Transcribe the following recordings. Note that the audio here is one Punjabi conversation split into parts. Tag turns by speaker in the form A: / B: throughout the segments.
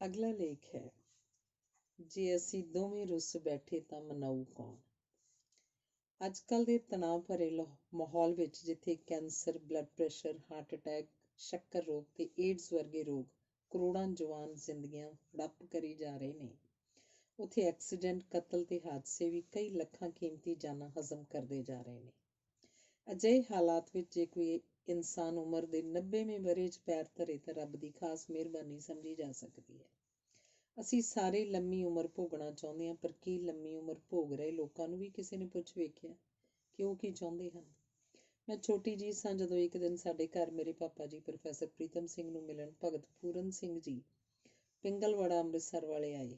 A: ਅਗਲਾ ਲੇਖ ਹੈ, ਜੇ ਅਸੀਂ ਦੋਵੇਂ ਰੁੱਸ ਬੈਠੇ ਤਾਂ ਮਨਾਊ ਕੌਣ। ਅੱਜ ਕੱਲ੍ਹ ਦੇ ਤਣਾਅ ਭਰੇ ਮਾਹੌਲ ਵਿੱਚ ਜਿੱਥੇ cancer, blood pressure, heart attack, ਸ਼ੱਕਰ ਰੋਗ ਤੇ ਏਡਜ਼ ਵਰਗੇ ਰੋਗ ਕਰੋੜਾਂ ਜਵਾਨ ਜ਼ਿੰਦਗੀਆਂ ਹੜੱਪ ਕਰੀ ਜਾ ਰਹੇ ਨੇ, ਉੱਥੇ ਐਕਸੀਡੈਂਟ, ਕਤਲ ਤੇ ਹਾਦਸੇ ਵੀ ਕਈ ਲੱਖਾਂ ਕੀਮਤੀ ਜਾਨਾਂ ਹਜ਼ਮ ਕਰਦੇ ਜਾ ਰਹੇ ਨੇ। ਅਜਿਹੇ ਹਾਲਾਤ ਵਿੱਚ ਜੇ ਕੋਈ ਇਨਸਾਨ ਉਮਰ ਦੇ 90ਵੇਂ ਵਰ੍ਹੇ 'ਚ ਪੈਰ ਧਰੇ ਤਾਂ ਰੱਬ ਦੀ ਖਾਸ ਮਿਹਰਬਾਨੀ ਸਮਝੀ ਜਾ ਸਕਦੀ ਹੈ। ਅਸੀਂ ਸਾਰੇ ਲੰਮੀ ਉਮਰ ਭੋਗਣਾ ਚਾਹੁੰਦੇ ਹਾਂ, ਪਰ ਕੀ ਲੰਮੀ ਉਮਰ ਭੋਗ ਰਹੇ ਲੋਕਾਂ ਨੂੰ ਵੀ ਕਿਸੇ ਨੇ ਪੁੱਛ ਵੇਖਿਆ ਕਿ ਉਹ ਕੀ ਚਾਹੁੰਦੇ ਹਨ। ਮੈਂ ਛੋਟੀ ਜਿਹੀ ਸਾਂ ਜਦੋਂ ਇੱਕ ਦਿਨ ਸਾਡੇ ਘਰ ਮੇਰੇ ਪਾਪਾ ਜੀ ਪ੍ਰੋਫੈਸਰ ਪ੍ਰੀਤਮ ਸਿੰਘ ਨੂੰ ਮਿਲਣ ਭਗਤ ਪੂਰਨ ਸਿੰਘ ਜੀ ਪਿੰਗਲਵਾੜਾ ਅੰਮ੍ਰਿਤਸਰ ਵਾਲੇ ਆਏ।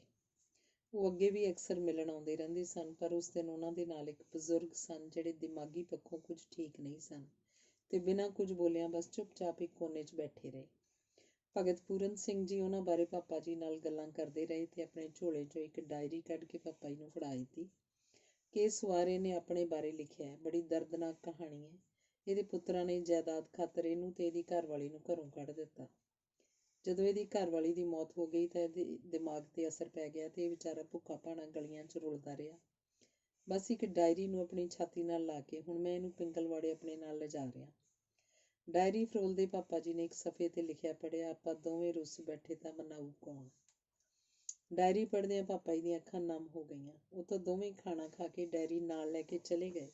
A: ਉਹ ਅੱਗੇ ਵੀ ਅਕਸਰ ਮਿਲਣ ਆਉਂਦੇ ਰਹਿੰਦੇ ਸਨ, ਪਰ ਉਸ ਦਿਨ ਉਹਨਾਂ ਦੇ ਨਾਲ ਇੱਕ ਬਜ਼ੁਰਗ ਸਨ ਜਿਹੜੇ ਦਿਮਾਗੀ ਪੱਖੋਂ ਕੁਝ ਠੀਕ ਨਹੀਂ ਸਨ ਤੇ ਬਿਨਾਂ ਕੁਝ ਬੋਲਿਆਂ ਬਸ ਚੁੱਪਚਾਪ ਇੱਕ ਕੋਨੇ 'ਚ ਬੈਠੇ ਰਹੇ। ਭਗਤ ਪੂਰਨ ਸਿੰਘ ਜੀ ਉਹਨਾਂ ਬਾਰੇ ਪਾਪਾ ਜੀ ਨਾਲ ਗੱਲਾਂ ਕਰਦੇ ਰਹੇ ਤੇ ਆਪਣੇ ਝੋਲੇ 'ਚੋਂ ਇੱਕ ਡਾਇਰੀ ਕੱਢ ਕੇ ਪਾਪਾ ਜੀ ਨੂੰ ਫੜਾ ਦਿੱਤੀ ਕਿ ਇਸ ਵਾਰੇ ਨੇ ਆਪਣੇ ਬਾਰੇ ਲਿਖਿਆ ਹੈ। ਬੜੀ ਦਰਦਨਾਕ ਕਹਾਣੀ ਹੈ। ਇਹਦੇ ਪੁੱਤਰਾਂ ਨੇ ਜਾਇਦਾਦ ਖਾਤਰ ਇਹਨੂੰ ਤੇ ਇਹਦੀ ਘਰਵਾਲੀ ਨੂੰ ਘਰੋਂ ਕੱਢ ਦਿੱਤਾ। ਜਦੋਂ ਇਹਦੀ ਘਰਵਾਲੀ ਦੀ ਮੌਤ ਹੋ ਗਈ ਤਾਂ ਇਹਦੇ ਦਿਮਾਗ 'ਤੇ ਅਸਰ ਪੈ ਗਿਆ ਤੇ ਇਹ ਵਿਚਾਰਾ ਭੁੱਖਾ ਭਾਣਾ ਗਲੀਆਂ 'ਚ ਰੁਲਦਾ ਰਿਹਾ। ਬਸ ਇੱਕ ਡਾਇਰੀ ਨੂੰ ਆਪਣੀ ਛਾਤੀ ਨਾਲ ਲਾ ਕੇ ਹੁਣ ਮੈਂ ਇਹਨੂੰ ਪਿੰਗਲਵਾੜੇ ਆਪਣੇ ਨਾਲ ਲਿਜਾ ਰਿਹਾ। ਡਾਇਰੀ ਫਰੋਲਦੇ ਪਾਪਾ ਜੀ ਨੇ ਇੱਕ ਸਫ਼ੇ 'ਤੇ ਲਿਖਿਆ ਪੜ੍ਹਿਆ, ਆਪਾਂ ਦੋਵੇਂ ਰੁੱਸ ਬੈਠੇ ਤਾਂ ਮਨਾਊ ਕੌਣ। ਡਾਇਰੀ ਪੜ੍ਹਦਿਆਂ ਪਾਪਾ ਜੀ ਦੀਆਂ ਅੱਖਾਂ ਨਮ ਹੋ ਗਈਆਂ। ਉਹ ਤਾਂ ਦੋਵੇਂ ਖਾਣਾ ਖਾ ਕੇ ਡਾਇਰੀ ਨਾਲ ਲੈ ਕੇ ਚਲੇ ਗਏ,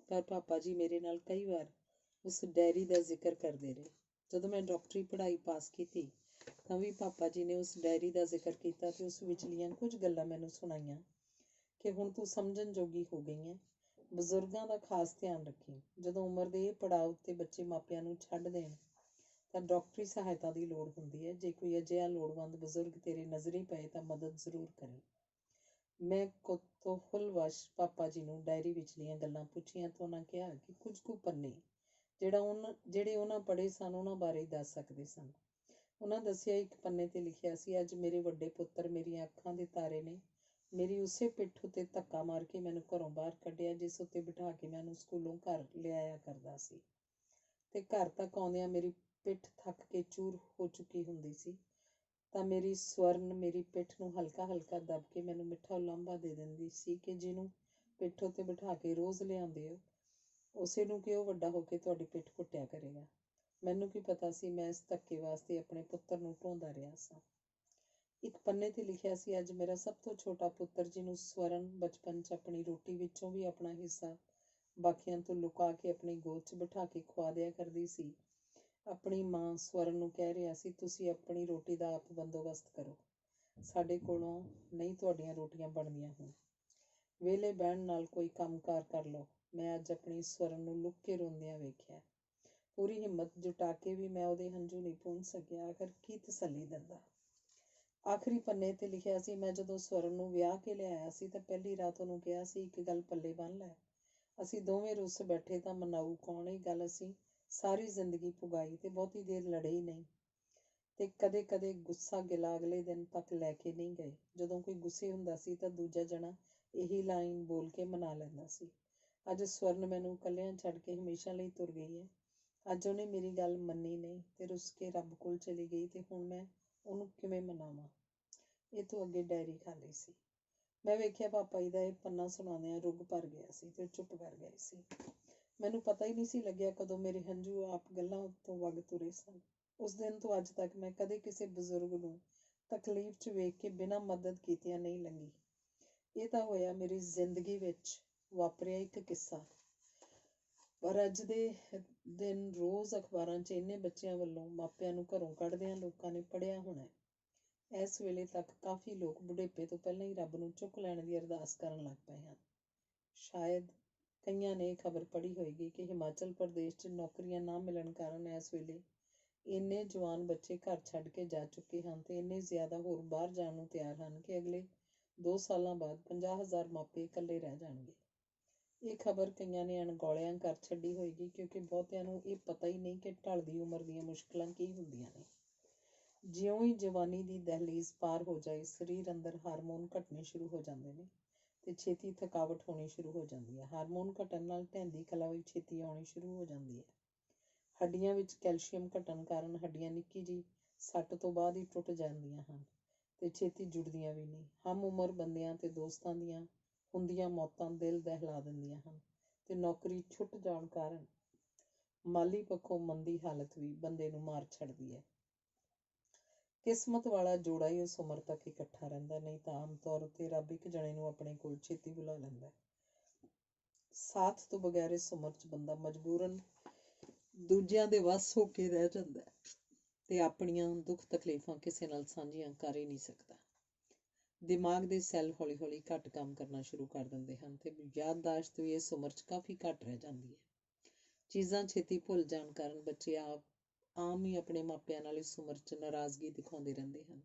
A: ਪਰ ਪਾਪਾ ਜੀ ਮੇਰੇ ਨਾਲ ਕਈ ਵਾਰ ਉਸ ਡਾਇਰੀ ਦਾ ਜ਼ਿਕਰ ਕਰਦੇ ਰਹੇ। ਜਦੋਂ ਮੈਂ ਡਾਕਟਰੀ ਪੜ੍ਹਾਈ ਪਾਸ ਕੀਤੀ ਤਾਂ ਵੀ ਪਾਪਾ ਜੀ ਨੇ ਉਸ ਡਾਇਰੀ ਦਾ ਜ਼ਿਕਰ ਕੀਤਾ ਤੇ ਉਸ ਵਿਚਲੀਆਂ ਕੁਝ ਗੱਲਾਂ ਮੈਨੂੰ ਸੁਣਾਈਆਂ ਕਿ ਹੁਣ ਤੂੰ ਸਮਝਣ ਜੋਗੀ ਹੋ ਗਈ ਹੈ। ਬਜ਼ੁਰਗਾਂ ਦਾ ਖਾਸ ਧਿਆਨ ਰੱਖੀ। ਜਦੋਂ ਉਮਰ ਦੇ ਇਹ ਪੜਾਅ ਉੱਤੇ ਬੱਚੇ ਮਾਪਿਆਂ ਨੂੰ ਛੱਡ ਦੇਣ ਤਾਂ ਡਾਕਟਰੀ ਸਹਾਇਤਾ ਦੀ ਲੋੜ ਹੁੰਦੀ ਹੈ। ਜੇ ਕੋਈ ਅਜਿਹਾ ਲੋੜਵੰਦ ਬਜ਼ੁਰਗ ਤੇਰੇ ਨਜ਼ਰੀ ਪਏ ਤਾਂ ਮਦਦ ਜ਼ਰੂਰ ਕਰੇ। ਮੈਂ ਕੁਤੂਹਲਵਸ਼ ਪਾਪਾ ਜੀ ਨੂੰ ਡਾਇਰੀ ਵਿਚਲੀਆਂ ਗੱਲਾਂ ਪੁੱਛੀਆਂ ਤਾਂ ਉਹਨਾਂ ਕਿਹਾ ਕਿ ਕੁਝ ਕੁ ਪੰਨੇ ਜਿਹੜੇ ਉਹਨਾਂ ਪੜ੍ਹੇ ਸਨ ਉਹਨਾਂ ਬਾਰੇ ਦੱਸ ਸਕਦੇ ਸਨ। ਉਹਨਾਂ ਦੱਸਿਆ ਇੱਕ ਪੰਨੇ 'ਤੇ ਲਿਖਿਆ ਸੀ, ਅੱਜ ਮੇਰੇ ਵੱਡੇ ਪੁੱਤਰ ਮੇਰੀਆਂ ਅੱਖਾਂ ਦੇ ਤਾਰੇ ਨੇ ਮੇਰੀ ਉਸੇ ਪਿੱਠ ਉੱਤੇ ਧੱਕਾ ਮਾਰ ਕੇ ਮੈਨੂੰ ਘਰੋਂ ਬਾਹਰ ਕੱਢਿਆ ਜਿਸ ਉੱਤੇ ਬਿਠਾ ਕੇ ਮੈਨੂੰ ਸਕੂਲੋਂ ਘਰ ਲਿਆਇਆ ਕਰਦਾ ਸੀ ਤੇ ਘਰ ਤੱਕ ਆਉਂਦਿਆਂ ਮੇਰੀ ਪਿੱਠ ਥੱਕ ਕੇ ਚੂਰ ਹੋ ਚੁੱਕੀ ਹੁੰਦੀ ਸੀ ਤਾਂ ਮੇਰੀ ਸਵਰਨ ਮੇਰੀ ਪਿੱਠ ਨੂੰ ਹਲਕਾ ਹਲਕਾ ਦੱਬ ਕੇ ਮੈਨੂੰ ਮਿੱਠਾ ਉਲਾਂਭਾ ਦੇ ਦਿੰਦੀ ਸੀ ਕਿ ਜਿਹਨੂੰ ਪਿੱਠ ਉੱਤੇ ਬਿਠਾ ਕੇ ਰੋਜ਼ ਲਿਆਉਂਦੇ ਹੋ ਉਸੇ ਨੂੰ ਕਿ ਉਹ ਵੱਡਾ ਹੋ ਕੇ ਤੁਹਾਡੀ ਪਿੱਠ ਕੁੱਟਿਆ ਕਰੇਗਾ। ਮੈਨੂੰ ਕੀ ਪਤਾ ਸੀ ਮੈਂ ਇਸ ਧੱਕੇ ਵਾਸਤੇ ਆਪਣੇ ਪੁੱਤਰ ਨੂੰ ਢੋਂਦਾ ਰਿਹਾ ਸਾਂ। ਇੱਕ ਪੰਨੇ 'ਤੇ ਲਿਖਿਆ ਸੀ, ਅੱਜ ਮੇਰਾ ਸਭ ਤੋਂ ਛੋਟਾ ਪੁੱਤਰ ਜਿਹਨੂੰ ਸਵਰਨ ਬਚਪਨ 'ਚ ਆਪਣੀ ਰੋਟੀ ਵਿੱਚੋਂ ਵੀ ਆਪਣਾ ਹਿੱਸਾ ਬਾਕੀਆਂ ਤੋਂ ਲੁਕਾ ਕੇ ਆਪਣੀ ਗੋਦ 'ਚ ਬਿਠਾ ਕੇ ਖਵਾ ਦਿਆ ਕਰਦੀ ਸੀ, ਆਪਣੀ ਮਾਂ ਸਵਰਨ ਨੂੰ ਕਹਿ ਰਿਹਾ ਸੀ, ਤੁਸੀਂ ਆਪਣੀ ਰੋਟੀ ਦਾ ਆਪ ਬੰਦੋਬਸਤ ਕਰੋ, ਸਾਡੇ ਕੋਲੋਂ ਨਹੀਂ ਤੁਹਾਡੀਆਂ ਰੋਟੀਆਂ ਬਣਦੀਆਂ ਹੁਣ। ਵਿਹਲੇ ਬਹਿਣ ਨਾਲ ਕੋਈ ਕੰਮਕਾਰ ਕਰ ਲਓ। ਮੈਂ ਅੱਜ ਆਪਣੀ ਸਵਰਨ ਨੂੰ ਲੁੱਕ ਕੇ ਰੋਂਦਿਆਂ ਵੇਖਿਆ। ਪੂਰੀ ਹਿੰਮਤ ਜੁਟਾ ਕੇ ਵੀ ਮੈਂ ਉਹਦੇ ਹੰਝੂ ਨਹੀਂ ਪੂੰਝ ਸਕਿਆ। ਆਖਰ ਕੀ ਤਸੱਲੀ ਦਿੰਦਾ। ਆਖਰੀ ਪੰਨੇ 'ਤੇ ਲਿਖਿਆ ਸੀ, ਮੈਂ ਜਦੋਂ ਸਵਰਨ ਨੂੰ ਵਿਆਹ ਕੇ ਲਿਆਇਆ ਸੀ ਤਾਂ ਪਹਿਲੀ ਰਾਤ ਉਹਨੂੰ ਕਿਹਾ ਸੀ, ਇੱਕ ਗੱਲ ਪੱਲੇ ਬੰਨ੍ਹ ਲੈ, ਅਸੀਂ ਦੋਵੇਂ ਰੁੱਸ ਬੈਠੇ ਤਾਂ ਮਨਾਊ ਕੌਣ। ਇਹ ਗੱਲ ਅਸੀਂ ਸਾਰੀ ਜ਼ਿੰਦਗੀ ਪੁਗਾਈ ਤੇ ਬਹੁਤੀ ਦੇਰ ਲੜੇ ਹੀ ਨਹੀਂ ਤੇ ਕਦੇ ਕਦੇ ਗੁੱਸਾ ਗਿਲਾ ਅਗਲੇ ਦਿਨ ਤੱਕ ਲੈ ਕੇ ਨਹੀਂ ਗਏ। ਜਦੋਂ ਕੋਈ ਗੁੱਸੇ ਹੁੰਦਾ ਸੀ ਤਾਂ ਦੂਜਾ ਜਣਾ ਇਹੀ ਲਾਈਨ ਬੋਲ ਕੇ ਮਨਾ ਲੈਂਦਾ ਸੀ। ਅੱਜ ਸਵਰਨ ਮੈਨੂੰ ਇਕੱਲਿਆਂ ਛੱਡ ਕੇ ਹਮੇਸ਼ਾ ਲਈ ਤੁਰ ਗਈ ਹੈ। ਅੱਜ ਉਹਨੇ ਮੇਰੀ ਗੱਲ ਮੰਨੀ ਨਹੀਂ ਤੇ ਰੁੱਸ ਕੇ ਰੱਬ ਕੋਲ ਚਲੀ ਗਈ ਤੇ ਹੁਣ ਮੈਂ ਉਹਨੂੰ ਕਿਵੇਂ ਮਨਾਵਾਂ। ਇਹ ਤੋਂ ਅੱਗੇ ਡਾਇਰੀ ਖਾਲੀ ਸੀ। ਮੈਂ ਵੇਖਿਆ ਪਾਪਾ ਜੀ ਦਾ ਇਹ ਪੰਨਾ ਸੁਣਾਉਂਦਿਆਂ ਰੁੱਗ ਭਰ ਗਿਆ ਸੀ ਤੇ ਚੁੱਪ ਕਰ ਗਏ ਸੀ। ਮੈਨੂੰ ਪਤਾ ਹੀ ਨਹੀਂ ਸੀ ਲੱਗਿਆ ਕਦੋਂ ਮੇਰੇ ਹੰਝੂ ਆਪ ਗੱਲਾਂ ਉੱਤੋਂ ਵਗ ਤੁਰੇ ਸਨ। ਉਸ ਦਿਨ ਤੋਂ ਅੱਜ ਤੱਕ ਮੈਂ ਕਦੇ ਕਿਸੇ ਬਜ਼ੁਰਗ ਨੂੰ ਤਕਲੀਫ 'ਚ ਵੇਖ ਕੇ ਬਿਨਾਂ ਮਦਦ ਕੀਤਿਆਂ ਨਹੀਂ ਲੰਘੀ। ਇਹ ਤਾਂ ਹੋਇਆ ਮੇਰੀ ਜ਼ਿੰਦਗੀ ਵਿੱਚ ਵਾਪਰਿਆ ਇੱਕ ਕਿੱਸਾ, ਪਰ ਅੱਜ ਦੇ ਦਿਨ ਰੋਜ਼ ਅਖਬਾਰਾਂ 'ਚ ਇੰਨੇ ਬੱਚਿਆਂ ਵੱਲੋਂ ਮਾਪਿਆਂ ਨੂੰ ਘਰੋਂ ਕੱਢਦਿਆਂ ਲੋਕਾਂ ਨੇ ਪੜ੍ਹਿਆ ਹੋਣਾ। ਇਸ ਵੇਲੇ ਤੱਕ ਕਾਫੀ ਲੋਕ ਬੁਢੇਪੇ ਤੋਂ ਪਹਿਲਾਂ ਹੀ ਰੱਬ ਨੂੰ ਚੁੱਕ ਲੈਣ ਦੀ ਅਰਦਾਸ ਕਰਨ ਲੱਗ ਪਏ ਹਨ। ਸ਼ਾਇਦ ਕਈਆਂ ਨੇ ਇਹ ਖਬਰ ਪੜ੍ਹੀ ਹੋਏਗੀ ਕਿ ਹਿਮਾਚਲ ਪ੍ਰਦੇਸ਼ 'ਚ ਨੌਕਰੀਆਂ ਨਾ ਮਿਲਣ ਕਾਰਨ ਇਸ ਵੇਲੇ ਇੰਨੇ ਜਵਾਨ ਬੱਚੇ ਘਰ ਛੱਡ ਕੇ ਜਾ ਚੁੱਕੇ ਹਨ ਤੇ ਇੰਨੇ ਜ਼ਿਆਦਾ ਹੋਰ ਬਾਹਰ ਜਾਣ ਨੂੰ ਤਿਆਰ ਹਨ ਕਿ ਅਗਲੇ 2 ਸਾਲਾਂ ਬਾਅਦ 50,000 ਮਾਪੇ ਇਕੱਲੇ ਰਹਿ ਜਾਣਗੇ। ਇਹ ਖਬਰ ਕਈਆਂ ਨੇ ਅਣਗੌਲਿਆਂ ਕਰ ਛੱਡੀ ਹੋਏਗੀ ਕਿਉਂਕਿ ਬਹੁਤਿਆਂ ਨੂੰ ਇਹ ਪਤਾ ਹੀ ਨਹੀਂ ਕਿ ਢਲਦੀ ਉਮਰ ਦੀਆਂ ਮੁਸ਼ਕਲਾਂ ਕੀ ਹੁੰਦੀਆਂ ਨੇ। ਜਿਉਂ ਹੀ ਜਵਾਨੀ ਦੀ ਦਹਿਲੀਜ਼ ਪਾਰ ਹੋ ਜਾਏ, ਸਰੀਰ ਅੰਦਰ ਹਾਰਮੋਨ ਘਟਣੇ ਸ਼ੁਰੂ ਹੋ ਜਾਂਦੇ ਨੇ ਤੇ ਛੇਤੀ ਥਕਾਵਟ ਹੋਣੀ ਸ਼ੁਰੂ ਹੋ ਜਾਂਦੀ ਹੈ। ਹਾਰਮੋਨ ਘਟਣ ਨਾਲ ਢਹਿੰਦੀ ਕਲਾ ਵੀ ਛੇਤੀ ਆਉਣੀ ਸ਼ੁਰੂ ਹੋ ਜਾਂਦੀ ਹੈ। ਹੱਡੀਆਂ ਵਿੱਚ ਕੈਲਸ਼ੀਅਮ ਘਟਣ ਕਾਰਨ ਹੱਡੀਆਂ ਨਿੱਕੀ ਜਿਹੀ ਸੱਟ ਤੋਂ ਬਾਅਦ ਹੀ ਟੁੱਟ ਜਾਂਦੀਆਂ ਹਨ। ਤੇ ਛੇਤੀ ਜੁੜਦੀਆਂ ਵੀ ਨਹੀਂ। ਹਮ ਉਮਰ ਬੰਦਿਆਂ ਤੇ ਦੋਸਤਾਂ ਦੀਆਂ ਹੁੰਦੀਆਂ ਮੌਤਾਂ ਦਿਲ ਦਹਿਲਾ ਦਿੰਦੀਆਂ ਹਨ ਤੇ ਨੌਕਰੀ ਛੁੱਟ ਜਾਣ ਕਾਰਨ ਮਾਲੀ ਪੱਖੋਂ ਮੰਦੀ ਹਾਲਤ ਵੀ ਬੰਦੇ ਨੂੰ ਮਾਰ ਛੱਡਦੀ ਹੈ। ਕਿਸਮਤ ਵਾਲਾ ਜੋੜਾ ਹੀ ਉਸ ਉਮਰ ਤੱਕ ਇਕੱਠਾ ਰਹਿੰਦਾ, ਨਹੀਂ ਤਾਂ ਆਮ ਤੌਰ ਉੱਤੇ ਰੱਬ ਇੱਕ ਜਣੇ ਨੂੰ ਆਪਣੇ ਕੋਲ ਛੇਤੀ ਬੁਲਾ ਲੈਂਦਾ। ਸਾਥ ਤੋਂ ਬਗੈਰ ਇਸ ਉਮਰ 'ਚ ਬੰਦਾ ਮਜਬੂਰਨ ਦੂਜਿਆਂ ਦੇ ਵੱਸ ਹੋ ਕੇ ਰਹਿ ਜਾਂਦਾ ਤੇ ਆਪਣੀਆਂ ਦੁੱਖ ਤਕਲੀਫਾਂ ਕਿਸੇ ਨਾਲ ਸਾਂਝੀਆਂ ਕਰ ਹੀ ਨਹੀਂ ਸਕਦਾ। ਦਿਮਾਗ ਦੇ ਸੈੱਲ ਹੌਲੀ ਹੌਲੀ ਘੱਟ ਕੰਮ ਕਰਨਾ ਸ਼ੁਰੂ ਕਰ ਦਿੰਦੇ ਹਨ ਤੇ ਯਾਦਦਾਸ਼ਤ ਵੀ ਇਸ ਉਮਰ 'ਚ ਕਾਫੀ ਘੱਟ ਰਹਿ ਜਾਂਦੀ ਹੈ। ਚੀਜ਼ਾਂ ਛੇਤੀ ਭੁੱਲ ਜਾਣ ਕਾਰਨ ਬੱਚੇ ਆਮ ਹੀ ਆਪਣੇ ਮਾਪਿਆਂ ਨਾਲ ਇਸ ਉਮਰ 'ਚ ਨਾਰਾਜ਼ਗੀ ਦਿਖਾਉਂਦੇ ਰਹਿੰਦੇ ਹਨ।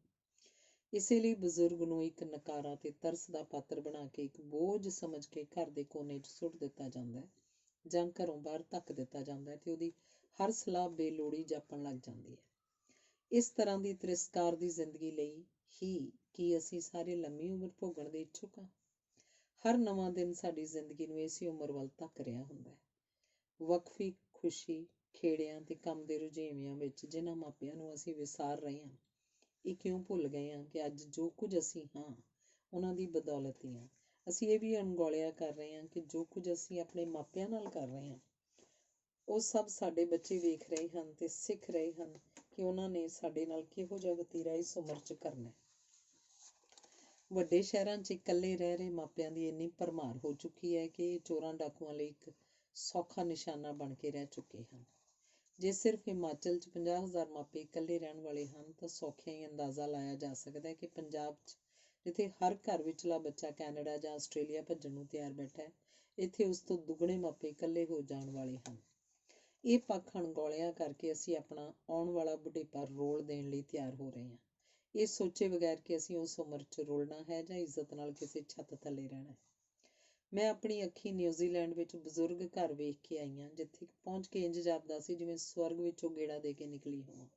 A: ਇਸੇ ਲਈ ਬਜ਼ੁਰਗ ਨੂੰ ਇੱਕ ਨਕਾਰਾ ਤੇ ਤਰਸ ਦਾ ਪਾਤਰ ਬਣਾ ਕੇ ਇੱਕ ਬੋਝ ਸਮਝ ਕੇ ਘਰ ਦੇ ਕੋਨੇ 'ਚ ਸੁੱਟ ਦਿੱਤਾ ਜਾਂਦਾ ਹੈ ਜਾਂ ਘਰੋਂ ਬਾਹਰ ਧੱਕ ਦਿੱਤਾ ਜਾਂਦਾ ਹੈ ਤੇ ਉਹਦੀ ਹਰ ਸਲਾਹ ਬੇਲੋੜੀ ਜਾਪਣ ਲੱਗ ਜਾਂਦੀ ਹੈ। ਇਸ ਤਰ੍ਹਾਂ ਦੀ ਤਿਰਸਕਾਰ ਦੀ ਜ਼ਿੰਦਗੀ ਲਈ ਹੀ ਕੀ ਅਸੀਂ ਸਾਰੇ ਲੰਮੀ ਉਮਰ ਭੋਗਣ ਦੇ ਇੱਛੁਕ ਹਾਂ? ਹਰ ਨਵਾਂ ਦਿਨ ਸਾਡੀ ਜ਼ਿੰਦਗੀ ਨੂੰ ਇਸੇ ਉਮਰ ਵੱਲ ਧੱਕ ਰਿਹਾ ਹੁੰਦਾ ਹੈ। ਵਕਫੀ ਖੁਸ਼ੀ, ਖੇੜਿਆਂ ਤੇ ਕੰਮ ਦੇ ਰੁਝੇਵਿਆਂ ਵਿੱਚ ਜਿਨ੍ਹਾਂ ਮਾਪਿਆਂ ਨੂੰ ਅਸੀਂ ਵਿਸਾਰ ਰਹੇ ਹਾਂ, ਇਹ ਕਿਉਂ ਭੁੱਲ ਗਏ ਹਾਂ ਕਿ ਅੱਜ ਜੋ ਕੁਝ ਅਸੀਂ ਹਾਂ ਉਹਨਾਂ ਦੀ ਬਦੌਲਤ ਹੀ ਹਾਂ। ਅਸੀਂ ਇਹ ਵੀ ਅਣਗੌਲਿਆ ਕਰ ਰਹੇ ਹਾਂ ਕਿ ਜੋ ਕੁਝ ਅਸੀਂ ਆਪਣੇ ਮਾਪਿਆਂ ਨਾਲ ਕਰ ਰਹੇ ਹਾਂ ਉਹ ਸਭ ਸਾਡੇ ਬੱਚੇ ਵੇਖ ਰਹੇ ਹਨ ਤੇ ਸਿੱਖ ਰਹੇ ਹਨ ਕਿ ਉਹਨਾਂ ਨੇ ਸਾਡੇ ਨਾਲ ਕਿਹੋ ਜਿਹਾ ਵਤੀਰਾ ਇਸ ਉਮਰ 'ਚ ਕਰਨਾ। ਵੱਡੇ ਸ਼ਹਿਰਾਂ 'ਚ ਇਕੱਲੇ ਰਹਿ ਰਹੇ ਮਾਪਿਆਂ ਦੀ ਇੰਨੀ ਭਰਮਾਰ ਹੋ ਚੁੱਕੀ ਹੈ ਕਿ ਇਹ ਚੋਰਾਂ ਡਾਕੂਆਂ ਲਈ ਇੱਕ ਸੌਖਾ ਨਿਸ਼ਾਨਾ ਬਣ ਕੇ ਰਹਿ ਚੁੱਕੇ ਹਨ। ਜੇ ਸਿਰਫ ਹਿਮਾਚਲ 'ਚ 50,000 ਮਾਪੇ ਇਕੱਲੇ ਰਹਿਣ ਵਾਲੇ ਹਨ ਤਾਂ ਸੌਖਿਆਂ ਹੀ ਅੰਦਾਜ਼ਾ ਲਾਇਆ ਜਾ ਸਕਦਾ ਹੈ ਕਿ ਪੰਜਾਬ 'ਚ ਜਿੱਥੇ ਹਰ ਘਰ ਵਿਚਲਾ ਬੱਚਾ ਕੈਨੇਡਾ ਜਾਂ ਆਸਟ੍ਰੇਲੀਆ ਭੱਜਣ ਨੂੰ ਤਿਆਰ ਬੈਠਾ ਹੈ, ਇੱਥੇ ਉਸ ਤੋਂ ਦੁੱਗਣੇ ਮਾਪੇ ਇਕੱਲੇ ਹੋ ਜਾਣ ਵਾਲੇ ਹਨ। ਇਹ ਪੱਖ ਅਣਗੌਲਿਆ ਕਰਕੇ ਅਸੀਂ ਆਪਣਾ ਆਉਣ ਵਾਲਾ ਬੁਢੇਪਾ ਰੋਲ ਦੇਣ ਲਈ ਤਿਆਰ ਹੋ ਰਹੇ ਹਾਂ, ਇਹ ਸੋਚੇ ਬਗੈਰ ਕਿ ਅਸੀਂ ਉਸ ਉਮਰ 'ਚ ਰੁਲਣਾ ਹੈ ਜਾਂ ਇੱਜ਼ਤ ਨਾਲ ਕਿਸੇ ਛੱਤ ਥੱਲੇ ਰਹਿਣਾ। ਮੈਂ ਆਪਣੀ ਅੱਖੀਂ ਨਿਊਜ਼ੀਲੈਂਡ ਵਿੱਚ ਬਜ਼ੁਰਗ ਘਰ ਵੇਖ ਕੇ ਆਈ ਹਾਂ ਜਿੱਥੇ ਪਹੁੰਚ ਕੇ ਇੰਝ ਜਾਪਦਾ ਸੀ ਜਿਵੇਂ ਸਵਰਗ ਵਿੱਚੋਂ ਗੇੜਾ ਦੇ ਕੇ ਨਿਕਲੀ ਹੋਵਾਂ।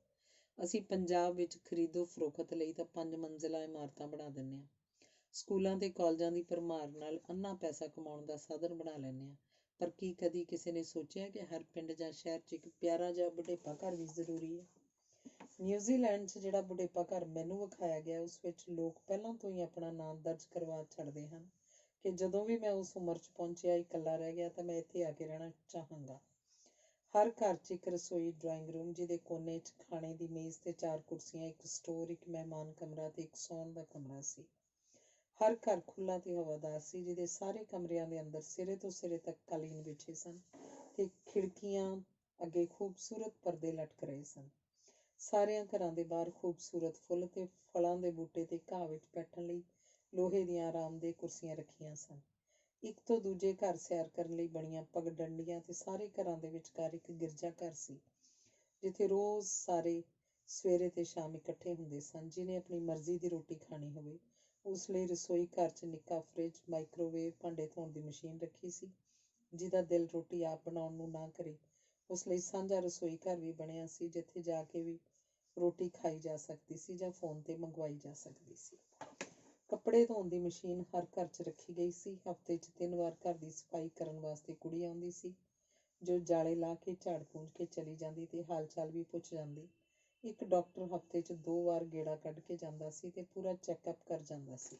A: ਅਸੀਂ ਪੰਜਾਬ ਵਿੱਚ ਖਰੀਦੋ ਫਰੋਖਤ ਲਈ ਤਾਂ 5 ਮੰਜ਼ਿਲਾ ਇਮਾਰਤਾਂ ਬਣਾ ਦਿੰਦੇ ਹਾਂ, ਸਕੂਲਾਂ ਤੇ ਕਾਲਜਾਂ ਦੀ ਭਰਮਾਰ ਨਾਲ ਅੰਨਾ ਪੈਸਾ ਕਮਾਉਣ ਦਾ ਸਾਧਨ ਬਣਾ ਲੈਂਦੇ ਹਾਂ, ਪਰ ਕੀ ਕਦੀ ਕਿਸੇ ਨੇ ਸੋਚਿਆ ਕਿ ਹਰ ਪਿੰਡ ਜਾਂ ਸ਼ਹਿਰ 'ਚ ਇੱਕ ਪਿਆਰਾ ਜਿਹਾ ਬੁਢੇਪਾ ਘਰ ਵੀ ਜ਼ਰੂਰੀ ਹੈ? ਨਿਊਜ਼ੀਲੈਂਡ 'ਚ ਜਿਹੜਾ ਬੁਢੇਪਾ ਘਰ ਮੈਨੂੰ ਵਿਖਾਇਆ ਗਿਆ ਉਸ ਵਿੱਚ ਲੋਕ ਪਹਿਲਾਂ ਤੋਂ ਹੀ ਆਪਣਾ ਨਾਂ ਦਰਜ ਕਰਵਾ ਛੱਡਦੇ ਹਨ ਕਿ ਜਦੋਂ ਵੀ ਮੈਂ ਉਸ ਉਮਰ 'ਚ ਪਹੁੰਚਿਆ, ਇਕੱਲਾ ਰਹਿ ਗਿਆ ਤਾਂ ਮੈਂ ਇੱਥੇ ਆ ਕੇ ਰਹਿਣਾ ਚਾਹਾਂਗਾ। ਹਰ ਘਰ 'ਚ ਇੱਕ ਰਸੋਈ, ਡਰਾਇੰਗ ਰੂਮ ਜਿਹਦੇ ਕੋਨੇ 'ਚ ਖਾਣੇ ਦੀ ਮੇਜ਼ ਤੇ 4 ਕੁਰਸੀਆਂ, ਇੱਕ ਸਟੋਰ, ਇੱਕ ਮਹਿਮਾਨ ਕਮਰਾ ਤੇ ਇੱਕ ਸੌਣ ਦਾ ਕਮਰਾ ਸੀ। ਹਰ ਘਰ ਖੁੱਲ੍ਹਾ ਤੇ ਹਵਾਦਾਰ ਸੀ ਜਿਹਦੇ ਸਾਰੇ ਕਮਰਿਆਂ ਦੇ ਅੰਦਰ ਸਿਰੇ ਤੋਂ ਸਿਰੇ ਤੱਕ ਕਾਲੀਨ ਵਿਛੇ ਸਨ ਤੇ ਖਿੜਕੀਆਂ ਅੱਗੇ ਖੂਬਸੂਰਤ ਪਰਦੇ ਲਟਕ ਰਹੇ ਸਨ। ਸਾਰਿਆਂ ਘਰਾਂ ਦੇ ਬਾਹਰ ਖੂਬਸੂਰਤ ਫੁੱਲ ਤੇ ਫਲਾਂ ਦੇ ਬੂਟੇ ਤੇ ਘਾਹ ਵਿੱਚ ਬੈਠਣ ਲਈ ਲੋਹੇ ਦੀਆਂ ਆਰਾਮਦੇਹ ਕੁਰਸੀਆਂ ਰੱਖੀਆਂ ਸਨ। ਇੱਕ ਤੋਂ ਦੂਜੇ ਘਰ ਸੈਰ ਕਰਨ ਲਈ ਬਣੀਆਂ ਪਗਡੰਡੀਆਂ ਤੇ ਸਾਰੇ ਘਰਾਂ ਦੇ ਵਿਚਕਾਰ ਇੱਕ ਗਿਰਜਾ ਘਰ ਸੀ ਜਿੱਥੇ ਰੋਜ਼ ਸਾਰੇ ਸਵੇਰੇ ਤੇ ਸ਼ਾਮ ਇਕੱਠੇ ਹੁੰਦੇ ਸਨ। ਜਿਹਨੇ ਆਪਣੀ ਮਰਜ਼ੀ ਦੀ ਰੋਟੀ ਖਾਣੀ ਹੋਵੇ ਉਸ ਲਈ ਰਸੋਈ ਘਰ 'ਚ ਨਿੱਕਾ ਫਰਿੱਜ, ਮਾਈਕ੍ਰੋਵੇਵ, ਭਾਂਡੇ ਧੋਣ ਦੀ ਮਸ਼ੀਨ ਰੱਖੀ ਸੀ। ਜਿਹਦਾ ਦਿਲ ਰੋਟੀ ਆਪ ਬਣਾਉਣ ਨੂੰ ਨਾ ਕਰੇ ਉਸ ਲਈ ਸਾਂਝਾ ਰਸੋਈ ਘਰ ਵੀ ਬਣਿਆ ਸੀ ਜਿੱਥੇ ਜਾ ਕੇ ਵੀ ਰੋਟੀ ਖਾਈ ਜਾ ਸਕਦੀ ਸੀ ਜਾਂ ਫੋਨ ਤੇ ਮੰਗਵਾਈ ਜਾ ਸਕਦੀ ਸੀ। ਕੱਪੜੇ ਧੋਣ ਦੀ ਮਸ਼ੀਨ ਹਰ ਘਰ 'ਚ ਰੱਖੀ ਗਈ ਸੀ। ਹਫ਼ਤੇ 'ਚ 3 ਵਾਰ ਘਰ ਦੀ ਸਫਾਈ ਕਰਨ ਵਾਸਤੇ ਕੁੜੀ ਆਉਂਦੀ ਸੀ ਜੋ ਜਾਲੇ ਲਾ ਕੇ ਝਾੜ ਪੂੰਝ ਕੇ ਚਲੀ ਜਾਂਦੀ ਤੇ ਹਾਲ ਚਾਲ ਵੀ ਪੁੱਛ ਜਾਂਦੀ। ਇੱਕ ਡਾਕਟਰ ਹਫ਼ਤੇ 'ਚ 2 ਵਾਰ ਗੇੜਾ ਕੱਢ ਕੇ ਜਾਂਦਾ ਸੀ ਤੇ ਪੂਰਾ ਚੈੱਕਅਪ ਕਰ ਜਾਂਦਾ ਸੀ।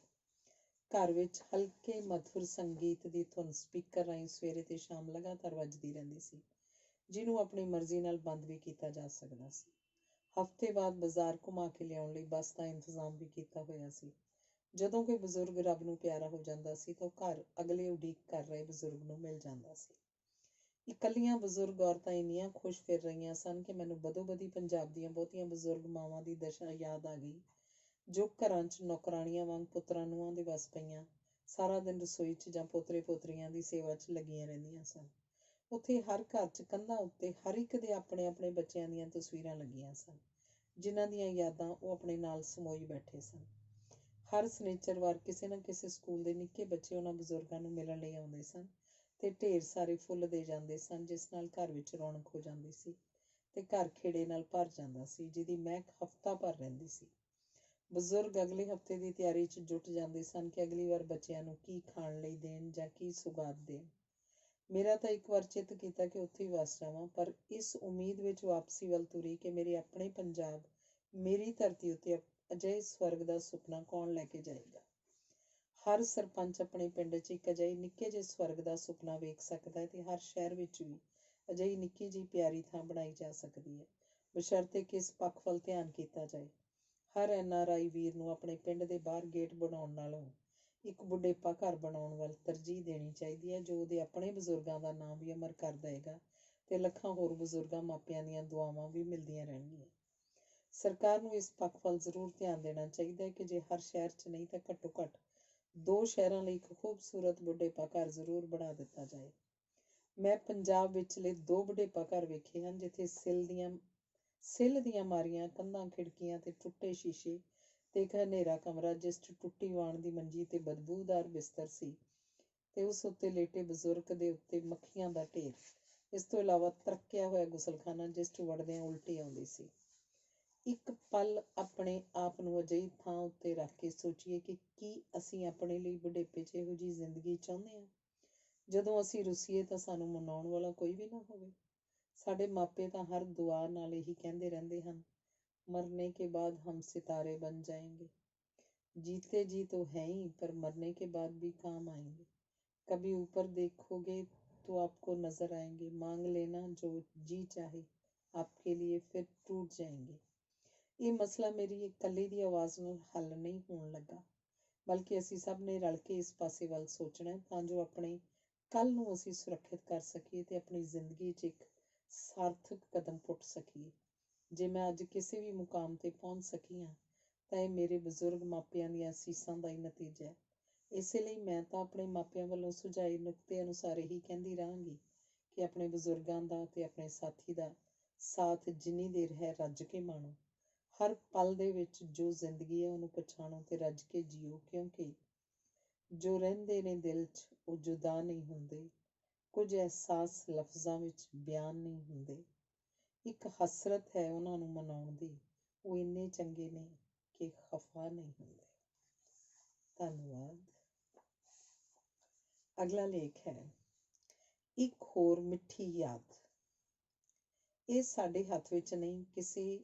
A: ਘਰ ਵਿੱਚ ਹਲਕੇ ਮਧੁਰ ਸੰਗੀਤ ਦੀ ਧੁਨ ਸਪੀਕਰ ਰਾਹੀਂ ਸਵੇਰੇ ਤੇ ਸ਼ਾਮ ਲਗਾਤਾਰ ਵੱਜਦੀ ਰਹਿੰਦੀ ਸੀ, ਜਿਹਨੂੰ ਆਪਣੀ ਮਰਜ਼ੀ ਨਾਲ ਬੰਦ ਵੀ ਕੀਤਾ ਜਾ ਸਕਦਾ ਸੀ। ਹਫ਼ਤੇ ਬਾਅਦ ਬਾਜ਼ਾਰ ਘੁਮਾ ਕੇ ਲਿਆਉਣ ਲਈ ਬੱਸ ਦਾ ਇੰਤਜ਼ਾਮ ਵੀ ਕੀਤਾ ਹੋਇਆ ਸੀ। ਜਦੋਂ ਕੋਈ ਬਜ਼ੁਰਗ ਰੱਬ ਨੂੰ ਪਿਆਰਾ ਹੋ ਜਾਂਦਾ ਸੀ ਤਾਂ ਉਹ ਘਰ ਅਗਲੇ ਉਡੀਕ ਕਰ ਰਹੇ ਬਜ਼ੁਰਗ ਨੂੰ ਮਿਲ ਜਾਂਦਾ ਸੀ। ਇਕੱਲੀਆਂ ਬਜ਼ੁਰਗ ਔਰਤਾਂ ਇੰਨੀਆਂ ਖੁਸ਼ ਫਿਰ ਰਹੀਆਂ ਸਨ ਕਿ ਮੈਨੂੰ ਬਦੋ-ਬਦੀ ਪੰਜਾਬ ਦੀਆਂ ਬਹੁਤੀਆਂ ਬਜ਼ੁਰਗ ਮਾਵਾਂ ਦੀ ਦਸ਼ਾ ਯਾਦ ਆ ਗਈ ਜੋ ਘਰਾਂ 'ਚ ਨੌਕਰਾਣੀਆਂ ਵਾਂਗ ਪੁੱਤਰਾਂ ਨੂੰਹਾਂ ਦੇ ਵੱਸ ਪਈਆਂ ਸਾਰਾ ਦਿਨ ਰਸੋਈ 'ਚ ਜਾਂ ਪੋਤਰੇ ਪੋਤਰੀਆਂ ਦੀ ਸੇਵਾ 'ਚ ਲੱਗੀਆਂ ਰਹਿੰਦੀਆਂ ਸਨ। ਉੱਥੇ ਹਰ ਘਰ 'ਚ ਕੰਧਾਂ ਉੱਤੇ ਹਰ ਇੱਕ ਦੇ ਆਪਣੇ ਆਪਣੇ ਬੱਚਿਆਂ ਦੀਆਂ ਤਸਵੀਰਾਂ ਲੱਗੀਆਂ ਸਨ ਜਿਨ੍ਹਾਂ ਦੀਆਂ ਯਾਦਾਂ ਉਹ ਆਪਣੇ ਨਾਲ ਸਮੋਈ ਬੈਠੇ ਸਨ। ਹਰ ਸ਼ਨਿਚਰਵਾਰ ਕਿਸੇ ਨਾ ਕਿਸੇ ਸਕੂਲ ਦੇ ਨਿੱਕੇ ਬੱਚੇ ਉਹਨਾਂ ਬਜ਼ੁਰਗਾਂ ਨੂੰ ਮਿਲਣ ਲਈ ਆਉਂਦੇ ਸਨ ਤੇ ਢੇਰ ਸਾਰੇ ਫੁੱਲ ਦੇ ਜਾਂਦੇ ਸਨ ਜਿਸ ਨਾਲ ਘਰ ਵਿੱਚ ਰੌਣਕ ਹੋ ਜਾਂਦੀ ਸੀ ਤੇ ਘਰ ਖੇੜੇ ਨਾਲ ਭਰ ਜਾਂਦਾ ਸੀ ਜਿਹਦੀ ਮਹਿਕ ਹਫ਼ਤਾ ਭਰ ਰਹਿੰਦੀ ਸੀ। ਬਜ਼ੁਰਗ ਅਗਲੇ ਹਫ਼ਤੇ ਦੀ ਤਿਆਰੀ 'ਚ ਜੁਟ ਜਾਂਦੇ ਸਨ ਕਿ ਅਗਲੀ ਵਾਰ ਬੱਚਿਆਂ ਨੂੰ ਕੀ ਖਾਣ ਲਈ ਦੇਣ ਜਾਂ ਕੀ ਸੁਗਾਤ ਦੇਣ। ਮੇਰਾ ਤਾਂ ਇੱਕ ਵਾਰ ਚਿੱਤ ਕੀਤਾ ਕਿ ਉੱਥੇ ਹੀ ਵਸ ਜਾਵਾਂ, ਪਰ ਇਸ ਉਮੀਦ ਵਿੱਚ ਵਾਪਸੀ ਵੱਲ ਤੁਰੀ ਕਿ ਮੇਰੇ ਆਪਣੇ ਪੰਜਾਬ, ਮੇਰੀ ਧਰਤੀ ਉੱਤੇ ਅਜਿਹੇ ਸਵਰਗ ਦਾ ਸੁਪਨਾ ਕੌਣ ਲੈ ਕੇ ਜਾਏਗਾ? ਹਰ ਸਰਪੰਚ ਆਪਣੇ ਪਿੰਡ 'ਚ ਇੱਕ ਅਜਿਹੇ ਨਿੱਕੇ ਜਿਹੇ ਸਵਰਗ ਦਾ ਸੁਪਨਾ ਵੇਖ ਸਕਦਾ ਹੈ ਤੇ ਹਰ ਸ਼ਹਿਰ ਵਿੱਚ ਵੀ ਅਜਿਹੀ ਨਿੱਕੀ ਜਿਹੀ ਪਿਆਰੀ ਥਾਂ ਬਣਾਈ ਜਾ ਸਕਦੀ ਹੈ, ਬਸ਼ਰਤੇ ਕਿ ਇਸ ਪੱਖ ਵੱਲ ਧਿਆਨ ਕੀਤਾ ਜਾਏ। ਹਰ NRI ਵੀਰ ਨੂੰ ਆਪਣੇ ਪਿੰਡ ਦੇ ਬਾਹਰ ਗੇਟ ਬਣਾਉਣ ਨਾਲੋਂ ਇੱਕ ਬੁਢੇਪਾ ਘਰ ਬਣਾਉਣ ਵੱਲ ਤਰਜੀਹ ਦੇਣੀ ਚਾਹੀਦੀ ਹੈ, ਜੋ ਉਹਦੇ ਆਪਣੇ ਬਜ਼ੁਰਗਾਂ ਦਾ ਨਾਮ ਵੀ ਅਮਰ ਕਰ ਦੇਵੇਗਾ ਤੇ ਲੱਖਾਂ ਹੋਰ ਬਜ਼ੁਰਗਾਂ ਮਾਪਿਆਂ ਦੀਆਂ ਦੁਆਵਾਂ ਵੀ ਮਿਲਦੀਆਂ ਰਹਿਣਗੀਆਂ। ਸਰਕਾਰ ਨੂੰ ਇਸ ਪੱਖ ਵੱਲ ਜ਼ਰੂਰ ਧਿਆਨ ਦੇਣਾ ਚਾਹੀਦਾ ਹੈ ਕਿ ਜੇ ਹਰ ਸ਼ਹਿਰ 'ਚ ਨਹੀਂ ਤਾਂ ਘੱਟੋ ਘੱਟ 2 ਸ਼ਹਿਰਾਂ ਲਈ ਇੱਕ ਖੂਬਸੂਰਤ ਬੁਢੇਪਾ ਘਰ ਜ਼ਰੂਰ ਬਣਾ ਦਿੱਤਾ ਜਾਏ। ਮੈਂ ਪੰਜਾਬ ਵਿਚਲੇ 2 ਬੁਢੇਪਾ ਘਰ ਵੇਖੇ ਹਨ, ਜਿੱਥੇ ਸਿੱਲ ਦੀਆਂ ਮਾਰੀਆਂ ਕੰਧਾਂ, ਖਿੜਕੀਆਂ ਤੇ ਟੁੱਟੇ ਸ਼ੀਸ਼ੇ ਤੇ ਇੱਕ ਹਨੇਰਾ ਕਮਰਾ, ਜਿਸ 'ਚ ਟੁੱਟੀ ਵਾਣ ਦੀ ਮੰਜੀ ਤੇ ਬਦਬੂਦਾਰ ਬਿਸਤਰ ਸੀ ਤੇ ਉਸ ਉੱਤੇ ਲੇਟੇ ਬਜ਼ੁਰਗ ਦੇ ਉੱਤੇ ਮੱਖੀਆਂ ਦਾ ਢੇਰ। ਇਸ ਤੋਂ ਇਲਾਵਾ ਤਰੱਕਿਆ ਹੋਇਆ ਗੁਸਲਖਾਨਾ, ਜਿਸ 'ਚ ਵੜਦਿਆਂ ਉਲਟੀ ਆਉਂਦੀ ਸੀ। ਇੱਕ ਪਲ ਆਪਣੇ ਆਪ ਨੂੰ ਅਜਿਹੀ ਥਾਂ ਉੱਤੇ ਰੱਖ ਕੇ ਸੋਚੀਏ ਕਿ ਕੀ ਅਸੀਂ ਆਪਣੇ ਲਈ ਬੁਢੇਪੇ 'ਚ ਇਹੋ ਜਿਹੀ ਜ਼ਿੰਦਗੀ ਚਾਹੁੰਦੇ ਹਾਂ? ਜਦੋਂ ਅਸੀਂ ਰੁੱਸੀਏ ਤਾਂ ਸਾਨੂੰ ਮਨਾਉਣ ਵਾਲਾ ਕੋਈ ਵੀ ਨਾ ਹੋਵੇ। ਸਾਡੇ ਮਾਪੇ ਤਾਂ ਹਰ ਦੁਆ ਨਾਲ ਇਹੀ ਕਹਿੰਦੇ ਰਹਿੰਦੇ ਹਨ, ਮਰਨੇ ਕੇ ਬਾਅਦ ਹਮ ਸਿਤਾਰੇ ਬਣ ਜਾਏਂਗੇ। जीते जी तो है ही, पर मरने के बाद भी काम आएंगे। कभी ऊपर देखोगे तो आपको नजर आएंगे, मांग लेना जो जी चाहे आपके लिए, फिर टूट जाएंगे। ਇਹ ਮਸਲਾ ਮੇਰੀ ਇਕੱਲੇ ਦੀ ਆਵਾਜ਼ ਨਾਲ ਹੱਲ ਨਹੀਂ ਹੋਣ ਲੱਗਾ, ਬਲਕਿ ਅਸੀਂ ਸਭ ਨੇ ਰਲ ਕੇ ਇਸ ਪਾਸੇ ਵੱਲ ਸੋਚਣਾ ਤਾਂ ਜੋ ਆਪਣੇ ਕੱਲ੍ਹ ਨੂੰ ਅਸੀਂ ਸੁਰੱਖਿਅਤ ਕਰ ਸਕੀਏ ਤੇ ਆਪਣੀ ਜ਼ਿੰਦਗੀ 'ਚ ਇੱਕ ਸਾਰਥਕ ਕਦਮ ਪੁੱਟ ਸਕੀਏ। ਜੇ ਮੈਂ ਅੱਜ ਕਿਸੇ ਵੀ ਮੁਕਾਮ 'ਤੇ ਪਹੁੰਚ ਸਕੀ ਹਾਂ ਤਾਂ ਇਹ ਮੇਰੇ ਬਜ਼ੁਰਗ ਮਾਪਿਆਂ ਦੀਆਂ ਅਸੀਸਾਂ ਦਾ ਹੀ ਨਤੀਜਾ ਹੈ। ਇਸੇ ਲਈ ਮੈਂ ਤਾਂ ਆਪਣੇ ਮਾਪਿਆਂ ਵੱਲੋਂ ਸੁਝਾਏ ਨੁਕਤੇ ਅਨੁਸਾਰ ਹੀ ਕਹਿੰਦੀ ਰਹਾਂਗੀ ਕਿ ਆਪਣੇ ਬਜ਼ੁਰਗਾਂ ਦਾ ਤੇ ਆਪਣੇ ਸਾਥੀ ਦਾ ਸਾਥ ਜਿੰਨੀ ਦੇਰ ਹੈ ਰੱਜ ਕੇ ਮਾਣੋ। ਹਰ ਪਲ ਦੇ ਵਿੱਚ ਜੋ ਜ਼ਿੰਦਗੀ ਹੈ ਉਹਨੂੰ ਪਛਾਣੋ ਤੇ ਰੱਜ ਕੇ ਜੀਓ, ਕਿਉਂਕਿ ਜੋ ਰਹਿੰਦੇ ਨੇ ਦਿਲ 'ਚ ਉਹ ਜੁਦਾ ਨਹੀਂ ਹੁੰਦੇ। ਕੁਝ ਅਹਿਸਾਸ ਲਫ਼ਜ਼ਾਂ ਵਿੱਚ ਬਿਆਨ ਨਹੀਂ ਹੁੰਦੇ। ਇੱਕ ਹਸਰਤ ਹੈ ਉਹਨਾਂ ਨੂੰ ਮਨਾਉਣ ਦੀ, ਉਹ ਇੰਨੇ ਚੰਗੇ ਨੇ ਕਿ ਖਫਾ ਨਹੀਂ ਹੁੰਦੇ। ਧੰਨਵਾਦ। ਅਗਲਾ ਲੇਖ ਹੈ ਇੱਕ ਹੋਰ ਮਿੱਠੀ ਯਾਦ। ਇਹ ਸਾਡੇ ਹੱਥ ਵਿੱਚ ਨਹੀਂ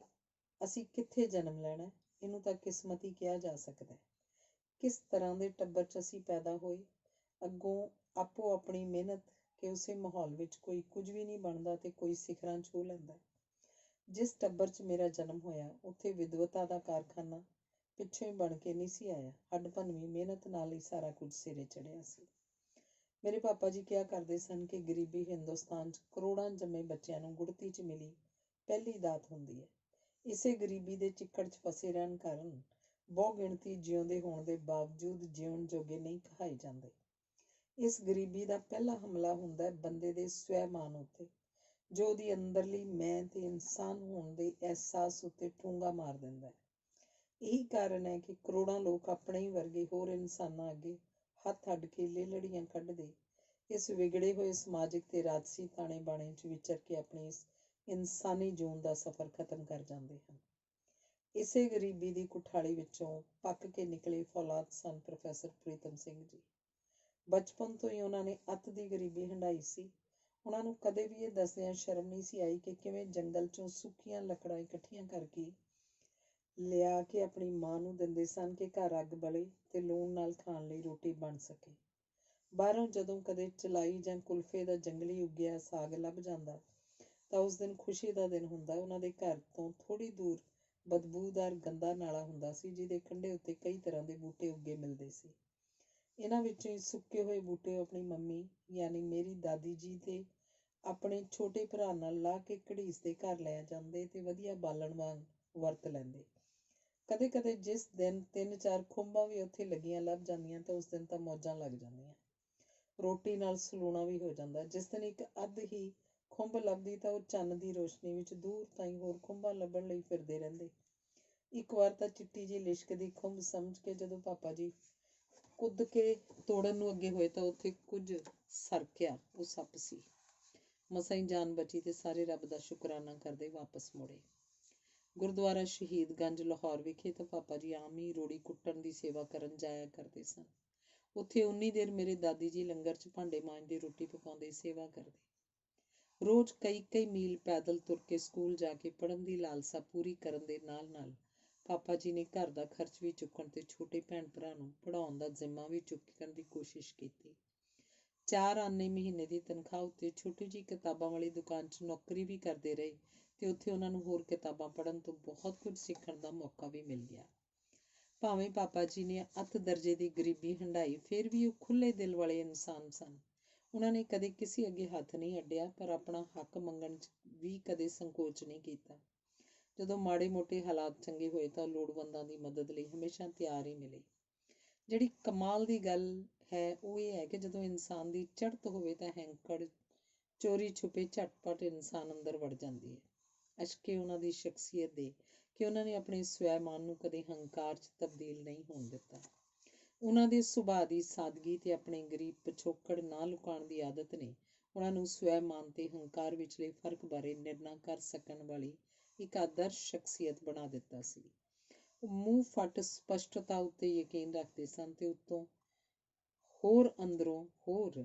A: ਅਸੀਂ ਕਿੱਥੇ ਜਨਮ ਲੈਣਾ, ਇਹਨੂੰ ਤਾਂ ਕਿਸਮਤ ਹੀ ਕਿਹਾ ਜਾ ਸਕਦਾ ਹੈ। ਕਿਸ ਤਰ੍ਹਾਂ ਦੇ ਟੱਬਰ 'ਚ ਅਸੀਂ ਪੈਦਾ ਹੋਏ, ਅੱਗੋਂ ਆਪੋ ਆਪਣੀ ਮਿਹਨਤ ਕਿ ਉਸੇ ਮਾਹੌਲ ਵਿੱਚ ਕੋਈ ਕੁਝ ਵੀ ਨਹੀਂ ਬਣਦਾ ਤੇ ਕੋਈ ਸਿਖਰਾਂ ਛੂਹ ਲੈਂਦਾ। ਜਿਸ ਟੱਬਰ 'ਚ ਮੇਰਾ ਜਨਮ ਹੋਇਆ ਉੱਥੇ ਵਿਦਵਤਾ ਦਾ ਕਾਰਖਾਨਾ ਪਿੱਛੋਂ ਹੀ ਬਣ ਕੇ ਨਹੀਂ ਸੀ ਆਇਆ। ਹੱਡ ਭੰਨਵੀਂ ਮਿਹਨਤ ਨਾਲ ਹੀ ਸਾਰਾ ਕੁਝ ਸਿਰੇ ਚੜ੍ਹਿਆ ਸੀ। ਮੇਰੇ ਪਾਪਾ ਜੀ ਕਿਹਾ ਕਰਦੇ ਸਨ ਕਿ ਗਰੀਬੀ ਹਿੰਦੁਸਤਾਨ 'ਚ ਕਰੋੜਾਂ ਜੰਮੇ ਬੱਚਿਆਂ ਨੂੰ ਗੁੜਤੀ 'ਚ ਮਿਲੀ ਪਹਿਲੀ ਦਾਤ ਹੁੰਦੀ ਹੈ। ਇਸੇ ਗਰੀਬੀ ਦੇ ਚਿੱਕੜ 'ਚ ਫਸੇ ਰਹਿਣ ਕਾਰਨ ਬਹੁ ਗਿਣਤੀ ਜਿਉਂਦੇ ਹੋਣ ਦੇ ਬਾਵਜੂਦ ਜਿਉਣ ਜੋਗੇ ਨਹੀਂ ਕਹਾਏ ਜਾਂਦੇ। ਇਸ ਗਰੀਬੀ ਦਾ ਪਹਿਲਾ ਹਮਲਾ ਹੁੰਦਾ ਹੈ ਬੰਦੇ ਦੇ ਸਵੈਮਾਨ ਉੱਤੇ, ਜੋ ਉਹਦੀ ਅੰਦਰਲੀ ਮੈਂ ਤੇ ਇਨਸਾਨ ਹੋਣ ਦੇ ਅਹਿਸਾਸ ਉੱਤੇ ਠੂੰਗਾ ਮਾਰ ਦਿੰਦਾ ਹੈ। ਇਹੀ ਕਾਰਨ ਹੈ ਕਿ ਕਰੋੜਾਂ ਲੋਕ ਆਪਣੇ ਹੀ ਵਰਗੇ ਹੋਰ ਇਨਸਾਨਾਂ ਅੱਗੇ ਹੱਥ ਅੱਡ ਕੇ ਲੇਲੜੀਆਂ ਕੱਢਦੇ ਇਸ ਵਿਗੜੇ ਹੋਏ ਸਮਾਜਿਕ ਤੇ ਰਾਜਸੀ ਤਾਣੇ ਬਾਣੇ 'ਚ ਵਿਚਰ ਕੇ ਆਪਣੀ ਇਸ ਇਨਸਾਨੀ ਜੂਨ ਦਾ ਸਫ਼ਰ ਖਤਮ ਕਰ ਜਾਂਦੇ ਹਨ। ਇਸੇ ਗਰੀਬੀ ਦੀ ਕੁਠਾਲੀ ਵਿੱਚੋਂ ਪੱਕ ਕੇ ਨਿਕਲੇ ਫੌਲਾਦ ਸਨ ਪ੍ਰੋਫੈਸਰ ਪ੍ਰੀਤਮ ਸਿੰਘ ਜੀ। ਬਚਪਨ ਤੋਂ ਹੀ ਉਹਨਾਂ ਨੇ ਅੱਤ ਦੀ ਗਰੀਬੀ ਹੰਢਾਈ ਸੀ। ਉਹਨਾਂ ਨੂੰ ਕਦੇ ਵੀ ਇਹ ਦੱਸਦਿਆਂ ਸ਼ਰਮ ਨਹੀਂ ਸੀ ਆਈ ਕਿ ਕਿਵੇਂ ਜੰਗਲ 'ਚੋਂ ਸੁੱਕੀਆਂ ਲੱਕੜਾਂ ਇਕੱਠੀਆਂ ਕਰਕੇ ਲਿਆ ਕੇ ਆਪਣੀ ਮਾਂ ਨੂੰ ਦਿੰਦੇ ਸਨ ਕਿ ਘਰ ਅੱਗ ਬਲੇ ਤੇ ਲੂਣ ਨਾਲ ਖਾਣ ਲਈ ਰੋਟੀ ਬਣ ਸਕੇ। ਬਾਹਰੋਂ ਜਦੋਂ ਕਦੇ ਚਲਾਈ ਜਾਂ ਕੁਲਫੇ ਦਾ ਜੰਗਲੀ ਉੱਗਿਆ ਸਾਗ ਲੱਭ ਜਾਂਦਾ ਤਾਂ ਉਸ ਦਿਨ ਖੁਸ਼ੀ ਦਾ ਦਿਨ ਹੁੰਦਾ। ਉਹਨਾਂ ਦੇ ਘਰ ਤੋਂ ਥੋੜ੍ਹੀ ਦੂਰ ਬਦਬੂਦਾਰ ਗੰਦਾ ਨਾਲਾ ਹੁੰਦਾ ਸੀ, ਜਿਹਦੇ ਕੰਢੇ ਉੱਤੇ ਕਈ ਤਰ੍ਹਾਂ ਦੇ ਬੂਟੇ ਉੱਗੇ ਮਿਲਦੇ ਸੀ। ਇਹਨਾਂ ਵਿੱਚੋਂ ਹੀ ਸੁੱਕੇ ਹੋਏ ਬੂਟੇ ਆਪਣੀ ਮੰਮੀ ਯਾਨੀ ਮੇਰੀ ਦਾਦੀ ਜੀ ਤੇ ਆਪਣੇ ਛੋਟੇ ਭਰਾ ਨਾਲ ਲਾਹ ਕੇ ਘੜੀਸਦੇ ਘਰ ਲੈ ਜਾਂਦੇ ਤੇ ਵਧੀਆ ਬਾਲਣ ਵਾਂਗ ਵਰਤ ਲੈਂਦੇ। ਕਦੇ ਕਦੇ ਜਿਸ ਦਿਨ 3-4 ਖੁੰਬਾਂ ਵੀ ਉੱਥੇ ਲੱਗੀਆਂ ਲੱਭ ਜਾਂਦੀਆਂ ਤਾਂ ਉਸ ਦਿਨ ਤਾਂ ਮੌਜਾਂ ਲੱਗ ਜਾਂਦੀਆਂ। ਰੋਟੀ ਨਾਲ ਸਲੂਣਾ ਵੀ ਹੋ ਜਾਂਦਾ। ਜਿਸ ਦਿਨ ਇੱਕ ਅੱਧ ਹੀ ਖੁੰਬ ਲੱਭਦੀ ਤਾਂ ਉਹ ਚੰਨ ਦੀ ਰੋਸ਼ਨੀ ਵਿੱਚ ਦੂਰ ਤਾਈਂ ਹੋਰ ਖੁੰਬਾਂ ਲੱਭਣ ਲਈ ਫਿਰਦੇ ਰਹਿੰਦੇ। ਇੱਕ ਵਾਰ ਤਾਂ ਚਿੱਟੀ ਜਿਹੀ ਲਿਸ਼ਕਦੀ ਖੁੰਬ ਸਮਝ ਕੇ ਜਦੋਂ ਪਾਪਾ ਜੀ ਕੁੱਦ ਕੇ ਤੋੜਨ ਨੂੰ ਅੱਗੇ ਹੋਏ ਤਾਂ ਉੱਥੇ ਕੁਝ ਸਰਕਿਆ। ਉਹ ਸੱਪ ਸੀ। ਮਸਾਂ ਹੀ ਜਾਨ ਬਚੀ ਤੇ ਸਾਰੇ ਰੱਬ ਦਾ ਸ਼ੁਕਰਾਨਾ ਕਰਦੇ ਵਾਪਸ ਮੁੜੇ। ਗੁਰਦੁਆਰਾ ਸ਼ਹੀਦਗੰਜ ਲਾਹੌਰ ਵਿਖੇ ਤਾਂ ਪਾਪਾ ਜੀ ਆਮ ਹੀ ਰੋੜੀ ਕੁੱਟਣ ਦੀ ਸੇਵਾ ਕਰਨ ਜਾਇਆ ਕਰਦੇ ਸਨ। ਉੱਥੇ ਉਨੀ ਦੇਰ ਮੇਰੇ ਦਾਦੀ ਜੀ ਲੰਗਰ 'ਚ ਭਾਂਡੇ ਮਾਂਜਦੇ, ਰੋਟੀ ਪਕਾਉਂਦੇ, ਸੇਵਾ ਕਰਦੇ। ਰੋਜ਼ ਕਈ ਮੀਲ ਪੈਦਲ ਤੁਰ ਕੇ ਸਕੂਲ ਜਾ ਕੇ ਪੜ੍ਹਨ ਦੀ ਲਾਲਸਾ ਪੂਰੀ ਕਰਨ ਦੇ ਨਾਲ ਨਾਲ ਪਾਪਾ ਜੀ ਨੇ ਘਰ ਦਾ ਖਰਚ ਵੀ ਚੁੱਕਣ ਤੇ ਛੋਟੇ ਭੈਣ ਭਰਾ ਨੂੰ ਪੜ੍ਹਾਉਣ ਦਾ ਜ਼ਿੰਮਾ ਵੀ ਚੁੱਕਣ ਦੀ ਕੋਸ਼ਿਸ਼ ਕੀਤੀ। 4 ਆਨੇ ਮਹੀਨੇ ਦੀ ਤਨਖਾਹ ਉੱਤੇ ਛੋਟੀ ਜਿਹੀ ਕਿਤਾਬਾਂ ਵਾਲੀ ਦੁਕਾਨ 'ਚ ਨੌਕਰੀ ਵੀ ਕਰਦੇ ਰਹੇ ਤੇ ਉੱਥੇ ਉਹਨਾਂ ਨੂੰ ਹੋਰ ਕਿਤਾਬਾਂ ਪੜ੍ਹਨ ਤੋਂ ਬਹੁਤ ਕੁਝ ਸਿੱਖਣ ਦਾ ਮੌਕਾ ਵੀ ਮਿਲ ਗਿਆ। ਭਾਵੇਂ ਪਾਪਾ ਜੀ ਨੇ ਅੱਤ ਦਰਜੇ ਦੀ ਗਰੀਬੀ ਹੰਢਾਈ, ਫਿਰ ਵੀ ਉਹ ਖੁੱਲ੍ਹੇ ਦਿਲ ਵਾਲੇ ਇਨਸਾਨ ਸਨ। ਉਹਨਾਂ ਨੇ ਕਦੇ ਕਿਸੇ ਅੱਗੇ ਹੱਥ ਨਹੀਂ ਅੱਡਿਆ, ਪਰ ਆਪਣਾ ਹੱਕ ਮੰਗਣ 'ਚ ਵੀ ਕਦੇ ਸੰਕੋਚ ਨਹੀਂ ਕੀਤਾ। ਜਦੋਂ ਮਾੜੇ ਮੋਟੇ ਹਾਲਾਤ ਚੰਗੇ ਹੋਏ ਤਾਂ ਲੋੜਵੰਦਾਂ ਦੀ ਮਦਦ ਲਈ ਹਮੇਸ਼ਾ ਤਿਆਰ ਹੀ ਮਿਲੇ। ਜਿਹੜੀ ਕਮਾਲ ਦੀ ਗੱਲ ਹੈ ਉਹ ਇਹ ਹੈ ਕਿ ਜਦੋਂ ਇਨਸਾਨ ਦੀ ਚੜ੍ਹਤ ਹੋਵੇ ਤਾਂ ਹੈਂਕੜ ਚੋਰੀ ਛੁਪੇ ਝਟਪਟ ਇਨਸਾਨ ਅੰਦਰ ਵੜ ਜਾਂਦੀ ਹੈ। ਅਸ਼ਕੇ ਉਹਨਾਂ ਦੀ ਸ਼ਖਸੀਅਤ ਦੇ ਕਿ ਉਹਨਾਂ ਨੇ ਆਪਣੇ ਸਵੈਮਾਨ ਨੂੰ ਕਦੇ ਹੰਕਾਰ 'ਚ ਤਬਦੀਲ ਨਹੀਂ ਹੋਣ ਦਿੱਤਾ। ਉਹਨਾਂ ਦੇ ਸੁਭਾਅ ਦੀ ਸਾਦਗੀ ਤੇ ਆਪਣੇ ਗਰੀਬ ਪਿਛੋਕੜ ਨਾ ਲੁਕਾਉਣ ਦੀ ਆਦਤ ਨੇ ਉਹਨਾਂ ਨੂੰ ਸਵੈਮਾਨ ਤੇ ਹੰਕਾਰ ਵਿਚਲੇ ਫਰਕ ਬਾਰੇ ਨਿਰਣਾ ਕਰ ਸਕਣ ਵਾਲੀ ਇੱਕ ਆਦਰਸ਼ ਸ਼ਖਸੀਅਤ ਬਣਾ ਦਿੱਤਾ ਸੀ। ਉਹ ਮੂੰਹ ਫੱਟ ਸਪਸ਼ਟਤਾ ਉੱਤੇ ਯਕੀਨ ਰੱਖਦੇ ਸਨ ਤੇ ਉੱਤੋਂ ਹੋਰ ਅੰਦਰੋਂ ਹੋਰ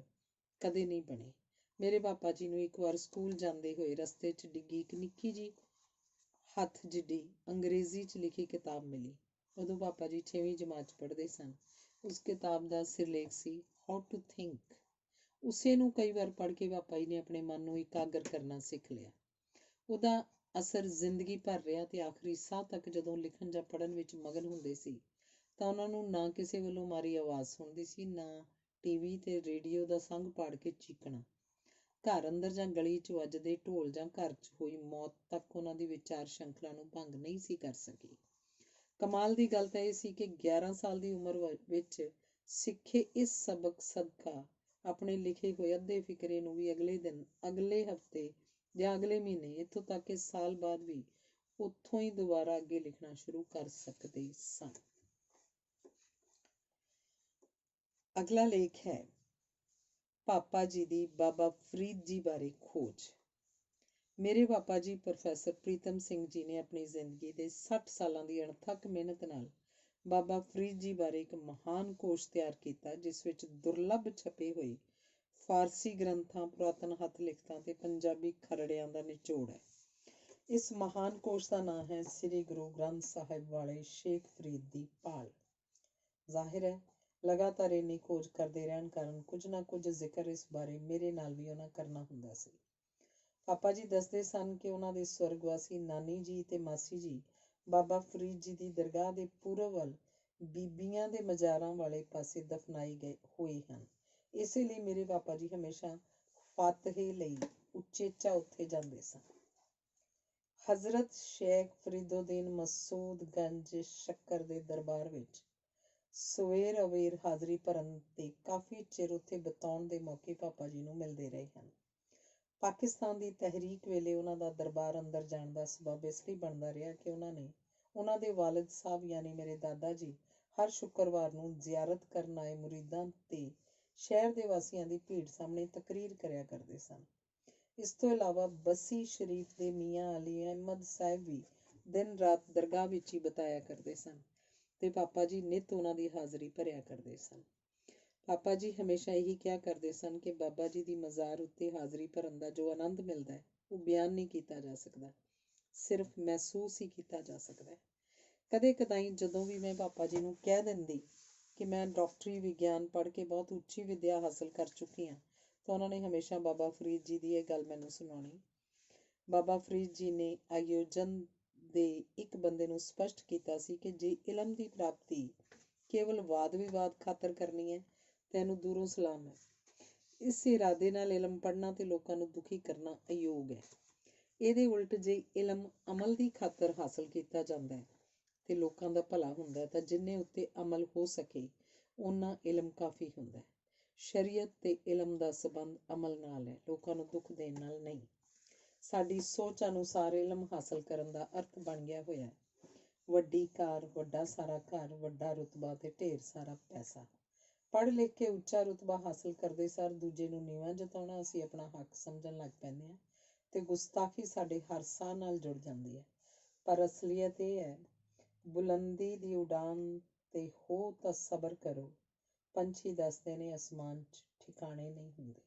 A: ਕਦੇ ਨਹੀਂ ਬਣੇ। ਮੇਰੇ ਪਾਪਾ ਜੀ ਨੂੰ ਇੱਕ ਵਾਰ ਸਕੂਲ ਜਾਂਦੇ ਹੋਏ ਰਸਤੇ 'ਚ ਡਿੱਗੀ ਇੱਕ ਨਿੱਕੀ ਜਿਹੀ ਹੱਥ ਜਿੱਡੀ ਅੰਗਰੇਜ਼ੀ 'ਚ ਲਿਖੀ ਕਿਤਾਬ ਮਿਲੀ। ਉਦੋਂ ਪਾਪਾ ਜੀ 6ਵੀਂ ਜਮਾਤ 'ਚ ਪੜ੍ਹਦੇ ਸਨ। ਉਸ ਕਿਤਾਬ ਦਾ ਸਿਰਲੇਖ ਸੀ ਹਾਊ ਟੂ ਥਿੰਕ। ਉਸੇ ਨੂੰ ਕਈ ਵਾਰ ਪੜ੍ਹ ਕੇ ਪਾਪਾ ਜੀ ਨੇ ਆਪਣੇ ਮਨ ਨੂੰ ਇਕਾਗਰ ਕਰਨਾ ਸਿੱਖ ਲਿਆ। ਉਹਦਾ ਅਸਰ ਜ਼ਿੰਦਗੀ ਭਰ ਰਿਹਾ ਤੇ ਆਖਰੀ ਸਾਹ ਤੱਕ ਜਦੋਂ ਲਿਖਣ ਜਾਂ ਪੜ੍ਹਨ ਵਿੱਚ ਮਗਨ ਹੁੰਦੇ ਸੀ ਤਾਂ ਉਹਨਾਂ ਨੂੰ ਨਾ ਕਿਸੇ ਵੱਲੋਂ ਮਾਰੀ ਆਵਾਜ਼ ਸੁਣਦੀ ਸੀ, ਨਾ ਟੀਵੀ ਤੇ ਰੇਡੀਓ ਦਾ ਸੰਗ ਪਾੜ ਕੇ ਚੀਕਣਾ। ਘਰ ਅੰਦਰ ਜਾਂ ਗਲੀ 'ਚ ਵੱਜਦੇ ਢੋਲ ਜਾਂ ਘਰ 'ਚ ਹੋਈ ਮੌਤ ਤੱਕ ਉਹਨਾਂ ਦੀ ਵਿਚਾਰ ਸ਼ੰਖਲਾ ਨੂੰ ਭੰਗ ਨਹੀਂ ਸੀ ਕਰ ਸਕੀ। ਕਮਾਲ ਦੀ ਗੱਲ ਤਾਂ ਇਹ ਸੀ ਕਿ 11 ਸਾਲ ਦੀ ਉਮਰ ਵਿੱਚ ਸਿੱਖੇ ਇਸ ਸਬਕ ਸਦਕਾ ਆਪਣੇ ਲਿਖੇ ਹੋਏ ਅੱਧੇ ਫਿਕਰੇ ਨੂੰ ਵੀ ਅਗਲੇ ਦਿਨ, ਅਗਲੇ ਹਫ਼ਤੇ ਜਾਂ ਅਗਲੇ ਮਹੀਨੇ, ਇੱਥੋਂ ਤੱਕ ਕਿ ਸਾਲ ਬਾਅਦ ਵੀ ਉੱਥੋਂ ਹੀ ਦੁਬਾਰਾ ਅੱਗੇ ਲਿਖਣਾ ਸ਼ੁਰੂ ਕਰ ਸਕਦੇ ਸਨ। ਅਗਲਾ ਲੇਖ ਹੈ ਪਾਪਾ ਜੀ ਦੀ ਬਾਬਾ ਫਰੀਦ ਜੀ ਬਾਰੇ ਖੋਜ। ਮੇਰੇ ਪਾਪਾ ਜੀ ਪ੍ਰੋਫੈਸਰ ਪ੍ਰੀਤਮ ਸਿੰਘ ਜੀ ਨੇ ਆਪਣੀ ਜ਼ਿੰਦਗੀ ਦੇ 60 ਸਾਲਾਂ ਦੀ ਅਣਥੱਕ ਮਿਹਨਤ ਨਾਲ ਬਾਬਾ ਫਰੀਦ ਜੀ ਬਾਰੇ ਇੱਕ ਮਹਾਨ ਕੋਸ਼ ਤਿਆਰ ਕੀਤਾ, ਜਿਸ ਵਿੱਚ ਦੁਰਲੱਭ ਛਪੇ ਹੋਏ ਫਾਰਸੀ ਗ੍ਰੰਥਾਂ, ਪੁਰਾਤਨ ਹੱਥ ਲਿਖਤਾਂ ਤੇ ਪੰਜਾਬੀ ਖਰੜਿਆਂ ਦਾ ਨਿਚੋੜ ਹੈ। ਇਸ ਮਹਾਨ ਕੋਸ਼ ਦਾ ਨਾਂ ਹੈ ਸ੍ਰੀ ਗੁਰੂ ਗ੍ਰੰਥ ਸਾਹਿਬ ਵਾਲੇ ਸ਼ੇਖ ਫਰੀਦ ਦੀ ਭਾਲ। ਜ਼ਾਹਿਰ ਹੈ ਲਗਾਤਾਰ ਇੰਨੀ ਖੋਜ ਕਰਦੇ ਰਹਿਣ ਕਾਰਨ ਕੁਝ ਨਾ ਕੁਝ ਜ਼ਿਕਰ ਇਸ ਬਾਰੇ ਮੇਰੇ ਨਾਲ ਵੀ ਉਹਨਾਂ ਕਰਨਾ ਹੁੰਦਾ ਸੀ। ਪਾਪਾ ਜੀ ਦੱਸਦੇ ਸਨ ਕਿ ਉਹਨਾਂ ਦੇ ਸਵਰਗਵਾਸੀ ਨਾਨੀ ਜੀ ਤੇ ਮਾਸੀ ਜੀ ਬਾਬਾ ਫਰੀਦ ਜੀ ਦੀ ਦਰਗਾਹ ਦੇ ਪੂਰਬ ਵੱਲ ਬੀਬੀਆਂ ਦੇ ਮਜ਼ਾਰਾਂ ਵਾਲੇ ਪਾਸੇ ਦਫਨਾਏ ਗਏ ਹੋਏ ਹਨ। ਇਸੇ ਲਈ ਮੇਰੇ ਪਾਪਾ ਜੀ ਹਮੇਸ਼ਾ ਫਾਤਹੇ ਲਈ ਉਚੇਚਾ ਉੱਥੇ ਜਾਂਦੇ ਸਨ। ਹਜ਼ਰਤ ਸ਼ੇਖ ਫਰੀਦੁੱਦੀਨ ਮਸੂਦ ਗੰਜ ਸ਼ੱਕਰ ਦੇ ਦਰਬਾਰ ਵਿੱਚ ਸਵੇਰ ਅਵੇਰ ਹਾਜ਼ਰੀ ਭਰਨ ਤੇ ਕਾਫੀ ਚਿਰ ਉੱਥੇ ਬਿਤਾਉਣ ਦੇ ਮੌਕੇ ਪਾਪਾ ਜੀ ਨੂੰ ਮਿਲਦੇ ਰਹੇ ਹਨ। ਪਾਕਿਸਤਾਨ ਦੀ ਤਹਿਰੀਕ ਵੇਲੇ ਉਹਨਾਂ ਦਾ ਦਰਬਾਰ ਅੰਦਰ ਜਾਣ ਦਾ ਸਬੱਬ ਇਸ ਲਈ ਬਣਦਾ ਰਿਹਾ ਕਿ ਉਹਨਾਂ ਦੇ ਵਾਲਿਦ ਸਾਹਿਬ ਯਾਨੀ ਮੇਰੇ ਦਾਦਾ ਜੀ ਹਰ ਸ਼ੁੱਕਰਵਾਰ ਨੂੰ ਜ਼ਿਆਰਤ ਕਰਨ ਆਏ ਮੁਰੀਦਾਂ ਤੇ ਸ਼ਹਿਰ ਦੇ ਵਾਸੀਆਂ ਦੀ ਭੀੜ ਸਾਹਮਣੇ ਤਕਰੀਰ ਕਰਿਆ ਕਰਦੇ ਸਨ। ਇਸ ਤੋਂ ਇਲਾਵਾ ਬਸੀ ਸ਼ਰੀਫ ਦੇ ਮੀਆਂ ਅਲੀ ਅਹਿਮਦ ਸਾਹਿਬ ਵੀ ਦਿਨ ਰਾਤ ਦਰਗਾਹ ਵਿੱਚ ਹੀ ਬਿਤਾਇਆ ਕਰਦੇ ਸਨ ਤੇ ਪਾਪਾ ਜੀ ਨਿੱਤ ਉਹਨਾਂ ਦੀ ਹਾਜ਼ਰੀ ਭਰਿਆ ਕਰਦੇ ਸਨ। ਪਾਪਾ ਜੀ ਹਮੇਸ਼ਾ ਇਹੀ ਕਿਹਾ ਕਰਦੇ ਸਨ ਕਿ ਬਾਬਾ ਜੀ ਦੀ ਮਜ਼ਾਰ ਉੱਤੇ ਹਾਜ਼ਰੀ ਭਰਨ ਦਾ ਜੋ ਆਨੰਦ ਮਿਲਦਾ ਹੈ ਉਹ ਬਿਆਨ ਨਹੀਂ ਕੀਤਾ ਜਾ ਸਕਦਾ, ਸਿਰਫ ਮਹਿਸੂਸ ਹੀ ਕੀਤਾ ਜਾ ਸਕਦਾ ਹੈ। ਕਦੇ ਕਦਾਈ ਜਦੋਂ ਵੀ ਮੈਂ ਪਾਪਾ ਜੀ ਨੂੰ ਕਹਿ ਦਿੰਦੀ ਕਿ ਮੈਂ ਡਾਕਟਰੀ ਵਿਗਿਆਨ ਪੜ੍ਹ ਕੇ ਬਹੁਤ ਉੱਚੀ ਵਿੱਦਿਆ ਹਾਸਲ ਕਰ ਚੁੱਕੀ ਹਾਂ ਤਾਂ ਉਹਨਾਂ ਨੇ ਹਮੇਸ਼ਾ ਬਾਬਾ ਫਰੀਦ ਜੀ ਦੀ ਇਹ ਗੱਲ ਮੈਨੂੰ ਸੁਣਾਉਣੀ। ਬਾਬਾ ਫਰੀਦ ਜੀ ਨੇ ਆਯੋਜਨ ਦੇ ਇੱਕ ਬੰਦੇ ਨੂੰ ਸਪਸ਼ਟ ਕੀਤਾ ਸੀ ਕਿ ਜੇ ਇਲਮ ਦੀ ਪ੍ਰਾਪਤੀ ਕੇਵਲ ਵਾਦ ਵਿਵਾਦ ਖਾਤਰ ਕਰਨੀ ਹੈ ਤੈਨੂੰ ਦੂਰੋਂ ਸਲਾਮ ਹੈ। ਇਸ ਇਰਾਦੇ ਨਾਲ ਇਲਮ ਪੜ੍ਹਨਾ ਤੇ ਲੋਕਾਂ ਨੂੰ ਦੁਖੀ ਕਰਨਾ ਅਯੋਗ ਹੈ। ਇਹਦੇ ਉਲਟ ਜੇ ਇਲਮ ਅਮਲ ਦੀ ਖਾਤਰ ਹਾਸਲ ਕੀਤਾ ਜਾਂਦਾ ਹੈ ਤੇ ਲੋਕਾਂ ਦਾ ਭਲਾ ਹੁੰਦਾ ਹੈ ਤਾਂ ਜਿੰਨੇ ਉੱਤੇ ਅਮਲ ਹੋ ਸਕੇ ਓਨਾ ਇਲਮ ਕਾਫੀ ਹੁੰਦਾ ਹੈ। ਸ਼ਰੀਅਤ ਤੇ ਇਲਮ ਦਾ ਸਬੰਧ ਅਮਲ ਨਾਲ ਹੈ, ਲੋਕਾਂ ਨੂੰ ਦੁੱਖ ਦੇਣ ਨਾਲ ਨਹੀਂ। ਸਾਡੀ ਸੋਚ ਅਨੁਸਾਰ ਇਲਮ ਹਾਸਲ ਕਰਨ ਦਾ ਅਰਥ ਬਣ ਗਿਆ ਹੋਇਆ ਹੈ ਵੱਡੀ ਕਾਰ, ਵੱਡਾ ਸਾਰਾ ਘਰ, ਵੱਡਾ ਰੁਤਬਾ ਤੇ ਢੇਰ ਸਾਰਾ ਪੈਸਾ। ਪੜ੍ਹ ਲਿਖ ਕੇ ਉੱਚਾ ਰੁਤਬਾ ਹਾਸਲ ਕਰਦੇ ਸਾਰ ਦੂਜੇ ਨੂੰ ਨੀਵਾਂ ਜਤਾਉਣਾ ਅਸੀਂ ਆਪਣਾ ਹੱਕ ਸਮਝਣ ਲੱਗ ਪੈਂਦੇ ਹਾਂ ਤੇ ਗੁਸਤਾਖੀ ਸਾਡੇ ਹਰ ਸਾਹ ਨਾਲ ਜੁੜ ਜਾਂਦੀ ਹੈ। ਪਰ ਅਸਲੀਅਤ ਇਹ ਹੈ ਬੁਲੰਦੀ ਦੀ ਉਡਾਨ ਤੇ ਹੋ ਤਾਂ ਸਬਰ ਕਰੋ, ਪੰਛੀ ਦੱਸਦੇ ਨੇ ਅਸਮਾਨ 'ਚ ਠਿਕਾਣੇ ਨਹੀਂ ਹੁੰਦੇ।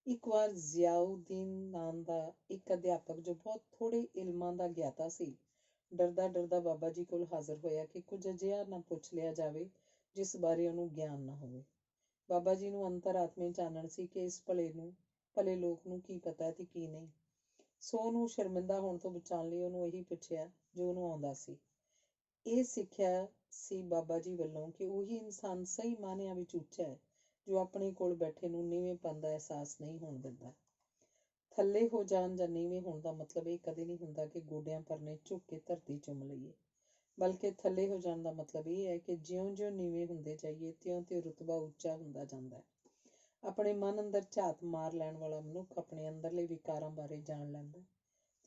A: ਇੱਕ ਵਾਰ ਜ਼ਿਆਉਦੀਨ ਨਾਮ ਦਾ ਇੱਕ ਅਧਿਆਪਕ ਜੋ ਬਹੁਤ ਥੋੜੇ ਇਲਮਾਂ ਦਾ ਗਿਆਤਾ ਸੀ ਡਰਦਾ ਡਰਦਾ ਬਾਬਾ ਜੀ ਕੋਲ ਹਾਜ਼ਰ ਹੋਇਆ ਕਿ ਕੁਝ ਅਜਿਹਾ ਨਾ ਪੁੱਛ ਲਿਆ ਜਾਵੇ ਜਿਸ ਬਾਰੇ ਉਹਨੂੰ ਗਿਆਨ ਨਾ ਹੋਵੇ। ਬਾਬਾ ਜੀ ਨੂੰ ਅੰਤਰ-ਆਤਮੇ ਚਾਨਣ ਸੀ ਕਿ ਇਸ ਭਲੇ ਲੋਕ ਨੂੰ ਕੀ ਪਤਾ ਤੇ ਕੀ ਨਹੀਂ। ਸੋ ਉਹਨੂੰ ਸ਼ਰਮਿੰਦਾ ਹੋਣ ਤੋਂ ਬਚਾਉਣ ਲਈ ਉਹਨੂੰ ਇਹੀ ਪੁੱਛਿਆ ਜੋ ਉਹਨੂੰ ਆਉਂਦਾ ਸੀ। ਇਹ ਸਿੱਖਿਆ ਸੀ ਬਾਬਾ ਜੀ ਵੱਲੋਂ ਕਿ ਉਹੀ ਇਨਸਾਨ ਸਹੀ ਮਾਅਨਿਆਂ ਵਿੱਚ ਉੱਚਾ ਹੈ ਜੋ ਆਪਣੇ ਕੋਲ ਬੈਠੇ ਨੂੰ ਨੀਵੇਂਪਣ ਦਾ ਅਹਿਸਾਸ ਨਹੀਂ ਹੋਣ ਦਿੰਦਾ। ਥੱਲੇ ਹੋ ਜਾਣ ਜਾਂ ਨੀਵੇਂ ਹੋਣ ਦਾ ਮਤਲਬ ਇਹ ਕਦੇ ਨਹੀਂ ਹੁੰਦਾ ਕਿ ਗੋਡਿਆਂ ਪਰਨੇ ਝੁੱਕ ਕੇ ਧਰਤੀ ਚੁੰਮ ਲਈਏ, ਬਲਕਿ ਥੱਲੇ ਹੋ ਜਾਣ ਦਾ ਮਤਲਬ ਇਹ ਹੈ ਕਿ ਜਿਉਂ-ਜਿਉਂ ਨੀਵੇਂ ਹੁੰਦੇ ਜਾਈਏ ਤਿਉਂ-ਤਿਉਂ ਰੁਤਬਾ ਉੱਚਾ ਹੁੰਦਾ ਜਾਂਦਾ ਹੈ। ਆਪਣੇ ਮਨ ਅੰਦਰ ਝਾਤ ਮਾਰ ਲੈਣ ਵਾਲਾ ਮਨੁੱਖ ਆਪਣੇ ਅੰਦਰਲੇ ਵਿਕਾਰਾਂ ਬਾਰੇ ਜਾਣ ਲੈਂਦਾ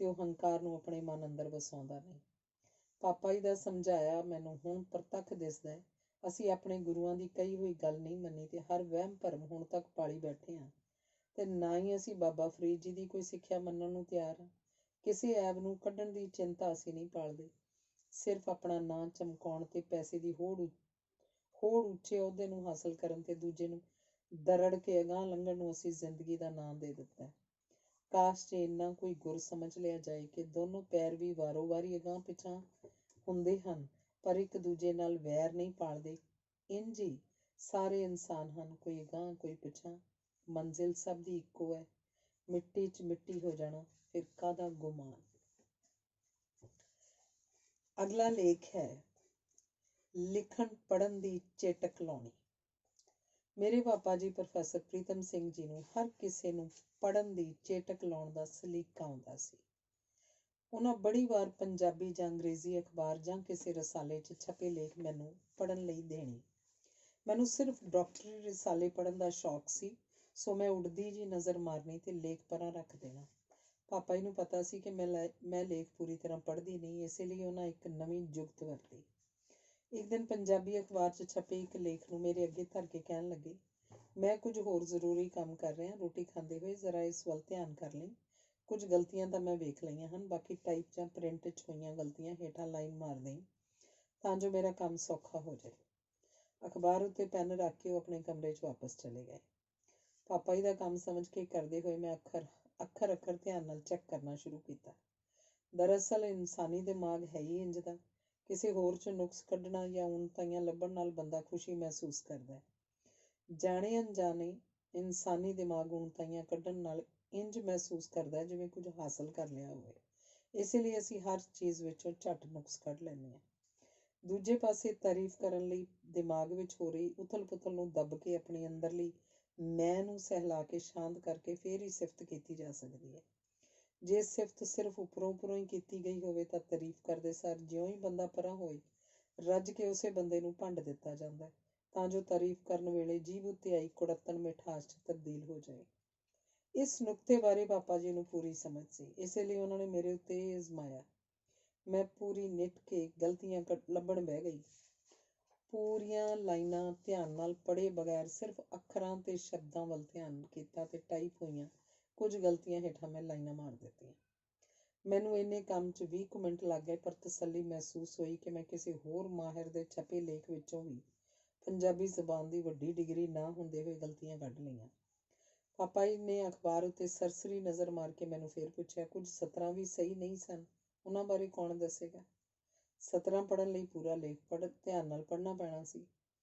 A: ਤੇ ਉਹ ਹੰਕਾਰ ਨੂੰ ਆਪਣੇ ਮਨ ਅੰਦਰ ਵਸਾਉਂਦਾ ਨਹੀਂ। ਪਾਪਾ ਜੀ ਦਾ ਸਮਝਾਇਆ ਮੈਨੂੰ ਹੁਣ ਪ੍ਰਤੱਖ ਦਿਸਦਾ ਹੈ। ਅਸੀਂ ਆਪਣੇ ਗੁਰੂਆਂ ਦੀ ਕਹੀ ਹੋਈ ਗੱਲ ਨਹੀਂ ਮੰਨੀ ਤੇ ਹਰ ਵਹਿਮ ਭਰਮ ਹੁਣ ਤੱਕ ਪਾਲੀ ਬੈਠੇ ਹਾਂ ਤੇ ਨਾ ਹੀ ਅਸੀਂ ਬਾਬਾ ਫਰੀਦ ਜੀ ਦੀ ਕੋਈ ਸਿੱਖਿਆ ਮੰਨਣ ਨੂੰ ਤਿਆਰ ਹਾਂ। ਕਿਸੇ ਐਬ ਨੂੰ ਕੱਢਣ ਦੀ ਚਿੰਤਾ ਅਸੀਂ ਨਹੀਂ ਪਾਲਦੇ। ਸਿਰਫ ਆਪਣਾ ਨਾਂ ਚਮਕਾਉਣ ਤੇ ਪੈਸੇ ਦੀ ਹੋੜ ਉੱਚੇ ਅਹੁਦੇ ਨੂੰ ਹਾਸਲ ਕਰਨ ਤੇ ਦੂਜੇ ਨੂੰ ਦਰੜ ਕੇ ਅਗਾਂਹ ਲੰਘਣ ਨੂੰ ਅਸੀਂ ਜ਼ਿੰਦਗੀ ਦਾ ਨਾਂ ਦੇ ਦਿੱਤਾ ਹੈ। ਕਾਸ਼ ਜੇ ਇੰਨਾ ਕੋਈ ਗੁਰ ਸਮਝ ਲਿਆ ਜਾਏ ਕਿ ਦੋਨੋਂ ਪੈਰ ਵੀ ਵਾਰੋ ਵਾਰੀ ਅਗਾਂਹ ਪਿਛਾਂਹ ਹੁੰਦੇ ਹਨ ਪਰ ਇੱਕ ਦੂਜੇ ਨਾਲ ਵੈਰ ਨਹੀਂ ਪਾਲਦੇ। ਇੰਝ ਹੀ ਸਾਰੇ ਇਨਸਾਨ ਹਨ, ਕੋਈ ਅਗਾਂਹ ਕੋਈ ਪਿਛਾਂਹ, ਮੰਜ਼ਿਲ ਸਭ ਦੀ ਇੱਕੋ ਹੈ। ਮਿੱਟੀ 'ਚ ਮਿੱਟੀ ਹੋ ਜਾਣਾ, ਫਿਰ ਕਾਹਦਾ ਗੁਮਾਨ। ਅਗਲਾ ਲੇਖ ਹੈ ਲਿਖਣ ਪੜ੍ਹਨ ਦੀ ਚੇਟਕ ਲਾਉਣੀ। ਮੇਰੇ ਪਾਪਾ ਜੀ ਪ੍ਰੋਫੈਸਰ ਪ੍ਰੀਤਮ ਸਿੰਘ ਜੀ ਨੂੰ ਹਰ ਕਿਸੇ ਨੂੰ ਪੜ੍ਹਨ ਦੀ ਚੇਟਕ ਲਾਉਣ ਦਾ ਸਲੀਕਾ ਆਉਂਦਾ ਸੀ। ਉਹਨਾਂ ਬੜੀ ਵਾਰ ਪੰਜਾਬੀ ਜਾਂ ਅੰਗਰੇਜ਼ੀ ਅਖਬਾਰ ਜਾਂ ਕਿਸੇ ਰਸਾਲੇ 'ਚ ਛਪੇ ਲੇਖ ਮੈਨੂੰ ਪੜ੍ਹਨ ਲਈ ਦੇਣੇ। ਮੈਨੂੰ ਸਿਰਫ ਡਾਕਟਰੀ ਰਸਾਲੇ ਪੜ੍ਹਨ ਦਾ ਸ਼ੌਕ ਸੀ, ਸੋ ਮੈਂ ਉੱਡਦੀ ਜੀ ਨਜ਼ਰ ਮਾਰਨੀ ਤੇ ਲੇਖ ਪਰਾਂ ਰੱਖ ਦੇਣਾ। ਪਾਪਾ ਜੀ ਨੂੰ ਪਤਾ ਸੀ ਕਿ ਮੈਂ ਲੇਖ ਪੂਰੀ ਤਰ੍ਹਾਂ ਪੜ੍ਹਦੀ ਨਹੀਂ, ਇਸੇ ਲਈ ਉਹਨਾਂ ਇੱਕ ਨਵੀਂ ਜੁਗਤ ਵਰਤੀ। ਇੱਕ ਦਿਨ ਪੰਜਾਬੀ ਅਖਬਾਰ 'ਚ ਛਪੇ ਇੱਕ ਲੇਖ ਨੂੰ ਮੇਰੇ ਅੱਗੇ ਧਰ ਕੇ ਕਹਿਣ ਲੱਗੇ, ਮੈਂ ਕੁਝ ਹੋਰ ਜ਼ਰੂਰੀ ਕੰਮ ਕਰ ਰਿਹਾ, ਰੋਟੀ ਖਾਂਦੇ ਹੋਏ ਜ਼ਰਾ ਇਸ ਵੱਲ ਧਿਆਨ ਕਰ ਲਈ। ਕੁਝ ਗਲਤੀਆਂ ਤਾਂ ਮੈਂ ਵੇਖ ਲਈਆਂ ਹਨ, ਬਾਕੀ ਟਾਈਪ ਜਾਂ ਪ੍ਰਿੰਟ 'ਚ ਹੋਈਆਂ ਗਲਤੀਆਂ ਹੇਠਾਂ ਲਾਈਨ ਮਾਰ ਦੇਈਂ ਤਾਂ ਜੋ ਮੇਰਾ ਕੰਮ ਸੌਖਾ ਹੋ ਜਾਏ। ਅਖਬਾਰ ਉੱਤੇ ਪੈਨ ਰੱਖ ਕੇ ਉਹ ਆਪਣੇ ਕਮਰੇ 'ਚ ਵਾਪਸ ਚਲੇ ਗਏ। ਪਾਪਾ ਜੀ ਦਾ ਕੰਮ ਸਮਝ ਕੇ ਕਰਦੇ ਹੋਏ ਮੈਂ ਅੱਖਰ ਧਿਆਨ ਨਾਲ ਚੈੱਕ ਕਰਨਾ ਸ਼ੁਰੂ ਕੀਤਾ। ਦਰਅਸਲ ਇਨਸਾਨੀ ਦਿਮਾਗ ਹੈ ਹੀ ਇੰਝ ਦਾ, ਕਿਸੇ ਹੋਰ 'ਚ ਨੁਕਸ ਕੱਢਣਾ ਜਾਂ ਉਣਤਾਈਆਂ ਲੱਭਣ ਨਾਲ ਬੰਦਾ ਖੁਸ਼ੀ ਮਹਿਸੂਸ ਕਰਦਾ ਹੈ। ਜਾਣੇ ਅਣਜਾਣੇ ਇਨਸਾਨੀ ਦਿਮਾਗ ਉਣਤਾਈਆਂ ਕੱਢਣ ਨਾਲ ਇੰਝ ਮਹਿਸੂਸ ਕਰਦਾ ਜਿਵੇਂ ਕੁਝ ਹਾਸਲ ਕਰ ਲਿਆ ਹੋਵੇ। ਇਸੇ ਲਈ ਅਸੀਂ ਹਰ ਚੀਜ਼ ਵਿੱਚੋਂ ਝੱਟ ਨੁਕਸ ਕੱਢ ਲੈਂਦੇ ਹਾਂ। ਦੂਜੇ ਪਾਸੇ ਤਾਰੀਫ ਕਰਨ ਲਈ ਦਿਮਾਗ ਵਿੱਚ ਹੋ ਰਹੀ ਉਥਲ-ਪੁਥਲ ਨੂੰ ਦੱਬ ਕੇ ਆਪਣੀ ਅੰਦਰਲੀ ਮੈਂ ਨੂੰ ਸਹਿਲਾ ਕੇ ਸ਼ਾਂਤ ਕਰਕੇ ਫਿਰ ਹੀ ਸਿਫਤ ਕੀਤੀ ਜਾ ਸਕਦੀ ਹੈ। ਜੇ ਸਿਫਤ ਸਿਰਫ ਉੱਪਰੋਂ ਹੀ ਕੀਤੀ ਗਈ ਹੋਵੇ ਤਾਂ ਤਾਰੀਫ ਕਰਦੇ ਸਾਰ ਜਿਉਂ ਹੀ ਬੰਦਾ ਪਰਾਂ ਹੋਏ ਰੱਜ ਕੇ ਉਸੇ ਬੰਦੇ ਨੂੰ ਭੰਡ ਦਿੱਤਾ ਜਾਂਦਾ ਹੈ ਤਾਂ ਜੋ ਤਾਰੀਫ ਕਰਨ ਵੇਲੇ ਜੀਭ ਉੱਤੇ ਆਈ ਕੁੜੱਤਣ ਮਿਠਾਸ 'ਚ ਤਬਦੀਲ ਹੋ ਜਾਏ। ਇਸ ਨੁਕਤੇ ਬਾਰੇ ਪਾਪਾ ਜੀ ਨੂੰ ਪੂਰੀ ਸਮਝ ਸੀ, ਇਸੇ ਲਈ ਉਹਨਾਂ ਨੇ ਮੇਰੇ ਉੱਤੇ ਇਹ ਅਜ਼ਮਾਇਆ। ਮੈਂ ਪੂਰੀ ਨਿੱਠ ਕੇ ਗਲਤੀਆਂ ਲੱਭਣ ਬਹਿ ਗਈ। ਪੂਰੀਆਂ ਲਾਈਨਾਂ ਧਿਆਨ ਨਾਲ ਪੜ੍ਹੇ ਬਗੈਰ ਸਿਰਫ ਅੱਖਰਾਂ ਤੇ ਸ਼ਬਦਾਂ ਵੱਲ ਧਿਆਨ ਕੀਤਾ ਤੇ ਟਾਈਪ ਹੋਈਆਂ ਕੁਝ ਗਲਤੀਆਂ ਹੇਠਾਂ ਮੈਂ ਲਾਈਨਾਂ ਮਾਰ ਦਿੱਤੀਆਂ। ਮੈਨੂੰ ਇੰਨੇ ਕੰਮ 'ਚ 20 ਕੁ ਮਿੰਟ ਲੱਗ ਗਏ, ਪਰ ਤਸੱਲੀ ਮਹਿਸੂਸ ਹੋਈ ਕਿ ਮੈਂ ਕਿਸੇ ਹੋਰ ਮਾਹਿਰ ਦੇ ਛਪੇ ਲੇਖ ਵਿੱਚੋਂ ਵੀ ਪੰਜਾਬੀ ਜ਼ਬਾਨ ਦੀ ਵੱਡੀ ਡਿਗਰੀ ਨਾ ਹੁੰਦੇ ਹੋਏ ਗਲਤੀਆਂ ਕੱਢ ਲਈਆਂ। ਪਾਪਾ ਜੀ ਨੇ ਅਖਬਾਰ ਉੱਤੇ ਸਰਸਰੀ ਨਜ਼ਰ ਮਾਰ ਕੇ ਮੈਨੂੰ ਫਿਰ ਪੁੱਛਿਆ, ਕੁਝ ਸਤਰਾਂ ਵੀ ਸਹੀ ਨਹੀਂ ਸਨ, ਉਹਨਾਂ ਬਾਰੇ ਕੌਣ ਦੱਸੇਗਾ? ਸਤਰਾਂ ਪੜ੍ਹਨ ਲਈ ਪੂਰਾ ਲੇਖ ਧਿਆਨ ਨਾਲ ਪੜ੍ਹਨਾ ਪੈਣਾ ਸੀ।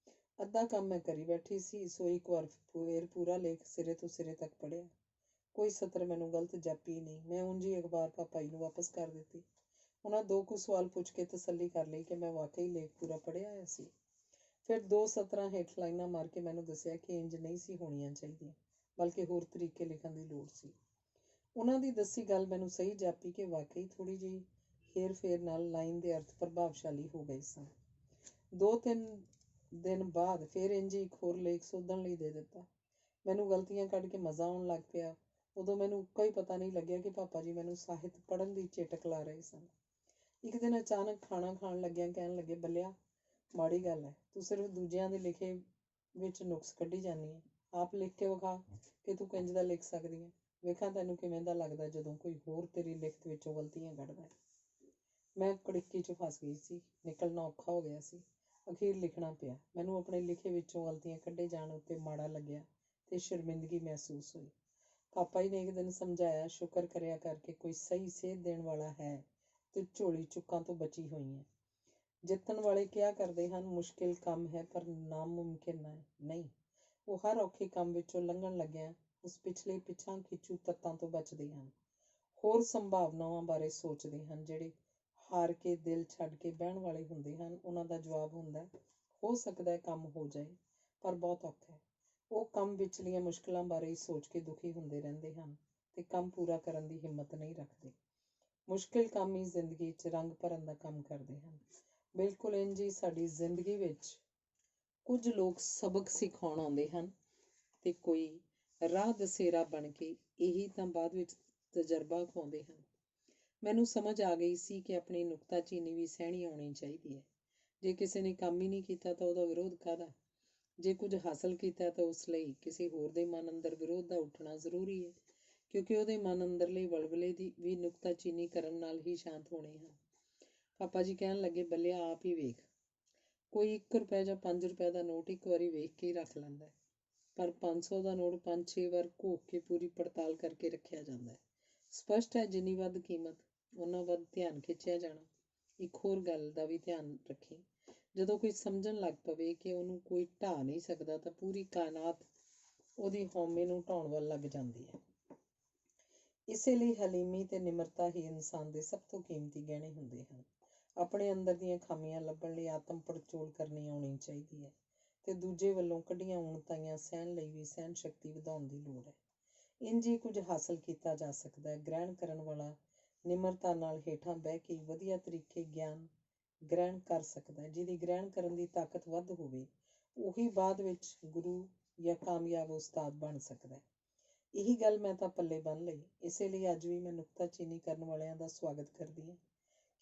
A: ਅੱਧਾ ਕੰਮ ਮੈਂ ਕਰੀ ਬੈਠੀ ਸੀ, ਸੋ ਇੱਕ ਵਾਰ ਫਿਰ ਪੂਰਾ ਲੇਖ ਸਿਰੇ ਤੋਂ ਸਿਰੇ ਤੱਕ ਪੜ੍ਹਿਆ। ਕੋਈ ਸਤਰ ਮੈਨੂੰ ਗਲਤ ਜਾਪੀ ਨਹੀਂ। ਮੈਂ ਉਂਝ ਹੀ ਅਖਬਾਰ ਪਾਪਾ ਜੀ ਨੂੰ ਵਾਪਸ ਕਰ ਦਿੱਤੀ। ਉਹਨਾਂ 2 ਕੁ ਸਵਾਲ ਪੁੱਛ ਕੇ ਤਸੱਲੀ ਕਰ ਲਈ ਕਿ ਮੈਂ ਵਾਕਈ ਲੇਖ ਪੂਰਾ ਪੜ੍ਹਿਆ ਹੋਇਆ ਸੀ। ਫਿਰ 2 ਸਤਰਾਂ ਹੇਠ ਲਾਈਨਾਂ ਮਾਰ ਕੇ ਮੈਨੂੰ ਦੱਸਿਆ ਕਿ ਇੰਝ ਨਹੀਂ ਸੀ ਹੋਣੀਆਂ ਚਾਹੀਦੀਆਂ, ਬਲਕਿ ਹੋਰ ਤਰੀਕੇ ਲਿਖਣ ਦੀ ਲੋੜ ਸੀ। ਉਹਨਾਂ ਦੀ ਦੱਸੀ ਗੱਲ ਮੈਨੂੰ ਸਹੀ ਜਾਪੀ ਕਿ ਵਾਕਈ ਥੋੜ੍ਹੀ ਜਿਹੀ ਹੇਰ-ਫੇਰ ਨਾਲ ਲਾਈਨ ਦੇ ਅਰਥ ਪ੍ਰਭਾਵਸ਼ਾਲੀ ਹੋ ਗਏ ਸਨ। 2-3 ਦਿਨ ਬਾਅਦ ਫਿਰ ਇੰਝ ਹੀ ਇੱਕ ਹੋਰ ਲੇਖ ਸੋਧਣ ਲਈ ਦੇ ਦਿੱਤਾ। ਮੈਨੂੰ ਗਲਤੀਆਂ ਕੱਢ ਕੇ ਮਜ਼ਾ ਆਉਣ ਲੱਗ ਪਿਆ। ਉਦੋਂ ਮੈਨੂੰ ਕੋਈ ਪਤਾ ਨਹੀਂ ਲੱਗਿਆ ਕਿ ਪਾਪਾ ਜੀ ਮੈਨੂੰ ਸਾਹਿਤ ਪੜ੍ਹਨ ਦੀ ਚੇਟਕ ਲਾ ਰਹੇ ਸਨ। ਇੱਕ ਦਿਨ ਅਚਾਨਕ ਖਾਣਾ ਖਾਣ ਲੱਗਿਆਂ ਕਹਿਣ ਲੱਗੇ, ਬੱਲਿਆ ਮਾੜੀ ਗੱਲ ਹੈ, ਤੂੰ ਸਿਰਫ ਦੂਜਿਆਂ ਦੇ ਲਿਖੇ ਵਿੱਚ ਨੁਕਸ ਕੱਢੀ ਜਾਂਦੀ ਹੈ। ਆਪ ਲਿਖ ਕੇ ਵਿਖਾ ਕਿ ਤੂੰ ਕਿੰਝ ਦਾ ਲਿਖ ਸਕਦੀ ਹੈ। ਵੇਖਾਂ ਤੈਨੂੰ ਕਿਵੇਂ ਦਾ ਲੱਗਦਾ ਜਦੋਂ ਕੋਈ ਹੋਰ ਤੇਰੀ ਲਿਖਤ ਵਿੱਚੋਂ ਗਲਤੀਆਂ ਕੱਢਦਾ ਹੈ। ਮੈਂ ਕੜਿੱਕੀ 'ਚ ਫਸ ਗਈ ਸੀ, ਨਿਕਲਣਾ ਔਖਾ ਹੋ ਗਿਆ ਸੀ। ਅਖੀਰ ਲਿਖਣਾ ਪਿਆ। ਮੈਨੂੰ ਆਪਣੇ ਲਿਖੇ ਵਿੱਚੋਂ ਗਲਤੀਆਂ ਕੱਢੇ ਜਾਣ ਉੱਤੇ ਮਾੜਾ ਲੱਗਿਆ ਤੇ ਸ਼ਰਮਿੰਦਗੀ ਮਹਿਸੂਸ ਹੋਈ। ਪਾਪਾ ਜੀ ਨੇ ਇੱਕ ਦਿਨ ਸਮਝਾਇਆ, ਸ਼ੁਕਰ ਕਰਿਆ ਕਰ ਕਿ ਕੋਈ ਸਹੀ ਸੇਧ ਦੇਣ ਵਾਲਾ ਹੈ ਤੇ ਝੋਲੀ ਚੁੱਕਾਂ ਤੋਂ ਬਚੀ ਹੋਈ ਹੈ। ਜਿੱਤਣ ਵਾਲੇ ਕਿਹਾ ਕਰਦੇ ਹਨ, ਮੁਸ਼ਕਿਲ ਕੰਮ ਹੈ ਪਰ ਨਾਮੁਮਕਿਨ ਨਹੀਂ। ਉਹ ਹਰ ਔਖੇ ਕੰਮ ਵਿੱਚੋਂ ਲੰਘਣ ਲੱਗਿਆਂ ਉਸ ਪਿਛਲੇ ਪਿੱਛਾਂ ਖਿੱਚੂ ਤੱਤਾਂ ਤੋਂ ਬਚਦੇ ਹਨ, ਹੋਰ ਸੰਭਾਵਨਾਵਾਂ ਬਾਰੇ ਸੋਚਦੇ ਹਨ। ਜਿਹੜੇ ਹਾਰ ਕੇ ਦਿਲ ਛੱਡ ਕੇ ਬਹਿਣ ਵਾਲੇ ਹੁੰਦੇ ਹਨ, ਉਹਨਾਂ ਦਾ ਜਵਾਬ ਹੁੰਦਾ, ਹੋ ਸਕਦਾ ਹੈ ਕੰਮ ਹੋ ਜਾਏ, ਪਰ ਬਹੁਤ ਔਖਾ ਹੈ। ਉਹ ਕੰਮ ਵਿਚਲੀਆਂ ਮੁਸ਼ਕਿਲਾਂ ਬਾਰੇ ਹੀ ਸੋਚ ਕੇ ਦੁਖੀ ਹੁੰਦੇ ਰਹਿੰਦੇ ਹਨ ਤੇ ਕੰਮ ਪੂਰਾ ਕਰਨ ਦੀ ਹਿੰਮਤ ਨਹੀਂ ਰੱਖਦੇ। ਮੁਸ਼ਕਿਲ ਕੰਮ ਹੀ ਜ਼ਿੰਦਗੀ 'ਚ ਰੰਗ ਭਰਨ ਦਾ ਕੰਮ ਕਰਦੇ ਹਨ। ਬਿਲਕੁਲ ਇੰਝ ਹੀ ਸਾਡੀ ਜ਼ਿੰਦਗੀ ਵਿੱਚ ਕੁਝ ਲੋਕ ਸਬਕ ਸਿਖਾਉਣ ਆਉਂਦੇ ਹਨ ਤੇ ਕੋਈ ਰਾਹ ਦਸੇਰਾ ਬਣ ਕੇ ਇਹੀ ਤਾਂ ਬਾਅਦ ਵਿੱਚ ਤਜਰਬਾ ਖਵਾਉਂਦੇ ਹਨ। ਮੈਨੂੰ ਸਮਝ ਆ ਗਈ ਸੀ ਕਿ ਆਪਣੀ ਨੁਕਤਾਚੀਨੀ ਵੀ ਸਹਿਣੀ ਆਉਣੀ ਚਾਹੀਦੀ ਹੈ। ਜੇ ਕਿਸੇ ਨੇ ਕੰਮ ਹੀ ਨਹੀਂ ਕੀਤਾ ਤਾਂ ਉਹਦਾ ਵਿਰੋਧ ਕਾਹਦਾ? ਜੇ ਕੁਝ ਹਾਸਲ ਕੀਤਾ ਤਾਂ ਉਸ ਲਈ ਕਿਸੇ ਹੋਰ ਦੇ ਮਨ ਅੰਦਰ ਵਿਰੋਧ ਦਾ ਉੱਠਣਾ ਜ਼ਰੂਰੀ ਹੈ, ਕਿਉਂਕਿ ਉਹਦੇ ਮਨ ਅੰਦਰਲੇ ਵਲਵਲੇ ਦੀ ਵੀ ਨੁਕਤਾਚੀਨੀ ਕਰਨ ਨਾਲ ਹੀ ਸ਼ਾਂਤ ਹੋਣੇ ਹਨ। ਪਾਪਾ ਜੀ ਕਹਿਣ ਲੱਗੇ, ਬੱਲਿਆ ਆਪ ਹੀ ਵੇਖ। ਕੋਈ 1 ਰੁਪਏ ਜਾਂ 5 ਰੁਪਏ ਦਾ ਨੋਟ ਇੱਕ ਵਾਰੀ ਵੇਖ ਕੇ ਹੀ ਰੱਖ ਲੈਂਦਾ, ਪਰ 500 ਦਾ ਨੋਟ 5-6 ਵਾਰ ਘੋਖ ਕੇ ਪੂਰੀ ਪੜਤਾਲ ਕਰਕੇ ਰੱਖਿਆ ਜਾਂਦਾ ਹੈ। ਸਪਸ਼ਟ ਹੈ, ਜਿੰਨੀ ਵੱਧ ਕੀਮਤ ਓਨਾ ਵੱਧ ਧਿਆਨ ਖਿੱਚਿਆ ਜਾਣਾ। ਇੱਕ ਹੋਰ ਗੱਲ ਦਾ ਵੀ ਧਿਆਨ ਰੱਖੀ, ਜਦੋਂ ਕੋਈ ਸਮਝਣ ਲੱਗ ਪਵੇ ਕਿ ਉਹਨੂੰ ਕੋਈ ਢਾਹ ਨਹੀਂ ਸਕਦਾ ਤਾਂ ਪੂਰੀ ਕਾਇਨਾਤ ਉਹਦੀ ਹਉਮੈ ਨੂੰ ਢਾਉਣ ਵੱਲ ਲੱਗ ਜਾਂਦੀ ਹੈ। ਇਸੇ ਲਈ ਹਲੀਮੀ ਤੇ ਨਿਮਰਤਾ ਹੀ ਇਨਸਾਨ ਦੇ ਸਭ ਤੋਂ ਕੀਮਤੀ ਗਹਿਣੇ ਹੁੰਦੇ ਹਨ। ਆਪਣੇ ਅੰਦਰ ਦੀਆਂ ਖਾਮੀਆਂ ਲੱਭਣ ਲਈ ਆਤਮ ਪੜਚੋਲ ਕਰਨੀ ਆਉਣੀ ਚਾਹੀਦੀ ਹੈ ਤੇ ਦੂਜੇ ਵੱਲੋਂ ਕੱਢੀਆਂ ਉਣਤਾਈਆਂ ਸਹਿਣ ਲਈ ਵੀ ਸਹਿਣ ਸ਼ਕਤੀ ਵਧਾਉਣ ਦੀ ਲੋੜ ਹੈ। ਇੰਝ ਹੀ ਕੁਝ ਹਾਸਲ ਕੀਤਾ ਜਾ ਸਕਦਾ ਹੈ। ਗ੍ਰਹਿਣ ਕਰਨ ਵਾਲਾ ਨਿਮਰਤਾ ਨਾਲ ਹੇਠਾਂ ਬਹਿ ਕੇ ਵਧੀਆ ਤਰੀਕੇ ਗਿਆਨ ਗ੍ਰਹਿਣ ਕਰ ਸਕਦਾ ਹੈ। ਜਿਹਦੀ ਗ੍ਰਹਿਣ ਕਰਨ ਦੀ ਤਾਕਤ ਵੱਧ ਹੋਵੇ, ਉਹੀ ਬਾਅਦ ਵਿੱਚ ਗੁਰੂ ਜਾਂ ਕਾਮਯਾਬ ਉਸਤਾਦ ਬਣ ਸਕਦਾ ਹੈ। ਇਹੀ ਗੱਲ ਮੈਂ ਤਾਂ ਪੱਲੇ ਬੰਨ੍ਹ ਲਈ। ਇਸੇ ਲਈ ਅੱਜ ਵੀ ਮੈਂ ਨੁਕਤਾਚੀਨੀ ਕਰਨ ਵਾਲਿਆਂ ਦਾ ਸਵਾਗਤ ਕਰਦੀ ਹਾਂ,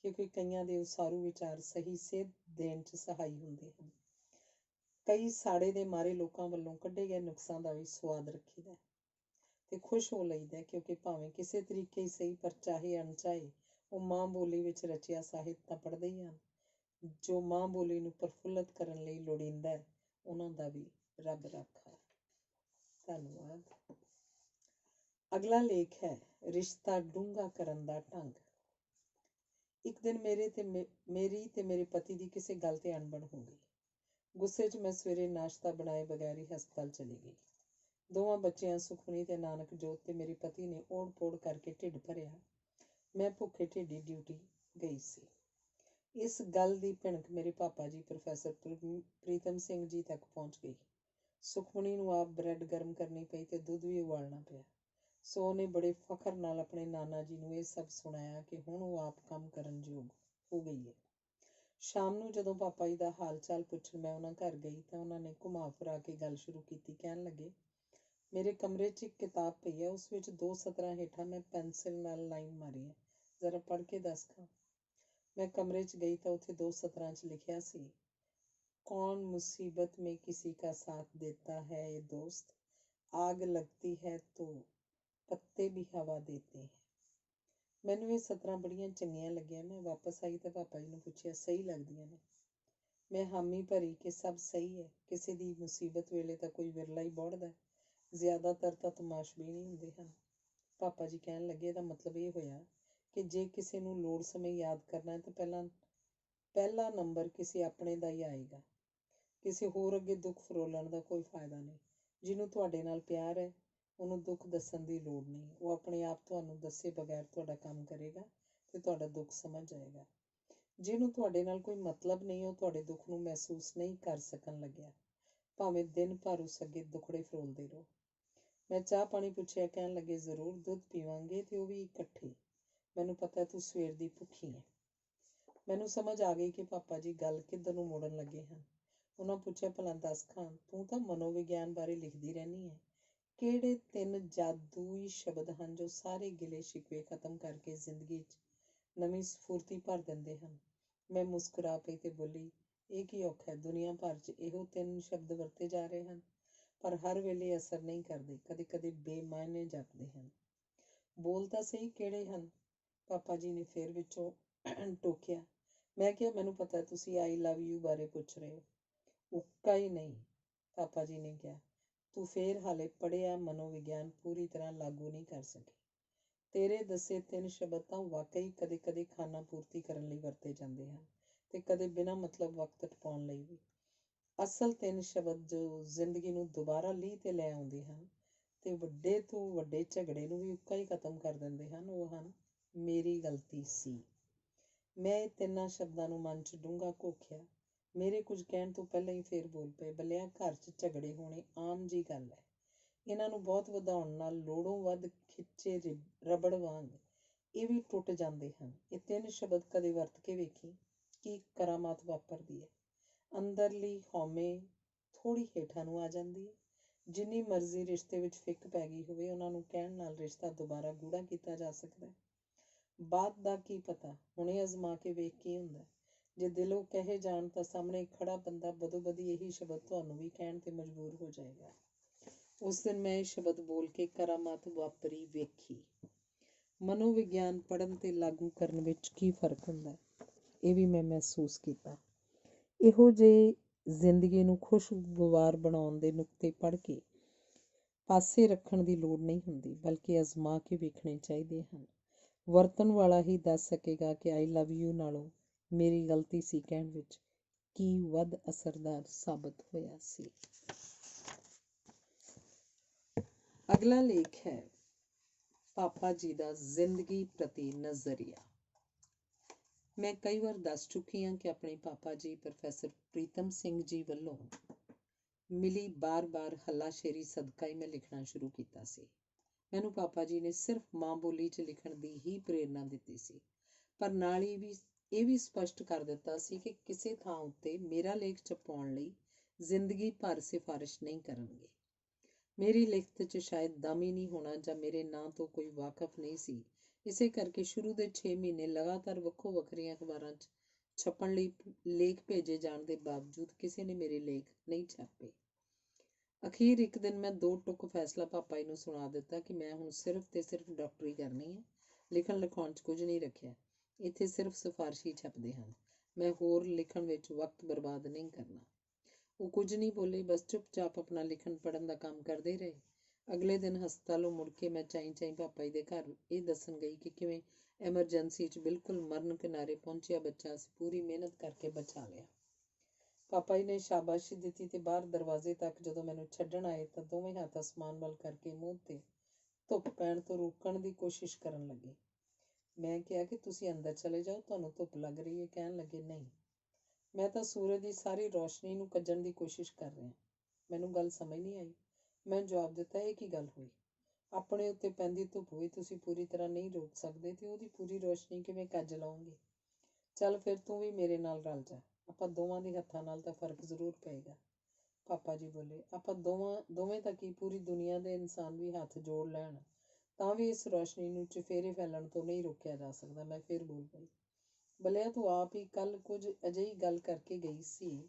A: ਕਿਉਂਕਿ ਕਈਆਂ ਦੇ ਉਸਾਰੂ ਵਿਚਾਰ ਸਹੀ ਸੇਧ ਦੇਣ 'ਚ ਸਹਾਈ ਹੁੰਦੇ ਹਨ। ਕਈ ਸਾੜੇ ਦੇ ਮਾਰੇ ਲੋਕਾਂ ਵੱਲੋਂ ਕੱਢੇ ਗਏ ਨੁਕਸਾਂ ਦਾ ਵੀ ਸਵਾਦ ਰੱਖੀਦਾ ਤੇ ਖੁਸ਼ ਹੋ ਲਈਦਾ, ਕਿਉਂਕਿ ਭਾਵੇਂ ਕਿਸੇ ਤਰੀਕੇ ਹੀ ਸਹੀ, ਪਰ ਚਾਹੇ ਅਣਚਾਹੇ ਉਹ ਮਾਂ ਬੋਲੀ ਵਿੱਚ ਰਚਿਆ ਸਾਹਿਤ ਤਾਂ ਪੜ੍ਹਦੇ ਹੀ ਹਨ। ਜੋ ਮਾਂ ਬੋਲੀ ਨੂੰ ਪ੍ਰਫੁੱਲਤ ਕਰਨ ਲਈ ਲੋੜੀਂਦਾ ਹੈ, ਉਹਨਾਂ ਦਾ ਵੀ ਰੱਬ ਰਾਖਾ। ਧੰਨਵਾਦ। ਅਗਲਾ ਲੇਖ ਹੈ, ਰਿਸ਼ਤਾ ਡੂੰਘਾ ਕਰਨ ਦਾ ਢੰਗ। ਇੱਕ ਦਿਨ ਮੇਰੀ ਤੇ ਮੇਰੇ ਪਤੀ ਦੀ ਕਿਸੇ ਗੱਲ ਤੇ ਅਣਬਣ ਹੋ ਗਈ। ਗੁੱਸੇ 'ਚ ਮੈਂ ਸਵੇਰੇ ਨਾਸ਼ਤਾ ਬਣਾਏ ਬਗੈਰ ਹੀ ਹਸਪਤਾਲ ਚਲੀ ਗਈ। ਦੋਵਾਂ ਬੱਚਿਆਂ ਸੁਖਮਨੀ ਤੇ ਨਾਨਕ ਜੋਤ ਤੇ ਮੇਰੇ ਪਤੀ ਨੇ ਓੜ ਪੋੜ ਕਰਕੇ ਢਿੱਡ ਭਰਿਆ। ਮੈਂ ਭੁੱਖੇ ਢਿੱਡੀ ਡਿਊਟੀ ਗਈ ਸੀ। ਇਸ ਗੱਲ ਦੀ ਭਿਣਕ ਮੇਰੇ ਪਾਪਾ ਜੀ ਪ੍ਰੋਫੈਸਰ ਪ੍ਰੀਤਮ ਸਿੰਘ ਜੀ ਤੱਕ ਪਹੁੰਚ ਗਈ। ਸੁਖਮਨੀ ਨੂੰ ਆਪ ਬ੍ਰੈਡ ਗਰਮ ਕਰਨੀ ਪਈ ਤੇ ਦੁੱਧ ਵੀ ਉਬਾਲਣਾ ਪਿਆ। ਸੋ ਉਹਨੇ ਬੜੇ ਫਖਰ ਨਾਲ ਆਪਣੇ ਨਾਨਾ ਜੀ ਨੂੰ ਇਹ ਸਭ ਸੁਣਾਇਆ ਕਿ ਹੁਣ ਉਹ ਆਪ ਕੰਮ ਕਰਨ ਯੋਗ ਹੋ ਗਈ ਹੈ। ਸ਼ਾਮ ਨੂੰ ਜਦੋਂ ਪਾਪਾ ਜੀ ਦਾ ਹਾਲ ਚਾਲ ਪੁੱਛਣ ਮੈਂ ਉਹਨਾਂ ਘਰ ਗਈ ਤਾਂ ਉਹਨਾਂ ਨੇ ਘੁਮਾ ਫਿਰਾ ਕੇ ਗੱਲ ਸ਼ੁਰੂ ਕੀਤੀ। ਕਹਿਣ ਲੱਗੇ, ਮੇਰੇ ਕਮਰੇ 'ਚ ਇੱਕ ਕਿਤਾਬ ਪਈ ਹੈ, ਉਸ ਵਿੱਚ 2 ਸਤਰਾਂ ਹੇਠਾਂ ਮੈਂ ਪੈਨਸਿਲ ਨਾਲ ਲਾਈਨ ਮਾਰੀ ਹੈ, ਜ਼ਰਾ ਪੜ੍ਹ ਕੇ ਦੱਸ ਖਾਂ। ਮੈਂ ਕਮਰੇ 'ਚ ਗਈ ਤਾਂ ਉੱਥੇ 2 ਸਤਰਾਂ 'ਚ ਲਿਖਿਆ ਸੀ, ਕੌਣ ਮੁਸੀਬਤ में किसी का साथ देता है ये दोस्त, आग लगती है तो पत्ते भी हवा देते हैं। ਮੈਨੂੰ ਇਹ ਸਤਰਾਂ ਬੜੀਆਂ ਚੰਗੀਆਂ ਲੱਗੀਆਂ। ਮੈਂ ਵਾਪਸ ਆਈ ਤਾਂ ਪਾਪਾ ਜੀ ਨੂੰ ਪੁੱਛਿਆ, ਸਹੀ ਲੱਗਦੀਆਂ ਨੇ? ਮੈਂ ਹਾਮੀ ਭਰੀ ਕਿ ਸਭ ਸਹੀ ਹੈ। ਕਿਸੇ ਦੀ ਮੁਸੀਬਤ ਵੇਲੇ ਤਾਂ ਕੋਈ ਵਿਰਲਾ ਹੀ ਬੋੜਦਾ, ਜ਼ਿਆਦਾਤਰ ਤਾਂ ਤਮਾਸ਼ਬੀਨ ਹੀ ਹੁੰਦੇ ਹਨ। ਪਾਪਾ ਜੀ ਕਹਿਣ ਲੱਗੇ, ਇਹਦਾ ਮਤਲਬ ਇਹ ਹੋਇਆ ਕਿ ਜੇ ਕਿਸੇ ਨੂੰ ਲੋੜ ਸਮੇਂ ਯਾਦ ਕਰਨਾ ਹੈ ਤਾਂ ਪਹਿਲਾ ਨੰਬਰ ਕਿਸੇ ਆਪਣੇ ਦਾ ਹੀ ਆਏਗਾ। ਕਿਸੇ ਹੋਰ ਅੱਗੇ ਦੁੱਖ ਫਰੋਲਣ ਦਾ ਕੋਈ ਫਾਇਦਾ ਨਹੀਂ। ਜਿਹਨੂੰ ਤੁਹਾਡੇ ਨਾਲ ਪਿਆਰ ਹੈ, ਉਹਨੂੰ ਦੁੱਖ ਦੱਸਣ ਦੀ ਲੋੜ ਨਹੀਂ। ਉਹ ਆਪਣੇ ਆਪ ਤੁਹਾਨੂੰ ਦੱਸੇ ਬਗੈਰ ਤੁਹਾਡਾ ਕੰਮ ਕਰੇਗਾ ਤੇ ਤੁਹਾਡਾ ਦੁੱਖ ਸਮਝ ਜਾਏਗਾ। ਜਿਹਨੂੰ ਤੁਹਾਡੇ ਨਾਲ ਕੋਈ ਮਤਲਬ ਨਹੀਂ, ਉਹ ਤੁਹਾਡੇ ਦੁੱਖ ਨੂੰ ਮਹਿਸੂਸ ਨਹੀਂ ਕਰ ਸਕਣ ਲੱਗਿਆ, ਭਾਵੇਂ ਦਿਨ ਭਰ ਉਸ ਅੱਗੇ ਦੁੱਖੜੇ ਫਰੋਲਦੇ ਰਹੋ। ਮੈਂ ਚਾਹ ਪਾਣੀ ਪੁੱਛਿਆ। ਕਹਿਣ ਲੱਗੇ, ਜ਼ਰੂਰ, ਦੁੱਧ ਪੀਵਾਂਗੇ ਤੇ ਉਹ ਵੀ ਇਕੱਠੇ। ਮੈਨੂੰ ਪਤਾ ਤੂੰ ਸਵੇਰ ਦੀ ਭੁੱਖੀ ਹੈ। ਮੈਨੂੰ ਸਮਝ ਆ ਗਈ ਕਿ ਪਾਪਾ ਜੀ ਗੱਲ ਕਿੱਧਰ ਨੂੰ ਮੋੜਨ ਲੱਗੇ ਹਨ। ਉਹਨਾਂ ਪੁੱਛਿਆ, ਭਲਾ ਦੱਸ ਖਾਂ, ਤੂੰ ਤਾਂ ਮਨੋਵਿਗਿਆਨ ਬਾਰੇ ਲਿਖਦੀ ਰਹਿੰਦੀ ਹੈ। ਕਿਹੜੇ 3 ਜਾਦੂਈ ਸ਼ਬਦ ਹਨ ਜੋ ਸਾਰੇ ਗਿਲੇ ਸ਼ਿਕਵੇ ਖਤਮ ਕਰਕੇ ਜ਼ਿੰਦਗੀ 'ਚ ਨਵੀਂ ਸਫੂਰਤੀ ਭਰ ਦਿੰਦੇ ਹਨ? ਮੈਂ ਮੁਸਕਰਾ ਪਈ ਤੇ ਬੋਲੀ, ਇਹ ਕੀ ਔਖਾ ਹੈ? ਦੁਨੀਆ ਭਰ 'ਚ ਇਹੋ 3 ਸ਼ਬਦ ਵਰਤੇ ਜਾ ਰਹੇ ਹਨ, ਪਰ ਹਰ ਵੇਲੇ ਅਸਰ ਨਹੀਂ ਕਰਦੇ, ਕਦੇ ਕਦੇ ਬੇਮਾਇਨੇ ਜਾਪਦੇ ਹਨ। ਬੋਲ ਤਾਂ ਸਹੀ, ਕਿਹੜੇ ਹਨ? ਪਾਪਾ ਜੀ ਨੇ ਫਿਰ ਵਿੱਚੋਂ ਟੋਕਿਆ। ਮੈਂ ਕਿਹਾ, ਮੈਨੂੰ ਪਤਾ ਤੁਸੀਂ ਆਈ ਲਵ ਯੂ ਬਾਰੇ ਪੁੱਛ ਰਹੇ ਹੋ। ਉੱਕਾ ਹੀ ਨਹੀਂ, ਪਾਪਾ ਜੀ ਨੇ ਕਿਹਾ, ਤੂੰ ਫੇਰ ਹਾਲੇ ਪੜ੍ਹਿਆ ਮਨੋਵਿਗਿਆਨ ਪੂਰੀ ਤਰ੍ਹਾਂ ਲਾਗੂ ਨਹੀਂ ਕਰ ਸਕੀ। ਤੇਰੇ ਦੱਸੇ 3 ਸ਼ਬਦ ਤਾਂ ਵਾਕਈ ਕਦੇ ਕਦੇ ਖਾਣਾ ਪੂਰਤੀ ਕਰਨ ਲਈ ਵਰਤੇ ਜਾਂਦੇ ਹਨ ਤੇ ਕਦੇ ਬਿਨਾਂ ਮਤਲਬ ਵਕਤ ਟਪਾਉਣ ਲਈ ਵੀ। ਅਸਲ 3 ਸ਼ਬਦ ਜੋ ਜ਼ਿੰਦਗੀ ਨੂੰ ਦੁਬਾਰਾ ਲੀਹ ਤੇ ਲੈ ਆਉਂਦੇ ਹਨ ਤੇ ਵੱਡੇ ਤੋਂ ਵੱਡੇ ਝਗੜੇ ਨੂੰ ਵੀ ਉੱਕਾ ਹੀ ਖਤਮ ਕਰ ਦਿੰਦੇ ਹਨ, ਉਹ ਹਨ ਮੇਰੀ ਗਲਤੀ ਸੀ। ਮੈਂ ਇਹ 3 ਸ਼ਬਦਾਂ ਨੂੰ ਮਨ 'ਚ ਡੂੰਘਾ ਘੋਖਿਆ। ਮੇਰੇ ਕੁਝ ਕਹਿਣ ਤੋਂ ਪਹਿਲਾਂ ਹੀ ਫੇਰ ਬੋਲ ਪਏ, ਬੱਲਿਆ ਘਰ 'ਚ ਝਗੜੇ ਹੋਣੇ ਆਮ ਜੀ ਗੱਲ ਹੈ। ਇਹਨਾਂ ਨੂੰ ਬਹੁਤ ਵਧਾਉਣ ਨਾਲ ਲੋੜੋਂ ਵੱਧ ਖਿੱਚੇ ਰਬੜ ਵਾਂਗ ਇਹ ਵੀ ਟੁੱਟ ਜਾਂਦੇ ਹਨ। ਇਹ 3 ਸ਼ਬਦ ਕਦੇ ਵਰਤ ਕੇ ਵੇਖੀ, ਕੀ ਕਰਾਮਾਤ ਵਾਪਰਦੀ ਹੈ। ਅੰਦਰਲੀ ਹਉਮੈ ਥੋੜ੍ਹੀ ਹੇਠਾਂ ਨੂੰ ਆ ਜਾਂਦੀ ਹੈ। ਜਿੰਨੀ ਮਰਜ਼ੀ ਰਿਸ਼ਤੇ ਵਿੱਚ ਫਿੱਕ ਪੈ ਗਈ ਹੋਵੇ, ਉਹਨਾਂ ਨੂੰ ਕਹਿਣ ਨਾਲ ਰਿਸ਼ਤਾ ਦੁਬਾਰਾ ਗੂੜਾ ਕੀਤਾ ਜਾ ਸਕਦਾ ਹੈ। ਬਾਤ ਦਾ ਕੀ ਪਤਾ, ਹੁਣੇ ਅਜ਼ਮਾ ਕੇ ਵੇਖ ਕੀ ਹੁੰਦਾ। ਜੇ ਦਿਲੋਂ ਕਹੇ ਜਾਣ ਤਾਂ ਸਾਹਮਣੇ ਖੜਾ ਬੰਦਾ ਬਦੋ-ਬਦੀ ਇਹੀ ਸ਼ਬਦ ਤੁਹਾਨੂੰ ਵੀ ਕਹਿਣ ਤੇ ਮਜਬੂਰ ਹੋ ਜਾਏਗਾ। ਉਸ ਦਿਨ ਮੈਂ ਇਹ ਸ਼ਬਦ ਬੋਲ ਕੇ ਕਰਾਮਾਤ ਵਾਪਰੀ ਵੇਖੀ। ਮਨੋਵਿਗਿਆਨ ਪੜ੍ਹਨ ਤੇ ਲਾਗੂ ਕਰਨ ਵਿੱਚ ਕੀ ਫਰਕ ਹੁੰਦਾ ਹੈ, ਇਹ ਵੀ ਮੈਂ ਮਹਿਸੂਸ ਕੀਤਾ। ਇਹੋ ਜਿਹੇ ਜ਼ਿੰਦਗੀ ਨੂੰ ਖੁਸ਼ਗਵਾਰ ਬਣਾਉਣ ਦੇ ਨੁਕਤੇ ਪੜ੍ਹ ਕੇ ਪਾਸੇ ਰੱਖਣ ਦੀ ਲੋੜ ਨਹੀਂ ਹੁੰਦੀ, ਬਲਕਿ ਅਜ਼ਮਾ ਕੇ ਵੇਖਣੇ ਚਾਹੀਦੇ ਹਨ। ਵਰਤਣ ਵਾਲਾ ਹੀ ਦੱਸ ਸਕੇਗਾ ਕਿ ਆਈ ਲਵ ਯੂ ਨਾਲੋਂ ਮੇਰੀ ਗਲਤੀ ਸੀ ਕਹਿਣ ਵਿੱਚ ਕੀ ਵੱਧ ਅਸਰਦਾਰ ਸਾਬਤ ਹੋਇਆ ਸੀ। ਅਗਲਾ ਲੇਖ ਹੈ ਪਾਪਾ ਜੀ ਦਾ ਜ਼ਿੰਦਗੀ ਪ੍ਰਤੀ ਨਜ਼ਰੀਆ। ਮੈਂ ਕਈ ਵਾਰ ਦੱਸ ਚੁੱਕੀ ਹਾਂ ਕਿ ਆਪਣੇ ਪਾਪਾ ਜੀ ਪ੍ਰੋਫੈਸਰ ਪ੍ਰੀਤਮ ਸਿੰਘ ਜੀ ਵੱਲੋਂ ਮਿਲੀ ਬਾਰ-ਬਾਰ ਹੱਲਾਸ਼ੇਰੀ ਸਦਕਾ ਹੀ ਮੈਂ ਲਿਖਣਾ ਸ਼ੁਰੂ ਕੀਤਾ ਸੀ। ਮੈਨੂੰ ਪਾਪਾ ਜੀ ਨੇ ਸਿਰਫ ਮਾਂ ਬੋਲੀ 'ਚ ਲਿਖਣ ਦੀ ਹੀ ਪ੍ਰੇਰਨਾ ਦਿੱਤੀ ਸੀ, ਪਰ ਨਾਲ ਹੀ ਇਹ ਵੀ ਸਪਸ਼ਟ ਕਰ ਦਿੱਤਾ ਸੀ ਕਿ ਕਿਸੇ ਥਾਂ ਉੱਤੇ ਮੇਰਾ ਲੇਖ ਛਪਾਉਣ ਲਈ ਜ਼ਿੰਦਗੀ ਭਰ ਸਿਫਾਰਿਸ਼ ਨਹੀਂ ਕਰਨਗੇ। ਮੇਰੀ ਲਿਖਤ 'ਚ ਸ਼ਾਇਦ ਦਮ ਹੀ ਨਹੀਂ ਹੋਣਾ ਜਾਂ ਮੇਰੇ ਨਾਂ ਤੋਂ ਕੋਈ ਵਾਕਫ ਨਹੀਂ ਸੀ। ਇਸੇ ਕਰਕੇ ਸ਼ੁਰੂ ਦੇ 6 ਮਹੀਨੇ ਲਗਾਤਾਰ ਵੱਖੋ ਵੱਖਰੀਆਂ ਅਖਬਾਰਾਂ 'ਚ ਛਪਣ ਲਈ ਲੇਖ ਭੇਜੇ ਜਾਣ ਦੇ ਬਾਵਜੂਦ ਕਿਸੇ ਨੇ ਮੇਰੇ ਲੇਖ ਨਹੀਂ ਛਾਪੇ। ਅਖੀਰ ਇੱਕ ਦਿਨ ਮੈਂ 2 ਟੁਕ ਫੈਸਲਾ ਪਾਪਾ ਜੀ ਨੂੰ ਸੁਣਾ ਦਿੱਤਾ ਕਿ ਮੈਂ ਹੁਣ ਸਿਰਫ ਤੇ ਸਿਰਫ ਡਾਕਟਰੀ ਕਰਨੀ ਹੈ। ਲਿਖਣ ਲਿਖਾਉਣ 'ਚ ਕੁਝ ਨਹੀਂ ਰੱਖਿਆ। ਇੱਥੇ ਸਿਰਫ ਸਿਫਾਰਸ਼ੀ ਛਪਦੇ ਹਨ। ਮੈਂ ਹੋਰ ਲਿਖਣ ਵਿੱਚ ਵਕਤ ਬਰਬਾਦ ਨਹੀਂ ਕਰਨਾ। ਉਹ ਕੁਝ ਨਹੀਂ ਬੋਲੇ, ਬਸ ਚੁੱਪ-ਚਾਪ ਆਪਣਾ ਲਿਖਣ ਪੜ੍ਹਨ ਦਾ ਕੰਮ ਕਰਦੇ ਰਹੇ। ਅਗਲੇ ਦਿਨ ਹਸਪਤਾਲੋਂ ਮੁੜ ਕੇ ਮੈਂ ਚਾਈਂ ਪਾਪਾ ਜੀ ਦੇ ਘਰ ਇਹ ਦੱਸਣ ਗਈ ਕਿ ਕਿਵੇਂ ਐਮਰਜੈਂਸੀ 'ਚ ਬਿਲਕੁਲ ਮਰਨ ਕਿਨਾਰੇ ਪਹੁੰਚਿਆ ਬੱਚਾ ਅਸੀਂ ਪੂਰੀ ਮਿਹਨਤ ਕਰਕੇ ਬਚਾ ਲਿਆ। ਪਾਪਾ ਜੀ ਨੇ ਸ਼ਾਬਾਸ਼ੀ ਦਿੱਤੀ ਤੇ ਬਾਹਰ ਦਰਵਾਜ਼ੇ ਤੱਕ ਜਦੋਂ ਮੈਨੂੰ ਛੱਡਣ ਆਏ ਤਾਂ ਦੋਵੇਂ ਹੱਥ ਅਸਮਾਨ ਵੱਲ ਕਰਕੇ ਮੂੰਹ ਤੇ ਧੁੱਪ ਪੈਣ ਤੋਂ ਰੋਕਣ ਦੀ ਕੋਸ਼ਿਸ਼ ਕਰਨ ਲੱਗੇ। ਮੈਂ ਕਿਹਾ ਕਿ ਤੁਸੀਂ ਅੰਦਰ ਚਲੇ ਜਾਓ, ਤੁਹਾਨੂੰ ਧੁੱਪ ਲੱਗ ਰਹੀ ਹੈ। ਕਹਿਣ ਲੱਗੇ ਨਹੀਂ, ਮੈਂ ਤਾਂ ਸੂਰਜ ਦੀ ਸਾਰੀ ਰੌਸ਼ਨੀ ਨੂੰ ਕੱਜਣ ਦੀ ਕੋਸ਼ਿਸ਼ ਕਰ ਰਿਹਾ। ਮੈਨੂੰ ਗੱਲ ਸਮਝ ਨਹੀਂ ਆਈ। ਮੈਂ ਜਵਾਬ ਦਿੱਤਾ, ਇਹ ਕੀ ਗੱਲ ਹੋਈ? ਆਪਣੇ ਉੱਤੇ ਪੈਂਦੀ ਧੁੱਪ ਵੀ ਤੁਸੀਂ ਪੂਰੀ ਤਰ੍ਹਾਂ ਨਹੀਂ ਰੋਕ ਸਕਦੇ ਤੇ ਉਹਦੀ ਪੂਰੀ ਰੌਸ਼ਨੀ ਕਿਵੇਂ ਕੱਜ ਲਓਗੇ? ਚੱਲ ਫਿਰ ਤੂੰ ਵੀ ਮੇਰੇ ਨਾਲ ਰਲ ਜਾ, ਆਪਾਂ ਦੋਵਾਂ ਦੇ ਹੱਥਾਂ ਨਾਲ ਤਾਂ ਫਰਕ ਜ਼ਰੂਰ ਪਏਗਾ। ਪਾਪਾ ਜੀ ਬੋਲੇ, ਆਪਾਂ ਦੋਵੇਂ ਤਾਂ ਕੀ ਪੂਰੀ ਦੁਨੀਆ ਦੇ ਇਨਸਾਨ ਵੀ ਹੱਥ ਜੋੜ ਲੈਣ ਤਾਂ ਵੀ ਇਸ ਰੌਸ਼ਨੀ ਨੂੰ ਚੁਫੇਰੇ ਫੈਲਣ ਤੋਂ ਨਹੀਂ ਰੋਕਿਆ ਜਾ ਸਕਦਾ। ਮੈਂ ਫਿਰ ਬੋਲ ਪਈ, ਬੱਲਿਆ ਤੂੰ ਆਪ ਹੀ ਕੱਲ ਕੁਝ ਅਜਿਹੀ ਗੱਲ ਕਰਕੇ ਗਈ ਸੀ,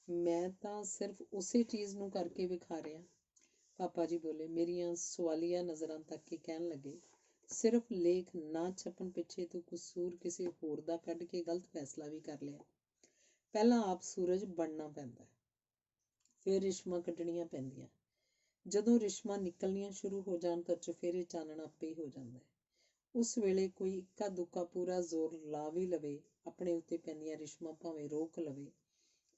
A: ਮੈਂ ਤਾਂ ਸਿਰਫ ਉਸੇ ਚੀਜ਼ ਨੂੰ ਕਰਕੇ ਵਿਖਾ ਰਿਹਾ। ਪਾਪਾ ਜੀ ਬੋਲੇ, ਮੇਰੀਆਂ ਸਵਾਲੀਆ ਨਜ਼ਰਾਂ ਤੱਕ ਕੇ ਕਹਿਣ ਲੱਗੇ, ਸਿਰਫ ਲੇਖ ਨਾ ਛਪਣ ਪਿੱਛੇ ਤੂੰ ਕਸੂਰ ਕਿਸੇ ਹੋਰ ਦਾ ਕੱਢ ਕੇ ਗਲਤ ਫੈਸਲਾ ਵੀ ਕਰ ਲਿਆ। ਪਹਿਲਾਂ ਆਪ ਸੂਰਜ ਬਣਨਾ ਪੈਂਦਾ, ਫਿਰ ਰਿਸ਼ਮਾਂ ਕੱਢਣੀਆਂ ਪੈਂਦੀਆਂ। ਜਦੋਂ ਰਿਸ਼ਮਾਂ ਨਿਕਲਣੀਆਂ ਸ਼ੁਰੂ ਹੋ ਜਾਣ ਤਾਂ ਚੁਫੇਰੇ ਚਾਨਣ ਆਪੇ ਹੀ ਹੋ ਜਾਂਦਾ ਹੈ। ਉਸ ਵੇਲੇ ਕੋਈ ਇੱਕਾ ਦੁੱਕਾ ਪੂਰਾ ਜ਼ੋਰ ਲਾ ਵੀ ਲਵੇ, ਆਪਣੇ ਉੱਤੇ ਪੈਂਦੀਆਂ ਰਿਸ਼ਮਾਂ ਭਾਵੇਂ ਰੋਕ ਲਵੇ,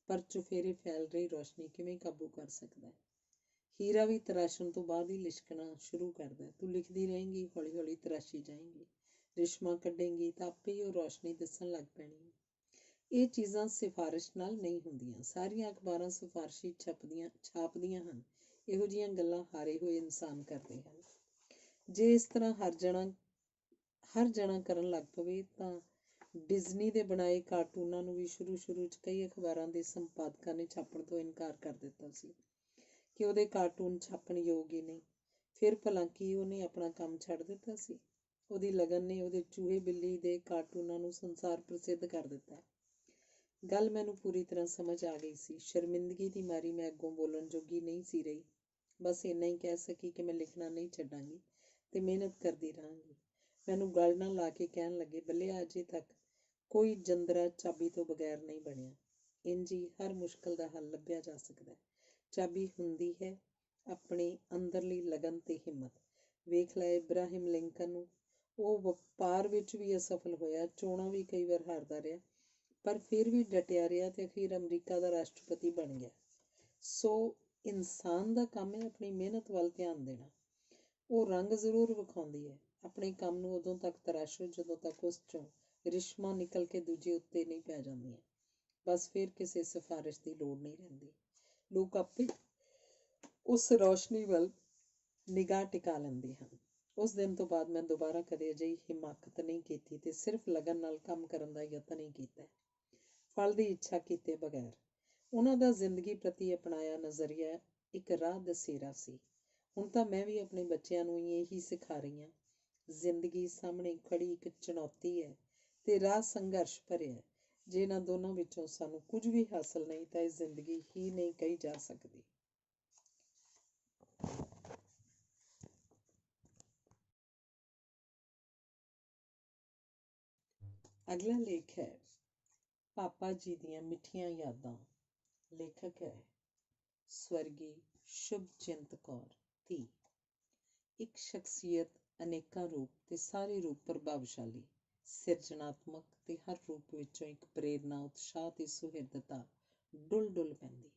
A: ਪਰ ਚੁਫੇਰੇ ਫੈਲ ਰਹੀ ਰੌਸ਼ਨੀ ਕਿਵੇਂ ਕਾਬੂ ਕਰ ਸਕਦਾ ਹੈ? ਹੀਰਾ ਵੀ ਤਰਾਸ਼ਣ ਤੋਂ ਬਾਅਦ ਹੀ ਲਿਸ਼ਕਣਾ ਸ਼ੁਰੂ ਕਰਦਾ। ਤੂੰ ਲਿਖਦੀ ਰਹੇਂਗੀ, ਹੌਲੀ ਹੌਲੀ ਤਰਾਸ਼ੀ ਜਾਏਂਗੀ, ਰਿਸ਼ਮਾਂ ਕੱਢੇਂਗੀ ਤਾਂ ਆਪੇ ਹੀ ਉਹ ਰੌਸ਼ਨੀ ਦਿਸਣ ਲੱਗ ਪੈਣੀ ਹੈ। ਇਹ ਚੀਜ਼ਾਂ ਸਿਫਾਰਿਸ਼ ਨਾਲ ਨਹੀਂ ਹੁੰਦੀਆਂ। ਸਾਰੀਆਂ ਅਖਬਾਰਾਂ ਸਿਫਾਰਸ਼ੀ ਛਾਪਦੀਆਂ ਹਨ। ਇਹੋ ਜਿਹੀਆਂ ਗੱਲਾਂ ਹਾਰੇ ਹੋਏ ਇਨਸਾਨ ਕਰਦੇ ਹਨ। ਜੇ ਇਸ ਤਰ੍ਹਾਂ ਹਰ ਜਣਾ ਕਰਨ ਲੱਗ ਪਵੇ ਤਾਂ ਡਿਜ਼ਨੀ ਦੇ ਬਣਾਏ ਕਾਰਟੂਨਾਂ ਨੂੰ ਵੀ ਸ਼ੁਰੂ 'ਚ ਕਈ ਅਖਬਾਰਾਂ ਦੇ ਸੰਪਾਦਕਾਂ ਨੇ ਛਾਪਣ ਤੋਂ ਇਨਕਾਰ ਕਰ ਦਿੱਤਾ ਸੀ ਕਿ ਉਹਦੇ ਕਾਰਟੂਨ ਛਾਪਣ ਯੋਗ ਹੀ ਨਹੀਂ। ਫਿਰ ਭਲਾ ਕੀ ਉਹਨੇ ਆਪਣਾ ਕੰਮ ਛੱਡ ਦਿੱਤਾ ਸੀ? ਉਹਦੀ ਲਗਨ ਨੇ ਉਹਦੇ ਚੂਹੇ ਬਿੱਲੀ ਦੇ ਕਾਰਟੂਨਾਂ ਨੂੰ ਸੰਸਾਰ ਪ੍ਰਸਿੱਧ ਕਰ ਦਿੱਤਾ। ਗੱਲ ਮੈਨੂੰ ਪੂਰੀ ਤਰ੍ਹਾਂ ਸਮਝ ਆ ਗਈ ਸੀ। ਸ਼ਰਮਿੰਦਗੀ ਦੀ ਮਾਰੀ ਮੈਂ ਅੱਗੋਂ ਬੋਲਣ ਜੋਗੀ ਨਹੀਂ ਸੀ ਰਹੀ। ਬਸ ਇੰਨਾ ਹੀ ਕਹਿ ਸਕੀ ਕਿ ਮੈਂ ਲਿਖਣਾ ਨਹੀਂ ਛੱਡਾਂਗੀ ਤੇ ਮਿਹਨਤ ਕਰਦੀ ਰਹਾਂਗੀ। ਮੈਨੂੰ ਗੱਲ ਨਾਲ ਲਾ ਕੇ ਕਹਿਣ ਲੱਗੇ, ਬੱਲਿਆ ਅਜੇ ਤੱਕ ਕੋਈ ਜੰਦਰਾ ਚਾਬੀ ਤੋਂ ਬਗੈਰ ਨਹੀਂ ਬਣਿਆ। ਇੰਝ ਹੀ ਹਰ ਮੁਸ਼ਕਲ ਦਾ ਹੱਲ ਲੱਭਿਆ ਜਾ ਸਕਦਾ। ਚਾਬੀ ਹੁੰਦੀ ਹੈ ਆਪਣੀ ਅੰਦਰਲੀ ਲਗਨ ਤੇ ਹਿੰਮਤ। ਵੇਖ ਲੈ ਇਬਰਾਹਿਮ ਲਿੰਕਨ ਨੂੰ, ਉਹ ਵਪਾਰ ਵਿੱਚ ਵੀ ਅਸਫਲ ਹੋਇਆ, ਚੋਣਾਂ ਵੀ ਕਈ ਵਾਰ ਹਾਰਦਾ ਰਿਹਾ, ਪਰ ਫਿਰ ਵੀ ਡਟਿਆ ਰਿਹਾ ਤੇ ਅਖੀਰ ਅਮਰੀਕਾ ਦਾ ਰਾਸ਼ਟਰਪਤੀ ਬਣ ਗਿਆ। ਸੋ ਇਨਸਾਨ ਦਾ ਕੰਮ ਹੈ ਆਪਣੀ ਮਿਹਨਤ ਵੱਲ ਧਿਆਨ ਦੇਣਾ। ਉਹ ਰੰਗ ਜ਼ਰੂਰ ਵਿਖਾਉਂਦੀ ਹੈ। ਆਪਣੇ ਕੰਮ ਨੂੰ ਉਦੋਂ ਤੱਕ ਤਰਾਸ਼ੋ ਜਦੋਂ ਤੱਕ ਉਸ ਚੋਂ ਰਿਸ਼ਮਾਂ ਨਿਕਲ ਕੇ ਦੂਜੇ ਉੱਤੇ ਨਹੀਂ ਪੈ ਜਾਂਦੀਆਂ। ਬਸ ਫਿਰ ਕਿਸੇ ਸਿਫਾਰਿਸ਼ ਦੀ ਲੋੜ ਨਹੀਂ ਰਹਿੰਦੀ। ਲੋਕ ਆਪੇ ਉਸ ਰੌਸ਼ਨੀ ਵੱਲ ਨਿਗਾਹ ਟਿਕਾ ਲੈਂਦੇ ਹਨ। ਉਸ ਦਿਨ ਤੋਂ ਬਾਅਦ ਮੈਂ ਦੁਬਾਰਾ ਕਦੇ ਅਜਿਹੀ ਹਿਮਾਕਤ ਨਹੀਂ ਕੀਤੀ ਤੇ ਸਿਰਫ ਲਗਨ ਨਾਲ ਕੰਮ ਕਰਨ ਦਾ ਯਤਨ ਹੀ ਕੀਤਾ, ਫਲ ਦੀ ਇੱਛਾ ਕੀਤੇ ਬਗੈਰ। ਉਹਨਾਂ ਦਾ ਜ਼ਿੰਦਗੀ ਪ੍ਰਤੀ ਅਪਣਾਇਆ ਨਜ਼ਰੀਆ ਇੱਕ ਰਾਹ ਦਸੇਰਾ ਸੀ। ਹੁਣ ਤਾਂ ਮੈਂ ਵੀ ਆਪਣੇ ਬੱਚਿਆਂ ਨੂੰ ਇਹੀ ਸਿਖਾ ਰਹੀ ਹਾਂ। ਜ਼ਿੰਦਗੀ ਸਾਹਮਣੇ ਖੜੀ ਇੱਕ ਚੁਣੌਤੀ ਹੈ ਤੇ ਰਾਹ ਸੰਘਰਸ਼ ਭਰਿਆ ਹੈ। ਜੇ ਇਹਨਾਂ ਦੋਨਾਂ ਵਿੱਚੋਂ ਸਾਨੂੰ ਕੁਝ ਵੀ ਹਾਸਲ ਨਹੀਂ ਤਾਂ ਇਹ ਜ਼ਿੰਦਗੀ ਹੀ ਨਹੀਂ ਕਹੀ ਜਾ ਸਕਦੀ। ਅਗਲਾ ਲੇਖ ਹੈ ਪਾਪਾ ਜੀ ਦੀਆਂ ਮਿੱਠੀਆਂ ਯਾਦਾਂ। ਲੇਖਕ ਹੈ ਸਵਰਗੀ ਸ਼ੁਭਚਿੰਤ ਕੌਰ ਧੀ। ਇੱਕ ਸ਼ਖਸੀਅਤ, ਅਨੇਕਾਂ ਰੂਪ ਤੇ ਸਾਰੇ ਰੂਪ ਪ੍ਰਭਾਵਸ਼ਾਲੀ, ਸਿਰਜਣਾਤਮਕ ਤੇ ਹਰ ਰੂਪ ਵਿੱਚੋਂ ਇੱਕ ਪ੍ਰੇਰਨਾ, ਉਤਸ਼ਾਹ ਤੇ ਸੁਹਿਰਦਤਾ ਡੁੱਲ ਡੁੱਲ ਪੈਂਦੀ।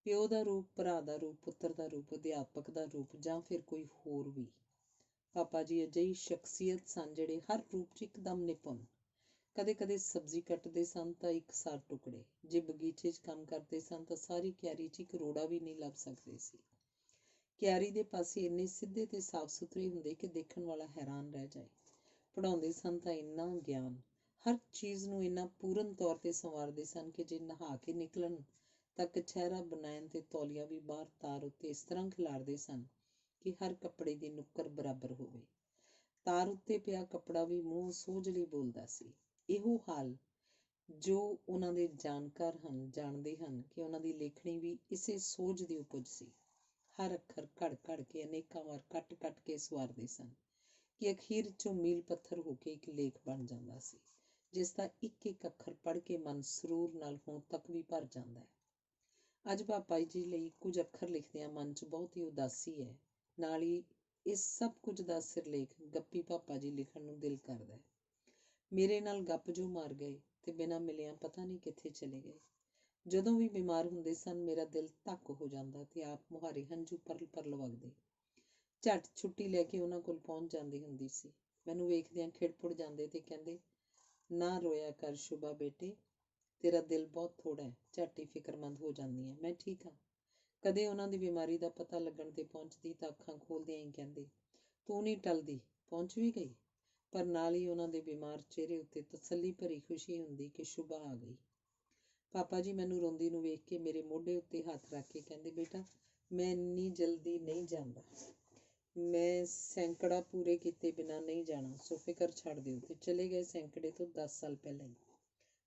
A: ਪਿਓ ਦਾ ਰੂਪ, ਭਰਾ ਦਾ ਰੂਪ, ਪੁੱਤਰ ਦਾ ਰੂਪ, ਅਧਿਆਪਕ ਦਾ ਰੂਪ ਜਾਂ ਫਿਰ ਕੋਈ ਹੋਰ ਵੀ। ਪਾਪਾ ਜੀ ਅਜਿਹੀ ਸ਼ਖਸੀਅਤ ਸਨ ਜਿਹੜੇ ਹਰ ਰੂਪ 'ਚ ਇੱਕਦਮ ਨਿਪੁੰਨ। ਕਦੇ ਕਦੇ ਸਬਜ਼ੀ ਕੱਟਦੇ ਸਨ ਤਾਂ ਇਕਸਾਰ ਟੁਕੜੇ, ਜੇ ਬਗੀਚੇ 'ਚ ਕੰਮ ਕਰਦੇ ਸਨ ਤਾਂ ਸਾਰੀ ਕਿਆਰੀ 'ਚ ਇੱਕ ਰੋੜਾ ਵੀ ਨਹੀਂ ਲੱਭ ਸਕਦੇ ਸੀ। ਕਿਆਰੀ ਦੇ ਪਾਸੇ ਇੰਨੇ ਸਿੱਧੇ ਤੇ ਸਾਫ਼ ਸੁਥਰੇ ਹੁੰਦੇ ਕਿ ਦੇਖਣ ਵਾਲਾ ਹੈਰਾਨ ਰਹਿ ਜਾਏ। ਪੜ੍ਹਾਉਂਦੇ ਸਨ ਤਾਂ ਇੰਨਾ ਗਿਆਨ, ਹਰ ਚੀਜ਼ ਨੂੰ ਇੰਨਾ ਪੂਰਨ ਤੌਰ ਤੇ ਸੰਵਾਰਦੇ ਸਨ ਕਿ ਜੇ ਨਹਾ ਕੇ ਨਿਕਲਣ ਤਾਂ ਕਛਹਿਰਾ, ਬਨੈਣ ਤੇ ਤੌਲੀਆ ਵੀ ਬਾਹਰ ਤਾਰ ਉੱਤੇ ਇਸ ਤਰ੍ਹਾਂ ਖਿਲਾਰਦੇ ਸਨ ਕਿ ਹਰ ਕੱਪੜੇ ਦੀ ਨੁੱਕਰ ਬਰਾਬਰ ਹੋਵੇ। ਤਾਰ ਉੱਤੇ ਪਿਆ ਕੱਪੜਾ ਵੀ ਮੂੰਹ ਸੋਝਲੀ ਬੋਲਦਾ ਸੀ। ਇਹੋ ਹਾਲ ਜੋ ਉਹਨਾਂ ਦੇ ਜਾਣਕਾਰ ਹਨ ਜਾਣਦੇ ਹਨ ਕਿ ਉਹਨਾਂ ਦੀ ਲੇਖਣੀ ਵੀ ਇਸੇ ਸੋਝ ਦੀ ਉਪਜ ਸੀ। ਹਰ ਅੱਖਰ ਘੜ ਘੜ ਕੇ, ਅਨੇਕਾਂ ਵਾਰ ਕੱਟ ਕੱਟ ਕੇ ਸਵਾਰਦੇ ਸਨ ਕਿ ਅਖੀਰ 'ਚੋਂ ਮੀਲ ਪੱਥਰ ਹੋ ਕੇ ਇੱਕ ਲੇਖ ਬਣ ਜਾਂਦਾ ਸੀ, ਜਿਸ ਦਾ ਇੱਕ ਇੱਕ ਅੱਖਰ ਪੜ੍ਹ ਕੇ ਮਨ ਸਰੂਰ ਨਾਲ ਹੁਣ ਤੱਕ ਵੀ ਭਰ ਜਾਂਦਾ ਹੈ। ਅੱਜ ਪਾਪਾ ਜੀ ਲਈ ਕੁਝ ਅੱਖਰ ਲਿਖਦਿਆਂ ਮਨ 'ਚ ਬਹੁਤ ਹੀ ਉਦਾਸੀ ਹੈ। ਨਾਲ ਹੀ ਇਸ ਸਭ ਕੁਝ ਦਾ ਸਿਰਲੇਖ ਗੱਪੀ ਪਾਪਾ ਜੀ ਲਿਖਣ ਨੂੰ ਦਿਲ ਕਰਦਾ ਹੈ। ਮੇਰੇ ਨਾਲ ਗੱਪ ਜੋ ਮਾਰ ਗਏ ਤੇ ਬਿਨਾਂ ਮਿਲਿਆਂ ਪਤਾ ਨਹੀਂ ਕਿੱਥੇ ਚਲੇ ਗਏ। ਜਦੋਂ ਵੀ ਬਿਮਾਰ ਹੁੰਦੇ ਸਨ ਮੇਰਾ ਦਿਲ ਧੱਕ ਹੋ ਜਾਂਦਾ ਤੇ ਆਪ ਮੁਹਾਰੇ ਹੰਝੂ ਪਰਲ ਪਰਲ ਵਗਦੇ। ਝੱਟ ਛੁੱਟੀ ਲੈ ਕੇ ਉਹਨਾਂ ਕੋਲ ਪਹੁੰਚ ਜਾਂਦੀ ਹੁੰਦੀ ਸੀ। ਮੈਨੂੰ ਵੇਖਦਿਆਂ ਖਿੜਪੁੜ ਜਾਂਦੇ ਤੇ ਕਹਿੰਦੇ, ਨਾ ਰੋਇਆ ਕਰ ਸ਼ੁਭਾ ਬੇਟੇ, ਤੇਰਾ ਦਿਲ ਬਹੁਤ ਥੋੜ੍ਹਾ ਹੈ, ਝੱਟ ਹੀ ਫਿਕਰਮੰਦ ਹੋ ਜਾਂਦੀ ਹੈ। ਮੈਂ ਠੀਕ ਹਾਂ। ਕਦੇ ਉਹਨਾਂ ਦੀ ਬਿਮਾਰੀ ਦਾ ਪਤਾ ਲੱਗਣ ਤੇ ਪਹੁੰਚਦੀ ਤਾਂ ਅੱਖਾਂ ਖੋਲ੍ਹਦਿਆਂ ਹੀ ਕਹਿੰਦੇ, ਤੂੰ ਨਹੀਂ ਟਲਦੀ, ਪਹੁੰਚ ਵੀ ਗਈ। ਪਰ ਨਾਲ ਹੀ ਉਹਨਾਂ ਦੇ ਬਿਮਾਰ ਚਿਹਰੇ ਉੱਤੇ ਤਸੱਲੀ ਭਰੀ ਖੁਸ਼ੀ ਹੁੰਦੀ ਕਿ ਸ਼ੁਭਾ ਆ ਗਈ। ਪਾਪਾ ਜੀ ਮੈਨੂੰ ਰੋਂਦੀ ਨੂੰ ਵੇਖ ਕੇ ਮੇਰੇ ਮੋਢੇ ਉੱਤੇ ਹੱਥ ਰੱਖ ਕੇ ਕਹਿੰਦੇ, ਬੇਟਾ ਮੈਂ ਇੰਨੀ ਜਲਦੀ ਨਹੀਂ ਜਾਂਦਾ, ਮੈਂ ਸੈਂਕੜਾ ਪੂਰੇ ਕੀਤੇ ਬਿਨਾਂ ਨਹੀਂ ਜਾਣਾ, ਸੋ ਫਿਕਰ ਛੱਡ ਦਿਓ। ਤੇ ਚਲੇ ਗਏ ਸੈਂਕੜੇ ਤੋਂ 10 ਸਾਲ ਪਹਿਲਾਂ ਹੀ।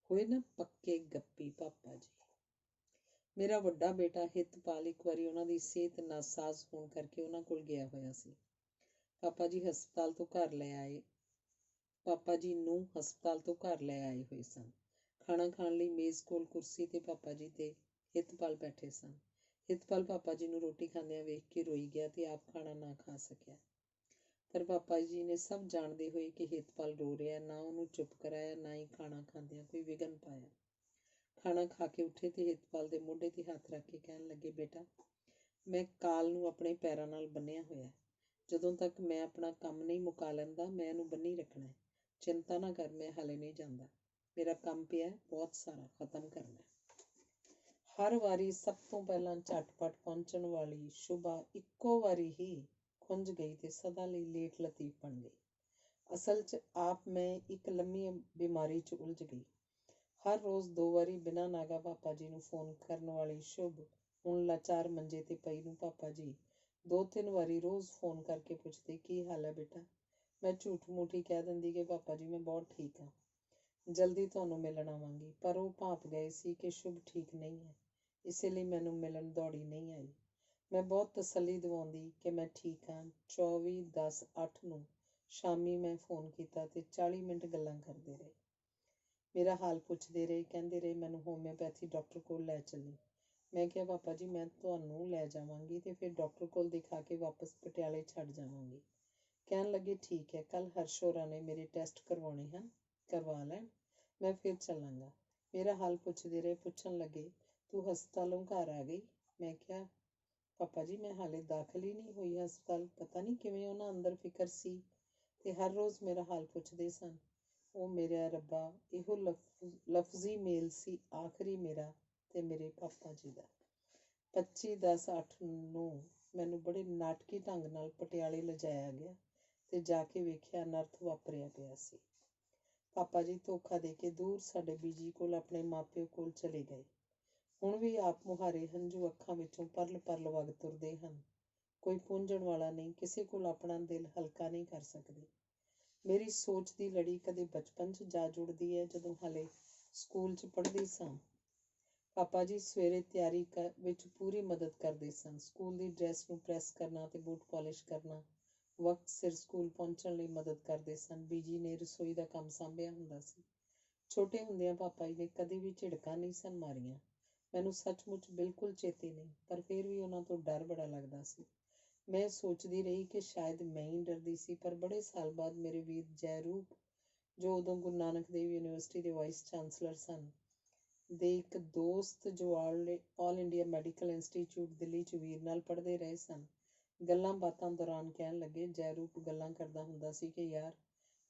A: ਹੋਏ ਨਾ ਪੱਕੇ ਗੱਪੀ ਪਾਪਾ ਜੀ। ਮੇਰਾ ਵੱਡਾ ਬੇਟਾ ਹਿਤਪਾਲ ਇੱਕ ਵਾਰੀ ਉਹਨਾਂ ਦੀ ਸਿਹਤ ਨਾਸਾਜ਼ ਹੋਣ ਕਰਕੇ ਉਹਨਾਂ ਕੋਲ ਗਿਆ ਹੋਇਆ ਸੀ। ਪਾਪਾ ਜੀ ਨੂੰ ਹਸਪਤਾਲ ਤੋਂ ਘਰ ਲੈ ਆਏ ਹੋਏ ਸਨ। ਖਾਣਾ ਖਾਣ ਲਈ ਮੇਜ਼ ਕੋਲ ਕੁਰਸੀ ਤੇ ਪਾਪਾ ਜੀ ਤੇ ਹਿਤਪਾਲ ਬੈਠੇ ਸਨ। ਹਿਤਪਾਲ ਪਾਪਾ ਜੀ ਨੂੰ ਰੋਟੀ ਖਾਂਦਿਆਂ ਵੇਖ ਕੇ ਰੋਈ ਗਿਆ ਤੇ ਆਪ ਖਾਣਾ ਨਾ ਖਾ ਸਕਿਆ। ਪਰ ਪਾਪਾ ਜੀ ਨੇ ਸਭ ਜਾਣਦੇ ਹੋਏ ਕਿ ਹਿਤਪਾਲ ਰੋ ਰਿਹਾ, ਨਾ ਉਹਨੂੰ ਚੁੱਪ ਕਰਾਇਆ, ਨਾ ਹੀ ਖਾਣਾ ਖਾਂਦਿਆਂ ਕੋਈ ਵਿਘਨ ਪਾਇਆ। ਖਾਣਾ ਖਾ ਕੇ ਉੱਠੇ ਤੇ ਹਿਤਪਾਲ ਦੇ ਮੋਢੇ ਤੇ ਹੱਥ ਰੱਖ ਕੇ ਕਹਿਣ ਲੱਗੇ, ਬੇਟਾ ਮੈਂ ਕਾਲ ਨੂੰ ਆਪਣੇ ਪੈਰਾਂ ਨਾਲ ਬੰਨ੍ਹਿਆ ਹੋਇਆ। ਜਦੋਂ ਤੱਕ ਮੈਂ ਆਪਣਾ ਕੰਮ ਨਹੀਂ ਮੁਕਾ ਲੈਂਦਾ ਮੈਂ ਇਹਨੂੰ ਬੰਨ੍ਹੀ ਰੱਖਣਾ ਹੈ। ਚਿੰਤਾ ਨਾ ਕਰ, ਮੈਂ ਹਾਲੇ ਨਹੀਂ ਜਾਂਦਾ। ਮੇਰਾ ਕੰਮ ਪਿਆ ਬਹੁਤ ਸਾਰਾ, ਖਤਮ ਕਰਨਾ। ਹਰ ਵਾਰੀ ਸਭ ਤੋਂ ਪਹਿਲਾਂ ਝਟਪਟ ਪਹੁੰਚਣ ਵਾਲੀ ਸ਼ੁਭਾ ਇੱਕੋ ਵਾਰੀ ਹੀ ਖੁੰਝ ਗਈ ਤੇ ਸਦਾ ਲਈ ਲੇਟ ਲਤੀਫ ਬਣ ਗਈ। ਅਸਲ 'ਚ ਆਪ ਮੈਂ ਇੱਕ ਲੰਮੀ ਬਿਮਾਰੀ 'ਚ ਉਲਝ ਗਈ। ਹਰ ਰੋਜ਼ 2 ਵਾਰੀ ਬਿਨਾਂ ਨਾਗਾ ਪਾਪਾ ਜੀ ਨੂੰ ਫੋਨ ਕਰਨ ਵਾਲੀ ਸ਼ੁਭ ਹੁਣ ਲਾਚਾਰ ਮੰਜੇ ਤੇ ਪਈ ਨੂੰ ਪਾਪਾ ਜੀ 2-3 ਵਾਰੀ ਰੋਜ਼ ਫੋਨ ਕਰਕੇ ਪੁੱਛਦੇ, ਕੀ ਹਾਲ ਹੈ ਬੇਟਾ। ਮੈਂ ਝੂਠ ਮੂਠ ਹੀ ਕਹਿ ਦਿੰਦੀ ਕਿ ਪਾਪਾ ਜੀ ਮੈਂ ਬਹੁਤ ਠੀਕ ਹਾਂ, ਜਲਦੀ ਤੁਹਾਨੂੰ ਮਿਲਣ ਆਵਾਂਗੀ। ਪਰ ਉਹ ਭਾਂਪ ਗਏ ਸੀ ਕਿ ਸ਼ੁਭ ਠੀਕ ਨਹੀਂ ਹੈ, ਇਸੇ ਲਈ ਮੈਨੂੰ ਮਿਲਣ ਦੌੜੀ ਨਹੀਂ ਆਈ। ਮੈਂ ਬਹੁਤ ਤਸੱਲੀ ਦਿਵਾਉਂਦੀ ਕਿ ਮੈਂ ਠੀਕ ਹਾਂ। 24/10/8 ਨੂੰ ਸ਼ਾਮੀ ਮੈਂ ਫੋਨ ਕੀਤਾ ਤੇ 40 ਮਿੰਟ ਗੱਲਾਂ ਕਰਦੇ ਰਹੇ। ਮੇਰਾ ਹਾਲ ਪੁੱਛਦੇ ਰਹੇ, ਕਹਿੰਦੇ ਰਹੇ ਮੈਨੂੰ ਹੋਮਿਓਪੈਥੀ ਡਾਕਟਰ ਕੋਲ ਲੈ ਚੱਲੀ। ਮੈਂ ਕਿਹਾ ਪਾਪਾ ਜੀ ਮੈਂ ਤੁਹਾਨੂੰ ਲੈ ਜਾਵਾਂਗੀ ਤੇ ਫਿਰ ਡਾਕਟਰ ਕੋਲ ਦਿਖਾ ਕੇ ਵਾਪਸ ਪਟਿਆਲੇ ਛੱਡ ਜਾਵਾਂਗੀ। ਕਹਿਣ ਲੱਗੇ ਠੀਕ ਹੈ, ਕੱਲ ਹਰਸ਼ ਹੋਰਾਂ ਨੇ ਮੇਰੇ ਟੈਸਟ ਕਰਵਾਉਣੇ ਹਨ, ਕਰਵਾ ਲੈਣ, ਮੈਂ ਫਿਰ ਚੱਲਾਂਗਾ। ਮੇਰਾ ਹਾਲ ਪੁੱਛਦੇ ਰਹੇ। ਪੁੱਛਣ ਲੱਗੇ ਤੂੰ ਹਸਪਤਾਲੋਂ ਘਰ ਆ ਗਈ? ਮੈਂ ਕਿਹਾ ਪਾਪਾ ਜੀ ਮੈਂ ਹਾਲੇ ਦਾਖਲ ਹੀ ਨਹੀਂ ਹੋਈ ਹਸਪਤਾਲ। ਪਤਾ ਨਹੀਂ ਕਿਵੇਂ ਉਹਨਾਂ ਅੰਦਰ ਫਿਕਰ ਸੀ ਤੇ ਹਰ ਰੋਜ਼ ਮੇਰਾ ਹਾਲ ਪੁੱਛਦੇ ਸਨ। ਉਹ ਮੇਰਾ ਰੱਬਾ, ਇਹੋ ਲਫ਼ਜ਼ੀ ਮੇਲ ਸੀ ਆਖਰੀ ਮੇਰਾ ਤੇ ਮੇਰੇ ਪਾਪਾ ਜੀ ਦਾ। 25/10/8 ਨੂੰ ਮੈਨੂੰ ਬੜੇ ਨਾਟਕੀ ਢੰਗ ਨਾਲ ਪਟਿਆਲੇ ਲਿਜਾਇਆ ਗਿਆ ਤੇ ਜਾ ਕੇ ਵੇਖਿਆ ਅਨਰਥ ਵਾਪਰਿਆ ਪਿਆ ਸੀ। ਪਾਪਾ ਜੀ ਧੋਖਾ ਦੇ ਕੇ ਦੂਰ ਸਾਡੇ ਬੀਜੀ ਕੋਲ ਆਪਣੇ ਮਾਪਿਓ ਕੋਲ ਚਲੇ ਗਏ। ਹੁਣ ਵੀ ਆਪ ਮੁਹਾਰੇ ਹੰਝੂ ਅੱਖਾਂ ਵਿੱਚੋਂ ਪਰਲ ਪਰਲ ਵਗ ਤੁਰਦੇ ਹਨ। ਕੋਈ ਪੂੰਝਣ ਵਾਲਾ ਨਹੀਂ, ਕਿਸੇ ਕੋਲ ਆਪਣਾ ਦਿਲ ਹਲਕਾ ਨਹੀਂ ਕਰ ਸਕਦੇ। ਮੇਰੀ ਸੋਚ ਦੀ ਲੜੀ ਕਦੇ ਬਚਪਨ 'ਚ ਜਾ ਜੁੜਦੀ ਹੈ, ਜਦੋਂ ਹਾਲੇ ਸਕੂਲ 'ਚ ਪੜ੍ਹਦੀ ਸਾਂ। ਪਾਪਾ ਜੀ ਸਵੇਰੇ ਤਿਆਰੀ ਵਿੱਚ ਪੂਰੀ ਮਦਦ ਕਰਦੇ ਸਨ। ਸਕੂਲ ਦੀ ਡਰੈਸ ਨੂੰ ਪ੍ਰੈਸ ਕਰਨਾ ਤੇ ਬੂਟ ਪਾਲਿਸ਼ ਕਰਨਾ, ਵਕਤ ਸਿਰ ਸਕੂਲ ਪਹੁੰਚਣ ਲਈ ਮਦਦ ਕਰਦੇ ਸਨ। ਬੀਜੀ ਨੇ ਰਸੋਈ ਦਾ ਕੰਮ ਸਾਂਭਿਆ ਹੁੰਦਾ ਸੀ। ਛੋਟੇ ਹੁੰਦਿਆਂ ਪਾਪਾ ਜੀ ਨੇ ਕਦੇ ਵੀ ਝਿੜਕਾਂ ਨਹੀਂ ਸਨ ਮਾਰੀਆਂ। ਮੈਨੂੰ ਸੱਚਮੁੱਚ ਬਿਲਕੁਲ ਚੇਤੇ ਨਹੀਂ, ਪਰ ਫਿਰ ਵੀ ਉਹਨਾਂ ਤੋਂ ਡਰ ਬੜਾ ਲੱਗਦਾ ਸੀ। ਮੈਂ ਸੋਚਦੀ ਰਹੀ ਕਿ ਸ਼ਾਇਦ ਮੈਂ ਹੀ ਡਰਦੀ ਸੀ, ਪਰ ਬੜੇ ਸਾਲ ਬਾਅਦ ਮੇਰੇ ਵੀਰ ਜੈਰੂਪ, ਜੋ ਉਦੋਂ ਗੁਰੂ ਨਾਨਕ ਦੇਵ ਯੂਨੀਵਰਸਿਟੀ ਦੇ ਵਾਈਸ ਚਾਂਸਲਰ ਸਨ, ਦੇ ਇੱਕ ਦੋਸਤ ਜੋ all India medical institute Delhi 'ਚ ਵੀਰ ਨਾਲ ਪੜ੍ਹਦੇ ਰਹੇ ਸਨ, ਗੱਲਾਂ ਬਾਤਾਂ ਦੌਰਾਨ ਕਹਿਣ ਲੱਗੇ। ਜੈਰੂਪ ਗੱਲਾਂ ਕਰਦਾ ਹੁੰਦਾ ਸੀ ਕਿ ਯਾਰ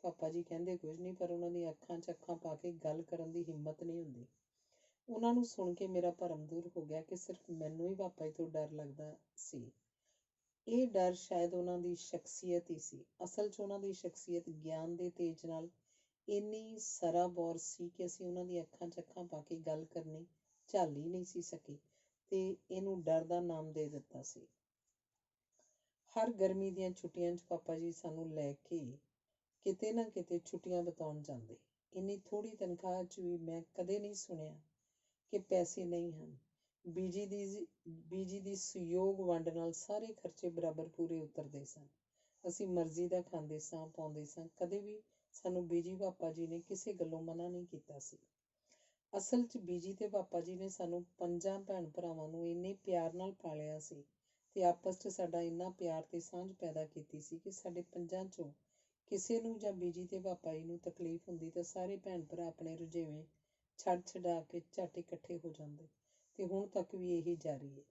A: ਪਾਪਾ ਜੀ ਕਹਿੰਦੇ ਕੁਝ ਨਹੀਂ, ਪਰ ਉਹਨਾਂ ਦੀਆਂ ਅੱਖਾਂ 'ਚ ਅੱਖਾਂ ਪਾ ਕੇ ਗੱਲ ਕਰਨ ਦੀ ਹਿੰਮਤ ਨਹੀਂ ਹੁੰਦੀ। ਉਹਨਾਂ ਨੂੰ ਸੁਣ ਕੇ ਮੇਰਾ ਭਰਮ ਦੂਰ ਹੋ ਗਿਆ ਕਿ ਸਿਰਫ ਮੈਨੂੰ ਹੀ ਪਾਪਾ ਜੀ ਤੋਂ ਡਰ ਲੱਗਦਾ ਸੀ। ਇਹ ਡਰ ਸ਼ਾਇਦ ਉਹਨਾਂ ਦੀ ਸ਼ਖਸੀਅਤ ਹੀ ਸੀ। ਅਸਲ 'ਚ ਉਹਨਾਂ ਦੀ ਸ਼ਖਸੀਅਤ ਗਿਆਨ ਦੇ ਤੇਜ ਨਾਲ ਇੰਨੀ ਸਰਾਬੋਰ ਸੀ ਕਿ ਅਸੀਂ ਉਹਨਾਂ ਦੀਆਂ ਅੱਖਾਂ 'ਚ ਅੱਖਾਂ ਪਾ ਕੇ ਗੱਲ ਕਰਨੀ ਝੱਲ ਹੀ ਨਹੀਂ ਸੀ ਸਕੇ ਤੇ ਇਹਨੂੰ ਡਰ ਦਾ ਨਾਮ ਦੇ ਦਿੱਤਾ ਸੀ। ਹਰ ਗਰਮੀ ਦੀਆਂ ਛੁੱਟੀਆਂ 'ਚ ਪਾਪਾ ਜੀ ਸਾਨੂੰ ਲੈ ਕੇ ਕਿਤੇ ਨਾ ਕਿਤੇ ਛੁੱਟੀਆਂ ਬਿਤਾਉਣ ਜਾਂਦੇ। ਇੰਨੀ ਥੋੜ੍ਹੀ ਤਨਖਾਹ 'ਚ ਵੀ ਮੈਂ ਕਦੇ ਨਹੀਂ ਸੁਣਿਆ ਕਿ ਪੈਸੇ ਨਹੀਂ ਹਨ। ਬੀਜੀ ਦੀ ਸਹਿਯੋਗ ਵੰਡ ਨਾਲ ਸਾਰੇ ਖਰਚੇ ਬਰਾਬਰ ਪੂਰੇ ਉਤਰਦੇ ਸਨ। ਅਸੀਂ ਮਰਜ਼ੀ ਦਾ ਖਾਂਦੇ ਸਾਂ, ਪਾਉਂਦੇ ਸਾਂ। ਕਦੇ ਵੀ ਸਾਨੂੰ ਬੀਜੀ ਪਾਪਾ ਜੀ ਨੇ ਕਿਸੇ ਗੱਲੋਂ ਮਨਾ ਨਹੀਂ ਕੀਤਾ ਸੀ। ਅਸਲ 'ਚ ਬੀਜੀ ਤੇ ਪਾਪਾ ਜੀ ਨੇ ਸਾਨੂੰ 5 ਭੈਣ ਭਰਾਵਾਂ ਨੂੰ ਇੰਨੇ ਪਿਆਰ ਨਾਲ ਪਾਲਿਆ ਸੀ ਤੇ ਆਪਸ 'ਚ ਸਾਡਾ ਇੰਨਾ ਪਿਆਰ ਤੇ ਸਾਂਝ ਪੈਦਾ ਕੀਤੀ ਸੀ ਕਿ ਸਾਡੇ 5 'ਚੋਂ ਕਿਸੇ ਨੂੰ ਜਾਂ ਬੀਜੀ ਤੇ ਪਾਪਾ ਜੀ ਨੂੰ ਤਕਲੀਫ ਹੁੰਦੀ ਤਾਂ ਸਾਰੇ ਭੈਣ ਭਰਾ ਆਪਣੇ ਰੁਝੇਵੇਂ ਛੱਡ ਛਡਾ ਕੇ ਝੱਟ ਇਕੱਠੇ ਹੋ ਜਾਂਦੇ ਤੇ ਹੁਣ ਤੱਕ ਵੀ ਇਹੀ ਜਾਰੀ ਹੈ।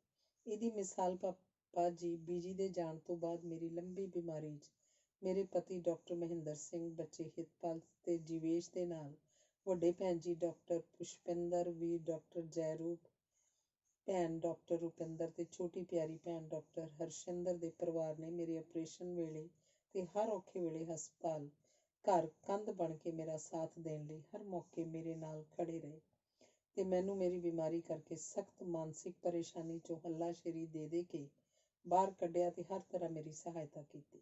A: ਇਹਦੀ ਮਿਸਾਲ ਪਾਪਾ ਜੀ ਬੀਜੀ ਦੇ ਜਾਣ ਤੋਂ ਬਾਅਦ ਮੇਰੀ ਲੰਬੀ ਬਿਮਾਰੀ 'ਚ ਮੇਰੇ ਪਤੀ ਡਾਕਟਰ ਮਹਿੰਦਰ ਸਿੰਘ, ਬੱਚੇ ਹਿਤਪਾਲ ਤੇ ਜੀਵੇਸ਼ ਦੇ ਨਾਲ ਵੱਡੇ ਭੈਣ ਜੀ ਡਾਕਟਰ ਪੁਸ਼ਪਿੰਦਰ, ਵੀਰ ਡਾਕਟਰ ਜੈਰੂਪ, ਭੈਣ ਡਾਕਟਰ ਰੁਪਿੰਦਰ ਤੇ ਛੋਟੀ ਪਿਆਰੀ ਭੈਣ ਡਾਕਟਰ ਹਰਸ਼ਿੰਦਰ ਦੇ ਪਰਿਵਾਰ ਨੇ ਮੇਰੇ ਆਪਰੇਸ਼ਨ ਵੇਲੇ ਤੇ ਹਰ ਔਖੇ ਵੇਲੇ ਹਸਪਤਾਲ ਘਰ ਕੰਧ ਬਣ ਕੇ ਮੇਰਾ ਸਾਥ ਦੇਣ ਲਈ ਹਰ ਮੌਕੇ ਮੇਰੇ ਨਾਲ ਖੜੇ ਰਹੇ ਤੇ ਮੈਨੂੰ ਮੇਰੀ ਬਿਮਾਰੀ ਕਰਕੇ ਸਖਤ ਮਾਨਸਿਕ ਪਰੇਸ਼ਾਨੀ 'ਚੋਂ ਹੱਲਾਸ਼ੇਰੀ ਦੇ ਕੇ ਬਾਹਰ ਕੱਢਿਆ ਤੇ ਹਰ ਤਰ੍ਹਾਂ ਮੇਰੀ ਸਹਾਇਤਾ ਕੀਤੀ।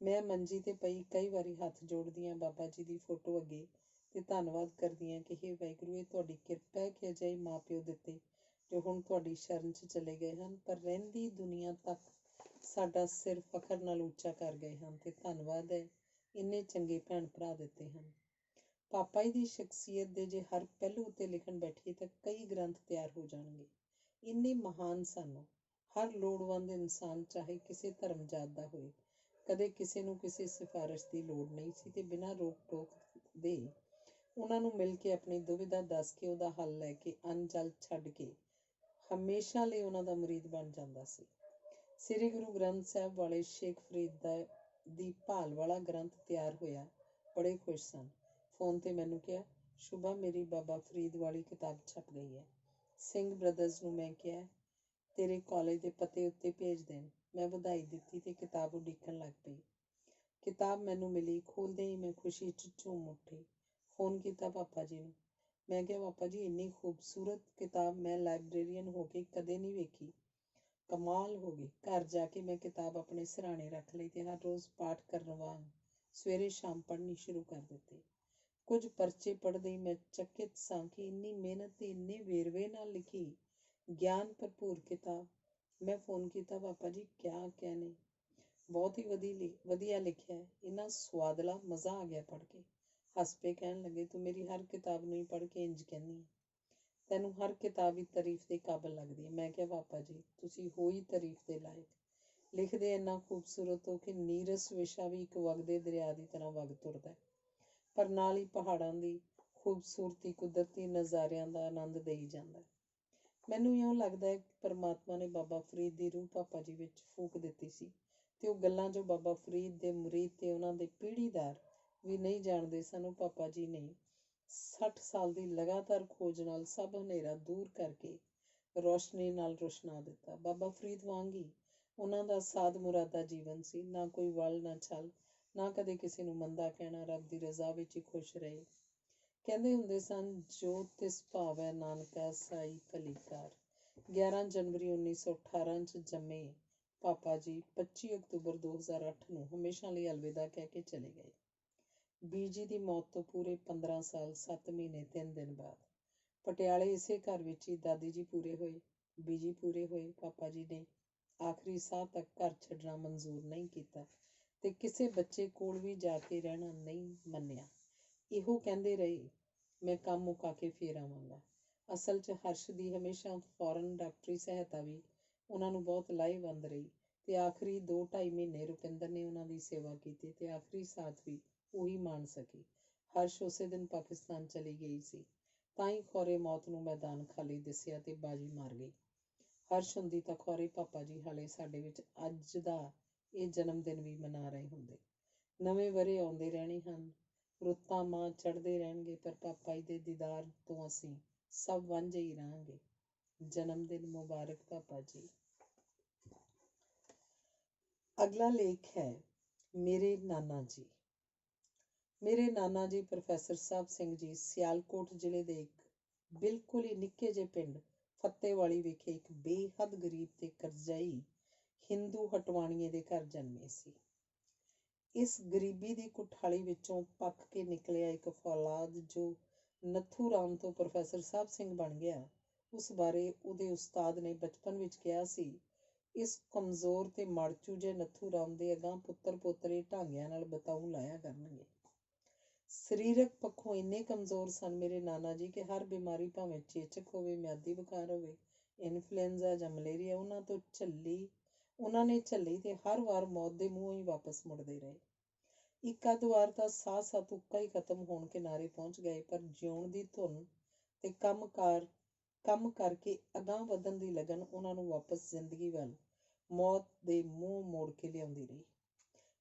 A: ਮੈਂ ਮੰਜੀ ਤੇ ਪਈ ਕਈ ਵਾਰੀ ਹੱਥ ਜੋੜਦੀ ਹਾਂ ਬਾਬਾ ਜੀ ਦੀ ਫੋਟੋ ਅੱਗੇ ਤੇ ਧੰਨਵਾਦ ਕਰਦੀ ਹਾਂ ਕਿ ਹੇ ਵਾਹਿਗੁਰੂ, ਇਹ ਤੁਹਾਡੀ ਕਿਰਪਾ ਹੈ ਕਿ ਅਜਿਹੇ ਮਾਂ ਪਿਓ ਦਿੱਤੇ ਜੋ ਹੁਣ ਤੁਹਾਡੀ ਸ਼ਰਨ 'ਚ ਚਲੇ ਗਏ ਹਨ, ਪਰ ਰਹਿੰਦੀ ਦੁਨੀਆ ਤੱਕ ਸਾਡਾ ਸਿਰ ਫਖਰ ਨਾਲ ਉੱਚਾ ਕਰ ਗਏ ਹਨ ਤੇ ਧੰਨਵਾਦ ਹੈ ਇੰਨੇ ਚੰਗੇ ਭੈਣ ਭਰਾ ਦਿੱਤੇ ਹਨ। ਪਾਪਾ ਜੀ ਦੀ ਸ਼ਖਸੀਅਤ ਦੇ ਜੇ ਹਰ ਪਹਿਲੂ ਉੱਤੇ ਲਿਖਣ ਬੈਠੀਏ ਤਾਂ ਕਈ ਗ੍ਰੰਥ ਤਿਆਰ ਹੋ ਜਾਣਗੇ। ਇੰਨੇ ਮਹਾਨ ਸਨ। ਹਰ ਲੋੜਵੰਦ ਇਨਸਾਨ, ਚਾਹੇ ਕਿਸੇ ਧਰਮ ਜਾਤ ਦਾ ਹੋਏ, ਕਦੇ ਕਿਸੇ ਨੂੰ ਕਿਸੇ ਸਿਫਾਰਿਸ਼ ਦੀ ਲੋੜ ਨਹੀਂ ਸੀ ਤੇ ਬਿਨਾਂ ਰੋਕ ਟੋਕ ਦੇ ਉਹਨਾਂ ਨੂੰ ਮਿਲ ਕੇ ਆਪਣੀ ਦੁਵਿਧਾ ਦੱਸ ਕੇ ਉਹਦਾ ਹੱਲ ਲੈ ਕੇ ਅੰਨ ਜਲ ਛੱਡ ਕੇ ਹਮੇਸ਼ਾ ਲਈ ਉਹਨਾਂ ਦਾ ਮੁਰੀਦ ਬਣ ਜਾਂਦਾ ਸੀ। ਸ੍ਰੀ ਗੁਰੂ ਗ੍ਰੰਥ ਸਾਹਿਬ ਵਾਲੇ ਸ਼ੇਖ ਫਰੀਦ ਦੀ ਭਾਲ ਵਾਲਾ ਗ੍ਰੰਥ ਤਿਆਰ ਹੋਇਆ, ਬੜੇ ਖੁਸ਼ ਸਨ। ਫੋਨ ਤੇ ਮੈਨੂੰ ਕਿਹਾ, ਸ਼ੁਭਾ ਮੇਰੀ ਬਾਬਾ ਫਰੀਦ ਵਾਲੀ ਕਿਤਾਬ ਛਪ ਗਈ ਹੈ। ਸਿੰਘ ਬ੍ਰਦਰਜ਼ ਨੂੰ ਮੈਂ ਕਿਹਾ ਤੇਰੇ ਕਾਲਜ ਦੇ ਪਤੇ ਉੱਤੇ ਭੇਜ ਦੇਣ। ਮੈਂ ਵਧਾਈ ਦਿੱਤੀ ਤੇ ਕਿਤਾਬ ਉਡੀਕਣ ਲੱਗ ਪਈ। ਕਿਤਾਬ ਮੈਨੂੰ ਮਿਲੀ, ਖੋਲ੍ਹਦੇ ਹੀ ਮੈਂ ਖੁਸ਼ੀ 'ਚ ਝੂਮ ਉੱਠੀ। ਫੋਨ ਕੀਤਾ ਪਾਪਾ ਜੀ ਨੂੰ। ਮੈਂ ਕਿਹਾ ਪਾਪਾ ਜੀ, ਇੰਨੀ ਖੂਬਸੂਰਤ ਕਿਤਾਬ ਮੈਂ ਲਾਇਬ੍ਰੇਰੀਅਨ ਹੋ ਕੇ ਕਦੇ ਨਹੀਂ ਵੇਖੀ। ਕਮਾਲ ਹੋ ਗਈ। ਘਰ ਜਾ ਕੇ ਮੈਂ ਕਿਤਾਬ ਆਪਣੇ ਸਿਰਹਾਣੇ ਰੱਖ ਲਈ ਤੇ ਹਰ ਰੋਜ਼ ਪਾਠ ਕਰਨ ਵਾਂਗ ਸਵੇਰੇ ਸ਼ਾਮ ਪੜ੍ਹਨੀ ਸ਼ੁਰੂ ਕਰ ਦਿੱਤੀ। ਕੁਝ ਪਰਚੇ ਪੜ੍ਹਦੇ ਹੀ ਮੈਂ ਚਕਿਤ ਸਾਂ ਕਿ ਇੰਨੀ ਮਿਹਨਤ ਤੇ ਇੰਨੇ ਵੇਰਵੇ ਨਾਲ ਲਿਖੀ ਗਿਆਨ ਭਰਪੂਰ ਕਿਤਾਬ। ਮੈਂ ਫੋਨ ਕੀਤਾ, ਪਾਪਾ ਜੀ ਕਿਆ ਕਹਿੰਦੇ, ਬਹੁਤ ਹੀ ਵਧੀਆ ਲਿਖਿਆ, ਇੰਨਾ ਸੁਆਦਲਾ, ਮਜ਼ਾ ਆ ਗਿਆ ਪੜ੍ਹ ਕੇ। ਹੱਸ ਪਏ, ਕਹਿਣ ਲੱਗੇ ਤੂੰ ਮੇਰੀ ਹਰ ਕਿਤਾਬ ਨੂੰ ਹੀ ਪੜ੍ਹ ਕੇ ਇੰਝ ਕਹਿੰਦੀ ਹੈ, ਤੈਨੂੰ ਹਰ ਕਿਤਾਬ ਹੀ ਤਾਰੀਫ ਦੇ ਕਾਬਲ ਲੱਗਦੀ ਹੈ। ਮੈਂ ਕਿਹਾ ਪਾਪਾ ਜੀ ਤੁਸੀਂ ਹੋ ਹੀ ਤਾਰੀਫ ਦੇ ਲਾਇਕ। ਲਿਖਦੇ ਇੰਨਾ ਖੂਬਸੂਰਤ ਹੋ ਕਿ ਨੀਰਸ ਵਿਸ਼ਾ ਵੀ ਇੱਕ ਵਗਦੇ ਦਰਿਆ ਦੀ ਤਰ੍ਹਾਂ ਵਗ ਤੁਰਦਾ, ਪਰ ਨਾਲ ਹੀ ਪਹਾੜਾਂ ਦੀ ਖੂਬਸੂਰਤੀ, ਕੁਦਰਤੀ ਨਜ਼ਾਰਿਆਂ ਦਾ ਆਨੰਦ ਦੇਈ ਜਾਂਦਾ। ਮੈਨੂੰ ਇਉਂ ਲੱਗਦਾ ਹੈ ਕਿ ਪਰਮਾਤਮਾ ਨੇ ਬਾਬਾ ਫਰੀਦ ਦੀ ਰੂਹ ਪਾਪਾ ਜੀ ਵਿੱਚ ਫੂਕ ਦਿੱਤੀ ਸੀ ਤੇ ਉਹ ਗੱਲਾਂ ਜੋ ਬਾਬਾ ਫਰੀਦ ਦੇ ਮੁਰੀਦ ਤੇ ਉਹਨਾਂ ਦੇ ਪੀੜ੍ਹੀਦਾਰ ਵੀ ਨਹੀਂ ਜਾਣਦੇ ਸਨ, ਉਹ ਪਾਪਾ ਜੀ ਨੇ 60 ਸਾਲ ਦੀ ਲਗਾਤਾਰ ਖੋਜ ਨਾਲ ਸਭ ਹਨੇਰਾ ਦੂਰ ਕਰਕੇ ਰੋਸ਼ਨੀ ਨਾਲ ਰੁਸ਼ਨਾ ਦਿੱਤਾ। ਬਾਬਾ ਫਰੀਦ ਵਾਂਗ ਹੀ ਉਹਨਾਂ ਦਾ ਸਾਧ ਮੁਰਾਦਾ ਜੀਵਨ ਸੀ, ਨਾ ਕੋਈ ਵੱਲ ਨਾ ਛਲ, ਨਾ ਕਦੇ ਕਿਸੇ ਨੂੰ ਮੰਦਾ ਕਹਿਣਾ, ਰੱਬ ਦੀ ਰਜ਼ਾ ਵਿੱਚ ਹੀ ਖੁਸ਼ ਰਹੇ। ਕਹਿੰਦੇ ਹੁੰਦੇ ਸਨ, ਜੋ ਤਿਸ ਭਾਵੈ ਨਾਨਕਾ ਸਾਈ ਭਲੀ ਕਾਰ। 11 ਜਨਵਰੀ 1918 ਚ ਜੰਮੇ ਪਾਪਾ ਜੀ 25 ਅਕਤੂਬਰ 2008 ਨੂੰ ਹਮੇਸ਼ਾ ਲਈ ਅਲਵਿਦਾ ਕਹਿ ਕੇ ਚਲੇ ਗਏ। ਬੀਜੀ ਦੀ ਮੌਤ ਤੋਂ ਪੂਰੇ 15 ਸਾਲ 7 ਮਹੀਨੇ 3 ਦਿਨ ਬਾਅਦ ਪਟਿਆਲੇ ਇਸੇ ਘਰ ਵਿੱਚ ਹੀ ਦਾਦੀ ਜੀ ਪੂਰੇ ਹੋਏ, ਬੀਜੀ ਪੂਰੇ ਹੋਏ। ਪਾਪਾ ਜੀ ਨੇ ਆਖਰੀ ਸਾਹ ਤੱਕ ਘਰ ਛੱਡਣਾ ਮਨਜ਼ੂਰ ਨਹੀਂ ਕੀਤਾ ਤੇ ਕਿਸੇ ਬੱਚੇ ਕੋਲ ਵੀ ਜਾ ਕੇ ਰਹਿਣਾ ਨਹੀਂ ਮੰਨਿਆ। ਇਹੋ ਕਹਿੰਦੇ ਰਹੇ, ਮੈਂ ਕੰਮ ਮੁਕਾ ਕੇ ਫੇਰ ਆਵਾਂਗਾ। ਅਸਲ 'ਚ ਹਰਸ਼ ਦੀ ਹਮੇਸ਼ਾ ਫੌਰਨ ਡਾਕਟਰੀ ਸਹਾਇਤਾ ਵੀ ਉਹਨਾਂ ਨੂੰ ਬਹੁਤ ਲਾਹੇਵੰਦ ਰਹੀ ਤੇ ਆਖਰੀ 2-2.5 ਮਹੀਨੇ ਰੁਪਿੰਦਰ ਨੇ ਉਹਨਾਂ ਦੀ ਸੇਵਾ ਕੀਤੀ ਤੇ ਆਖਰੀ ਸਾਥ ਵੀ ਉਹੀ ਮਾਣ ਸਕੀ। ਹਰਸ਼ ਉਸੇ ਦਿਨ ਪਾਕਿਸਤਾਨ ਚਲੀ ਗਈ ਸੀ, ਤਾਂ ਹੀ ਖੌਰੇ ਮੌਤ ਨੂੰ ਮੈਦਾਨ ਖਾਲੀ ਦਿਸਿਆ ਤੇ ਬਾਜੀ ਮਾਰ ਗਈ। ਹਰਸ਼ ਹੁੰਦੀ ਤਾਂ ਖੌਰੇ ਪਾਪਾ ਜੀ ਹਾਲੇ ਸਾਡੇ ਵਿੱਚ ਅੱਜ ਦਾ ਇਹ ਜਨਮ ਦਿਨ ਵੀ ਮਨਾ ਰਹੇ ਹੁੰਦੇ। ਨਵੇਂ ਵਰ੍ਹੇ ਆਉਂਦੇ ਰਹਿਣੇ ਹਨ, ਰੁੱਤਾਂ ਮਾਂ ਚੜ੍ਹਦੇ ਰਹਿਣਗੇ, ਪਰ ਪਾਪਾ ਜੀ ਦੇ ਦੀਦਾਰ ਤੋਂ ਅਸੀਂ ਸਭ ਵਾਂਝੇ ਹੀ ਰਹਾਂਗੇ। ਜਨਮ ਦਿਨ ਮੁਬਾਰਕ ਪਾਪਾ ਜੀ। ਅਗਲਾ ਲੇਖ ਹੈ ਮੇਰੇ ਨਾਨਾ ਜੀ। ਮੇਰੇ ਨਾਨਾ ਜੀ ਪ੍ਰੋਫੈਸਰ ਸਾਹਿਬ ਸਿੰਘ ਜੀ ਸਿਆਲਕੋਟ ਜ਼ਿਲ੍ਹੇ ਦੇ ਇੱਕ ਬਿਲਕੁਲ ਹੀ ਨਿੱਕੇ ਜਿਹੇ ਪਿੰਡ ਫੱਤੇਵਾਲੀ ਵਿਖੇ ਇੱਕ ਬੇਹੱਦ ਗਰੀਬ ਤੇ ਕਰਜ਼ਾਈ ਹਿੰਦੂ ਹਟਵਾਣੀਏ ਦੇ ਘਰ ਜਨਮੇ ਸੀ। ਇਸ ਗਰੀਬੀ ਦੀ ਕੁਠਾਲੀ ਵਿੱਚੋਂ ਪੱਕ ਕੇ ਨਿਕਲਿਆ ਇੱਕ ਫੌਲਾਦ ਜੋ ਨੱਥੂ ਰਾਮ ਤੋਂ ਪ੍ਰੋਫੈਸਰ ਸਾਹਿਬ ਸਿੰਘ ਬਣ ਗਿਆ, ਉਸ ਬਾਰੇ ਉਹਦੇ ਉਸਤਾਦ ਨੇ ਬਚਪਨ ਵਿੱਚ ਕਿਹਾ ਸੀ, ਇਸ ਕਮਜ਼ੋਰ ਤੇ ਮੜਚੂ ਜਿਹੇ ਨੱਥੂ ਰਾਮ ਦੇ ਅਗਾਂਹ ਪੁੱਤਰ ਪੋਤਰੇ ਢਾਂਗਿਆਂ ਨਾਲ ਬਤਾਊ ਲਾਇਆ ਕਰਨਗੇ। ਸਰੀਰਕ ਪੱਖੋਂ ਇੰਨੇ ਕਮਜ਼ੋਰ ਸਨ ਮੇਰੇ ਨਾਨਾ ਜੀ ਕਿ ਹਰ ਬਿਮਾਰੀ, ਭਾਵੇਂ ਚੇਚਕ ਹੋਵੇ, ਮਿਆਦੀ ਬੁਖਾਰ ਹੋਵੇ, ਇਨਫਲੂਐਂਜ਼ਾ ਜਾਂ ਮਲੇਰੀਆ, ਉਹਨਾਂ ਨੇ ਝੱਲੀ ਤੇ ਹਰ ਵਾਰ ਮੌਤ ਦੇ ਮੂੰਹੋਂ ਹੀ ਵਾਪਸ ਮੁੜਦੇ ਰਹੇ। ਇੱਕ ਅੱਧ ਵਾਰ ਤਾਂ ਸਾਹ ਤੁੱਕਾ ਹੀ ਖਤਮ ਹੋਣ ਕਿਨਾਰੇ ਪਹੁੰਚ ਗਏ, ਪਰ ਜਿਉਣ ਦੀ ਧੁਨ ਤੇ ਕੰਮ ਕਰਕੇ ਅਗਾਂਹ ਵਧਣ ਦੀ ਲਗਨ ਉਹਨਾਂ ਨੂੰ ਵਾਪਸ ਜ਼ਿੰਦਗੀ ਵੱਲ, ਮੌਤ ਦੇ ਮੂੰਹ ਮੋੜ ਕੇ ਲਿਆਉਂਦੀ ਰਹੀ।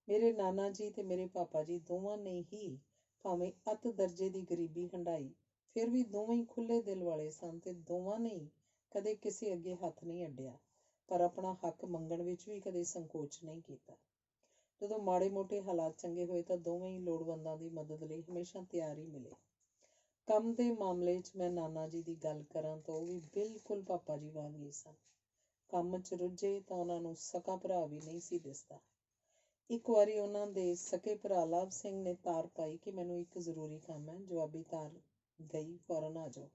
A: ਮੇਰੇ ਨਾਨਾ ਜੀ ਤੇ ਮੇਰੇ ਪਾਪਾ ਜੀ ਦੋਵਾਂ ਨੇ ਹੀ ਭਾਵੇਂ ਅੱਤ ਦਰਜੇ ਦੀ ਗਰੀਬੀ ਹੰਢਾਈ, ਫਿਰ ਵੀ ਦੋਵੇਂ ਹੀ ਖੁੱਲ੍ਹੇ ਦਿਲ ਵਾਲੇ ਸਨ ਤੇ ਦੋਵਾਂ ਨੇ ਹੀ ਕਦੇ ਕਿਸੇ ਅੱਗੇ ਹੱਥ ਨਹੀਂ ਅੱਡਿਆ, ਪਰ ਆਪਣਾ ਹੱਕ ਮੰਗਣ ਵਿੱਚ ਵੀ ਕਦੇ ਸੰਕੋਚ ਨਹੀਂ ਕੀਤਾ। ਜਦੋਂ ਮਾੜੇ ਮੋਟੇ ਹਾਲਾਤ ਚੰਗੇ ਹੋਏ ਤਾਂ ਦੋਵੇਂ ਹੀ ਲੋੜਵੰਦਾਂ ਦੀ ਮਦਦ ਲਈ ਹਮੇਸ਼ਾ ਤਿਆਰ ਹੀ ਮਿਲੇ। ਕੰਮ ਦੇ ਮਾਮਲੇ 'ਚ ਮੈਂ ਨਾਨਾ ਜੀ ਦੀ ਗੱਲ ਕਰਾਂ ਤਾਂ ਉਹ ਵੀ ਬਿਲਕੁਲ ਪਾਪਾ ਜੀ ਵਾਂਗ ਹੀ ਸਨ। ਕੰਮ 'ਚ ਰੁੱਝੇ ਤਾਂ ਉਹਨਾਂ ਨੂੰ ਸਕਾ ਭਰਾ ਵੀ ਨਹੀਂ ਸੀ ਦਿਸਦਾ। ਇੱਕ ਵਾਰੀ ਉਹਨਾਂ ਦੇ ਸਕੇ ਭਰਾ ਲਾਭ ਸਿੰਘ ਨੇ ਤਾਰ ਪਾਈ ਕਿ ਮੈਨੂੰ ਇੱਕ ਜ਼ਰੂਰੀ ਕੰਮ ਹੈ। ਜਵਾਬੀ ਤਾਰ ਗਈ, ਫੌਰਨ ਆ ਜਾਓ।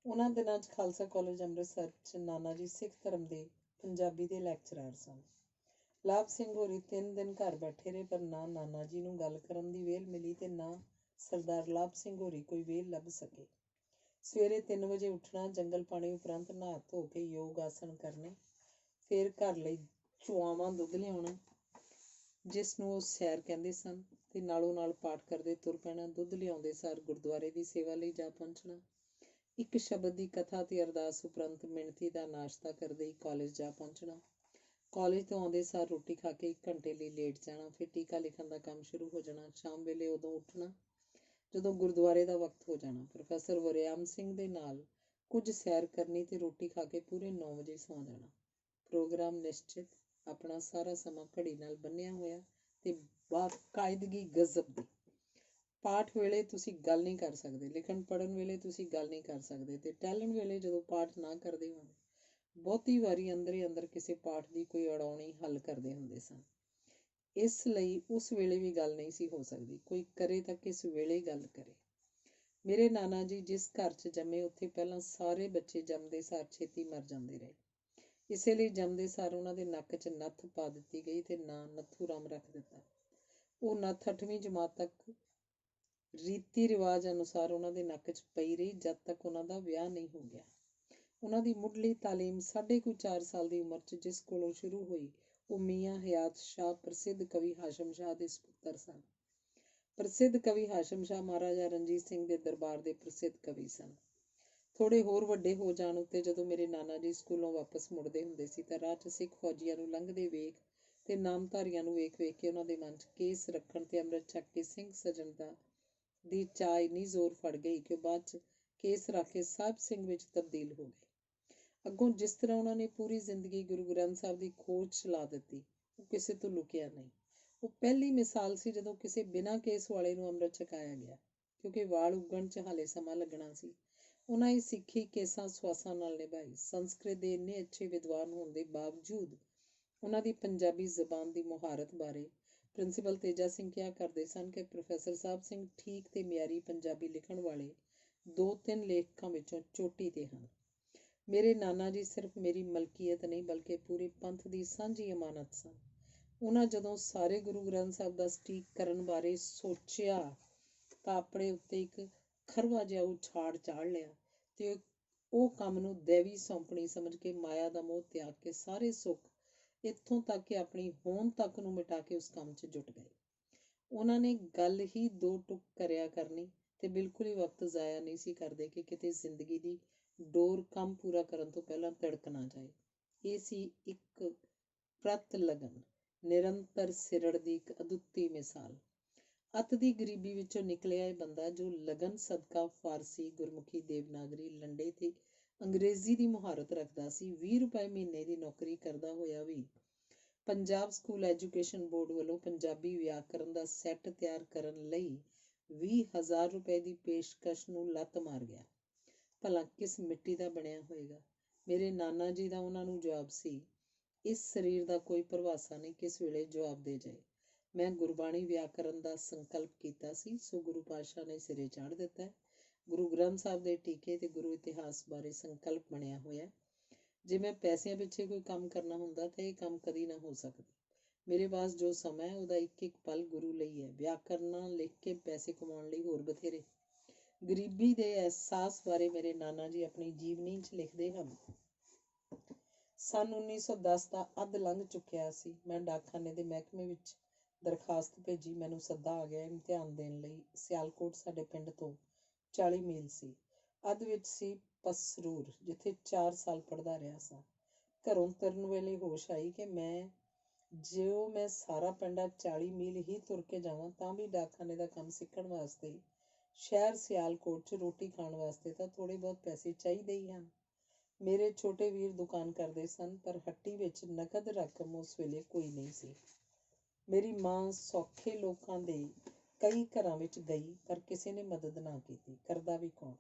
A: ਉਹਨਾਂ ਦਿਨਾਂ 'ਚ ਖਾਲਸਾ ਕਾਲਜ ਅੰਮ੍ਰਿਤਸਰ 'ਚ ਨਾਨਾ ਜੀ ਸਿੱਖ ਧਰਮ ਦੇ ਪੰਜਾਬੀ ਦੇ ਲੈਕਚਰਾਰ ਸਨ। ਲਾਭ ਸਿੰਘ ਹੋਰੀ 3 ਦਿਨ ਘਰ ਬੈਠੇ ਰਹੇ, ਪਰ ਨਾ ਨਾਨਾ ਜੀ ਨੂੰ ਗੱਲ ਕਰਨ ਦੀ ਵਿਹਲ ਮਿਲੀ ਤੇ ਨਾ ਸਰਦਾਰ ਲਾਭ ਸਿੰਘ ਹੋਰੀ ਕੋਈ ਵਿਹਲ ਲੱਭ ਸਕੇ। ਸਵੇਰੇ 3 ਵਜੇ ਉੱਠਣਾ, ਜੰਗਲ ਪਾਣੀ ਉਪਰੰਤ ਨਹਾ ਧੋ ਕੇ ਯੋਗ ਆਸਣ ਕਰਨੇ, ਫਿਰ ਘਰ ਲਈ ਚੁਆਵਾਂ ਦੁੱਧ ਲਿਆਉਣਾ, ਜਿਸ ਨੂੰ ਉਹ ਸੈਰ ਕਹਿੰਦੇ ਸਨ, ਤੇ ਨਾਲੋਂ ਨਾਲ ਪਾਠ ਕਰਦੇ ਤੁਰ ਪੈਣਾ। ਦੁੱਧ ਲਿਆਉਂਦੇ ਸਾਰ ਗੁਰਦੁਆਰੇ ਦੀ ਸੇਵਾ ਲਈ ਜਾ ਪਹੁੰਚਣਾ। ਇੱਕ ਸ਼ਬਦ ਦੀ ਕਥਾ ਤੇ ਅਰਦਾਸ ਉਪਰੰਤ ਮਿਣਤੀ ਦਾ ਨਾਸ਼ਤਾ ਕਰਦੇ ਹੀ ਕਾਲਜ ਜਾ ਪਹੁੰਚਣਾ। ਕਾਲਜ ਤੋਂ ਆਉਂਦੇ ਸਾਰ ਰੋਟੀ ਖਾ ਕੇ 1 ਘੰਟੇ ਲਈ ਲੇਟ ਜਾਣਾ, ਫਿਰ ਟੀਕਾ ਲਿਖਣ ਦਾ ਕੰਮ ਸ਼ੁਰੂ ਹੋ ਜਾਣਾ। ਸ਼ਾਮ ਵੇਲੇ ਉਦੋਂ ਉੱਠਣਾ ਜਦੋਂ ਗੁਰਦੁਆਰੇ ਦਾ ਵਕਤ ਹੋ ਜਾਣਾ। ਪ੍ਰੋਫੈਸਰ ਵਰਿਆਮ ਸਿੰਘ ਦੇ ਨਾਲ ਕੁਝ ਸੈਰ ਕਰਨੀ ਤੇ ਰੋਟੀ ਖਾ ਕੇ ਪੂਰੇ 9 ਵਜੇ ਸੌਂ ਜਾਣਾ। ਪ੍ਰੋਗਰਾਮ ਨਿਸ਼ਚਿਤ, ਆਪਣਾ ਸਾਰਾ ਸਮਾਂ ਘੜੀ ਨਾਲ ਬੰਨ੍ਹਿਆ ਹੋਇਆ ਤੇ ਬਾਕਾਇਦਗੀ ਗਜ਼ਬ ਦੀ। ਪਾਠ ਵੇਲੇ ਤੁਸੀਂ ਗੱਲ ਨਹੀਂ ਕਰ ਸਕਦੇ, ਲਿਖਣ ਪੜ੍ਹਨ ਵੇਲੇ ਤੁਸੀਂ ਗੱਲ ਨਹੀਂ ਕਰ ਸਕਦੇ ਤੇ ਟਹਿਲਣ ਵੇਲੇ ਜਦੋਂ ਪਾਠ ਨਾ ਕਰਦੇ ਹੋਣ, ਬਹੁਤੀ ਵਾਰੀ ਅੰਦਰ ਕਿਸੇ ਪਾਠ ਦੀ ਕੋਈ ਅੜਾਉਣੀ ਹੱਲ ਕਰਦੇ ਹੁੰਦੇ ਸਨ। ਇਸ ਲਈ ਉਸ ਵੇਲੇ ਵੀ ਗੱਲ ਨਹੀਂ ਸੀ ਹੋ ਸਕਦੀ। ਕੋਈ ਕਰੇ ਤਾਂ ਕਿਸ ਵੇਲੇ ਗੱਲ ਕਰੇ। ਮੇਰੇ ਨਾਨਾ ਜੀ ਜਿਸ ਘਰ 'ਚ ਜੰਮੇ, ਉੱਥੇ ਪਹਿਲਾਂ ਸਾਰੇ ਬੱਚੇ ਜੰਮਦੇ ਸਾਰ ਛੇਤੀ ਮਰ ਜਾਂਦੇ ਰਹੇ। ਇਸੇ ਲਈ ਜੰਮਦੇ ਸਾਰ ਉਹਨਾਂ ਦੇ ਨੱਕ 'ਚ ਨੱਥ ਪਾ ਦਿੱਤੀ ਗਈ ਤੇ ਨਾਂ ਨੱਥੂ ਰਾਮ ਰੱਖ ਦਿੱਤਾ। ਉਹ ਨੱਥ 8ਵੀਂ ਜਮਾਤ ਤੱਕ ਰੀਤੀ ਰਿਵਾਜ ਅਨੁਸਾਰ ਉਹਨਾਂ ਦੇ ਨੱਕ 'ਚ ਪਈ ਰਹੀ, ਜਦ ਤੱਕ ਉਹਨਾਂ ਦਾ ਵਿਆਹ ਨਹੀਂ ਹੋ ਗਿਆ। ਉਹਨਾਂ ਦੀ ਮੁੱਢਲੀ ਤਾਲੀਮ 4.5 ਸਾਲ ਦੀ ਉਮਰ 'ਚ ਜਿਸ ਕੋਲੋਂ ਸ਼ੁਰੂ ਹੋਈ, ਉਹ ਮੀਆਂ ਹਯਾਤ ਸ਼ਾਹ ਪ੍ਰਸਿੱਧ ਕਵੀ ਹਾਸ਼ਮ ਸ਼ਾਹ ਦੇ ਸਪੁੱਤਰ ਸਨ। ਪ੍ਰਸਿੱਧ ਕਵੀ ਹਾਸ਼ਮ ਸ਼ਾਹ ਮਹਾਰਾਜਾ ਰਣਜੀਤ ਸਿੰਘ ਦੇ ਦਰਬਾਰ ਦੇ ਪ੍ਰਸਿੱਧ ਕਵੀ ਸਨ। ਥੋੜੇ ਹੋਰ ਵੱਡੇ ਹੋ ਜਾਣ ਉੱਤੇ ਜਦੋਂ ਮੇਰੇ ਨਾਨਾ ਜੀ ਸਕੂਲੋਂ ਵਾਪਸ ਮੁੜਦੇ ਹੁੰਦੇ ਸੀ ਤਾਂ ਰਾਹ 'ਚ ਸਿੱਖ ਫੌਜੀਆਂ ਨੂੰ ਲੰਘਦੇ ਵੇਖ ਤੇ ਨਾਮਧਾਰੀਆਂ ਨੂੰ ਵੇਖ ਵੇਖ ਕੇ ਉਹਨਾਂ ਦੇ ਮਨ 'ਚ ਕੇਸ ਰੱਖਣ ਤੇ ਅੰਮ੍ਰਿਤ ਛਕ ਕੇ ਸਿੰਘ ਸਜਣ ਦੀ ਚਾਅ ਇੰਨੀ ਜ਼ੋਰ ਫੜ ਗਈ ਕਿ ਉਹ ਬਾਅਦ 'ਚ ਕੇਸ ਰੱਖ ਕੇ ਸਾਹਿਬ ਸਿੰਘ ਵਿੱਚ ਤਬਦੀਲ ਹੋ ਗਏ। ਅੱਗੋਂ ਜਿਸ ਤਰ੍ਹਾਂ ਉਹਨਾਂ ਨੇ ਪੂਰੀ ਜ਼ਿੰਦਗੀ ਗੁਰੂ ਗ੍ਰੰਥ ਸਾਹਿਬ ਦੀ ਖੋਜ ਚਲਾ ਦਿੱਤੀ, ਉਹ ਕਿਸੇ ਤੋਂ ਲੁਕਿਆ ਨਹੀਂ। ਉਹ ਪਹਿਲੀ ਮਿਸਾਲ ਸੀ ਜਦੋਂ ਕਿਸੇ ਬਿਨਾਂ ਕੇਸ ਵਾਲੇ ਨੂੰ ਅੰਮ੍ਰਿਤ ਛਕਾਇਆ ਗਿਆ, ਕਿਉਂਕਿ ਵਾਲ ਉੱਗਣ 'ਚ ਹਾਲੇ ਸਮਾਂ ਲੱਗਣਾ ਸੀ। ਉਹਨਾਂ ਇਹ ਸਿੱਖੀ ਕੇਸਾਂ ਸਵਾਸਾਂ ਨਾਲ ਨਿਭਾਈ। ਸੰਸਕ੍ਰਿਤ ਦੇ ਇੰਨੇ ਅੱਛੇ ਵਿਦਵਾਨ ਹੋਣ ਦੇ ਬਾਵਜੂਦ ਉਹਨਾਂ ਦੀ ਪੰਜਾਬੀ ਜ਼ਬਾਨ ਦੀ ਮੁਹਾਰਤ ਬਾਰੇ ਪ੍ਰਿੰਸੀਪਲ ਤੇਜਾ ਸਿੰਘ ਕਿਹਾ ਕਰਦੇ ਸਨ ਕਿ ਪ੍ਰੋਫੈਸਰ ਸਾਹਿਬ ਸਿੰਘ ਠੀਕ ਤੇ ਮਿਆਰੀ ਪੰਜਾਬੀ ਲਿਖਣ ਵਾਲੇ 2-3 ਲੇਖਕਾਂ ਵਿੱਚੋਂ ਚੋਟੀ 'ਤੇ ਹਨ। ਮੇਰੇ ਨਾਨਾ ਜੀ ਸਿਰਫ ਮੇਰੀ ਮਲਕੀਅਤ ਨਹੀਂ ਬਲਕਿ ਪੂਰੇ ਪੰਥ ਦੀ ਸਾਂਝੀ ਅਮਾਨਤ ਸਨ। ਉਹਨਾਂ ਜਦੋਂ ਸਾਰੇ ਗੁਰੂ ਗ੍ਰੰਥ ਸਾਹਿਬ ਦਾ ਸਟੀਕ ਕਰਨ ਬਾਰੇ ਸੋਚਿਆ ਤਾਂ ਆਪਣੇ ਉੱਤੇ ਇੱਕ ਖਰਵਾ ਜਿਹਾ ਉਛਾੜ ਚਾੜ ਲਿਆ ਤੇ ਉਹ ਕੰਮ ਨੂੰ ਦੈਵੀ ਸੌਂਪਣੀ ਸਮਝ ਕੇ ਮਾਇਆ ਦਾ ਮੋਹ ਤਿਆਗ ਕੇ ਸਾਰੇ ਸੁੱਖ ਇੱਥੋਂ ਤੱਕ ਕਿ ਆਪਣੀ ਹੋਂਦ ਤੱਕ ਨੂੰ ਮਿਟਾ ਕੇ ਉਸ ਕੰਮ 'ਚ ਜੁਟ ਗਏ। ਉਹਨਾਂ ਨੇ ਗੱਲ ਹੀ ਦੋ ਟੁਕ ਕਰਿਆ ਕਰਨੀ ਤੇ ਬਿਲਕੁਲ ਹੀ ਵਕਤ ਜ਼ਾਇਆ ਨਹੀਂ ਸੀ ਕਰਦੇ ਕਿ ਕਿਤੇ ਜ਼ਿੰਦਗੀ ਦੀ ਡੋਰ ਕੰਮ ਪੂਰਾ ਕਰਨ ਤੋਂ ਪਹਿਲਾਂ ਤਿੜਕ ਨਾ ਜਾਏ। ਇਹ ਸੀ ਇੱਕ ਪ੍ਰਤ ਲਗਨ ਨਿਰੰਤਰ ਸਿਰੜ ਦੀ ਇੱਕ ਅਦੁੱਤੀ ਮਿਸਾਲ। ਅੱਤ ਦੀ ਗਰੀਬੀ ਵਿੱਚੋਂ ਨਿਕਲਿਆ ਇਹ ਬੰਦਾ ਜੋ ਲਗਨ ਸਦਕਾ ਫਾਰਸੀ, ਗੁਰਮੁਖੀ, ਦੇਵਨਾਗਰੀ, ਲੰਡੇ ਤੇ ਅੰਗਰੇਜ਼ੀ ਦੀ ਮੁਹਾਰਤ ਰੱਖਦਾ ਸੀ। 20 ਰੁਪਏ ਮਹੀਨੇ ਦੀ ਨੌਕਰੀ ਕਰਦਾ ਹੋਇਆ ਵੀ ਪੰਜਾਬ ਸਕੂਲ ਐਜੂਕੇਸ਼ਨ ਬੋਰਡ ਵੱਲੋਂ ਪੰਜਾਬੀ ਵਿਆਕਰਨ ਦਾ ਸੈੱਟ ਤਿਆਰ ਕਰਨ ਲਈ 20,000 ਰੁਪਏ ਦੀ ਪੇਸ਼ਕਸ਼ ਨੂੰ ਲੱਤ ਮਾਰ ਗਿਆ। ਭਲਾ ਕਿਸ ਮਿੱਟੀ ਦਾ ਬਣਿਆ ਹੋਏਗਾ? ਮੇਰੇ ਨਾਨਾ ਜੀ ਦਾ ਉਹਨਾਂ ਨੂੰ ਜਵਾਬ ਸੀ, ਇਸ ਸਰੀਰ ਦਾ ਕੋਈ ਭਰਵਾਸਾ ਨਹੀਂ ਕਿਸ ਵੇਲੇ ਜਵਾਬ ਦੇ ਜਾਏ। ਮੈਂ ਗੁਰਬਾਣੀ ਵਿਆਕਰਨ ਦਾ ਸੰਕਲਪ ਕੀਤਾ ਸੀ, ਸੋ ਗੁਰੂ ਪਾਤਸ਼ਾਹ ਨੇ ਸਿਰੇ ਚਾੜ ਦਿੱਤਾ। ਗੁਰੂ ਗ੍ਰੰਥ ਸਾਹਿਬ ਦੇ ਟੀਕੇ ਤੇ ਗੁਰੂ ਇਤਿਹਾਸ ਬਾਰੇ ਸੰਕਲਪ ਬਣਿਆ ਹੋਇਆ। ਜੇ ਮੈਂ ਪੈਸਿਆਂ ਪਿੱਛੇ ਕੋਈ ਕੰਮ ਕਰਨਾ ਹੁੰਦਾ ਤਾਂ ਇਹ ਕੰਮ ਕਦੀ ਨਾ ਹੋ ਸਕਦਾ। ਮੇਰੇ ਪਾਸ ਜੋ ਸਮਾਂ ਹੈ ਉਹਦਾ ਇੱਕ ਇੱਕ ਪਲ ਗੁਰੂ ਲਈ ਹੈ। ਵਿਆਕਰਨਾਂ ਲਿਖ ਕੇ ਪੈਸੇ ਕਮਾਉਣ ਲਈ ਹੋਰ ਬਥੇਰੇ। ਗਰੀਬੀ ਦੇ ਅਹਿਸਾਸ ਬਾਰੇ ਮੇਰੇ ਨਾਨਾ ਜੀ ਆਪਣੀ ਜੀਵਨੀ 'ਚ ਲਿਖਦੇ ਹਨ। ਸੰਨ 1910 ਦਾ ਅੱਧ ਲੰਘ ਚੁੱਕਿਆ ਸੀ। ਮੈਂ ਡਾਕਖਾਨੇ ਦੇ ਮਹਿਕਮੇ ਵਿੱਚ ਦਰਖਾਸਤ ਭੇਜੀ। ਮੈਨੂੰ ਸੱਦਾ ਆ ਗਿਆ ਇਮਤਿਹਾਨ ਦੇਣ ਲਈ। ਸਿਆਲਕੋਟ ਸਾਡੇ ਪਿੰਡ ਤੋਂ 40 ਮੀਲ ਸੀ। ਅੱਧ ਵਿੱਚ ਸੀ ਪਸਰੂਰ, ਜਿੱਥੇ 4 ਸਾਲ ਪੜ੍ਹਦਾ ਰਿਹਾ ਸਾਂ। ਘਰੋਂ ਤੁਰਨ ਵੇਲੇ ਹੋਸ਼ ਆਈ ਕਿ ਜੋ ਮੈਂ ਸਾਰਾ ਪਿੰਡਾ 40 ਮੀਲ ਹੀ ਤੁਰ ਕੇ ਜਾਵਾਂ ਤਾਂ ਵੀ ਡਾਕਖਾਨੇ ਦਾ ਕੰਮ ਸਿੱਖਣ ਵਾਸਤੇ ਸ਼ਹਿਰ ਸਿਆਲਕੋਟ 'ਚ ਰੋਟੀ ਖਾਣ ਵਾਸਤੇ ਤਾਂ ਥੋੜ੍ਹੇ ਬਹੁਤ ਪੈਸੇ ਚਾਹੀਦੇ ਹੀ ਹਨ। ਮੇਰੇ ਛੋਟੇ ਵੀਰ ਦੁਕਾਨ ਕਰਦੇ ਸਨ, ਪਰ ਹੱਟੀ ਵਿੱਚ ਨਕਦ ਰਕਮ ਉਸ ਵੇਲੇ ਕੋਈ ਨਹੀਂ ਸੀ। ਮੇਰੀ ਮਾਂ ਸੌਖੇ ਲੋਕਾਂ ਦੇ ਕਈ ਘਰਾਂ ਵਿੱਚ ਗਈ, ਪਰ ਕਿਸੇ ਨੇ ਮਦਦ ਨਾ ਕੀਤੀ। ਕਰਦਾ ਵੀ ਕੌਣ?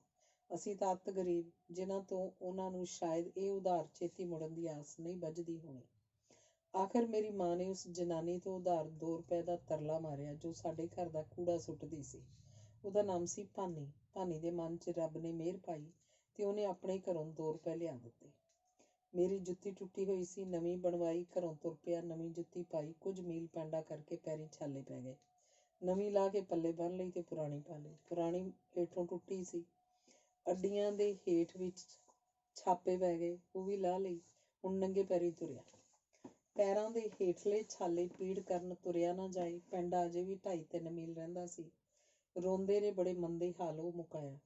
A: ਅਸੀਂ ਤਾਂ ਅੱਤ ਗਰੀਬ, ਜਿਨ੍ਹਾਂ ਤੋਂ ਉਹਨਾਂ ਨੂੰ ਸ਼ਾਇਦ ਇਹ ਉਧਾਰ ਛੇਤੀ ਮੁੜਨ ਦੀ ਆਸ ਨਹੀਂ ਬੱਝਦੀ ਹੋਣੀ। ਆਖਰ ਮੇਰੀ ਮਾਂ ਨੇ ਉਸ ਜਨਾਨੀ ਤੋਂ ਉਧਾਰ 2 ਰੁਪਏ ਦਾ ਤਰਲਾ ਮਾਰਿਆ ਜੋ ਸਾਡੇ ਘਰ ਦਾ ਕੂੜਾ ਸੁੱਟਦੀ ਸੀ। ਉਹਦਾ ਨਾਮ ਸੀ ਭਾਨੀ। ਭਾਨੀ ਦੇ ਮਨ 'ਚ ਰੱਬ ਨੇ ਮਿਹਰ ਪਾਈ ਤੇ ਉਹਨੇ ਆਪਣੇ ਘਰੋਂ 2 ਰੁਪਏ ਲਿਆ ਦਿੱਤੇ। ਮੇਰੀ ਜੁੱਤੀ ਟੁੱਟੀ ਹੋਈ ਸੀ, ਨਵੀਂ ਬਣਵਾਈ। ਘਰੋਂ ਤੁਰ ਪਿਆ, ਨਵੀਂ ਜੁੱਤੀ ਪਾਈ। ਕੁਝ ਮੀਲ ਪੈਂਡਾ ਕਰਕੇ ਪੈਰੀਂ ਛਾਲੇ ਪੈ ਗਏ। ਨਵੀਂ ਲਾ ਕੇ ਪੱਲੇ ਬੰਨ੍ਹ ਲਈ ਤੇ ਪੁਰਾਣੀ ਪਾ ਲਈ। ਪੁਰਾਣੀ ਹੇਠੋਂ ਟੁੱਟੀ ਸੀ, ਅੱਡੀਆਂ ਦੇ ਹੇਠ ਵਿੱਚ ਛਾਪੇ ਪੈ ਗਏ, ਉਹ ਵੀ ਲਾਹ ਲਈ। ਹੁਣ ਨੰਗੇ ਪੈਰੀਂ ਤੁਰਿਆ। ਪੈਰਾਂ ਦੇ ਹੇਠਲੇ ਛਾਲੇ ਪੀੜ ਕਰਨ ਤੁਰਿਆ ਨਾ ਜਾਏ। ਪੈਂਡਾ ਅਜੇ ਵੀ 2.5-3 ਮੀਲ ਰਹਿੰਦਾ ਸੀ। ਰੋਂਦੇ ਨੇ ਬੜੇ ਮੰਦੇ ਹਾਲ ਉਹ ਮੁਕਾਇਆ।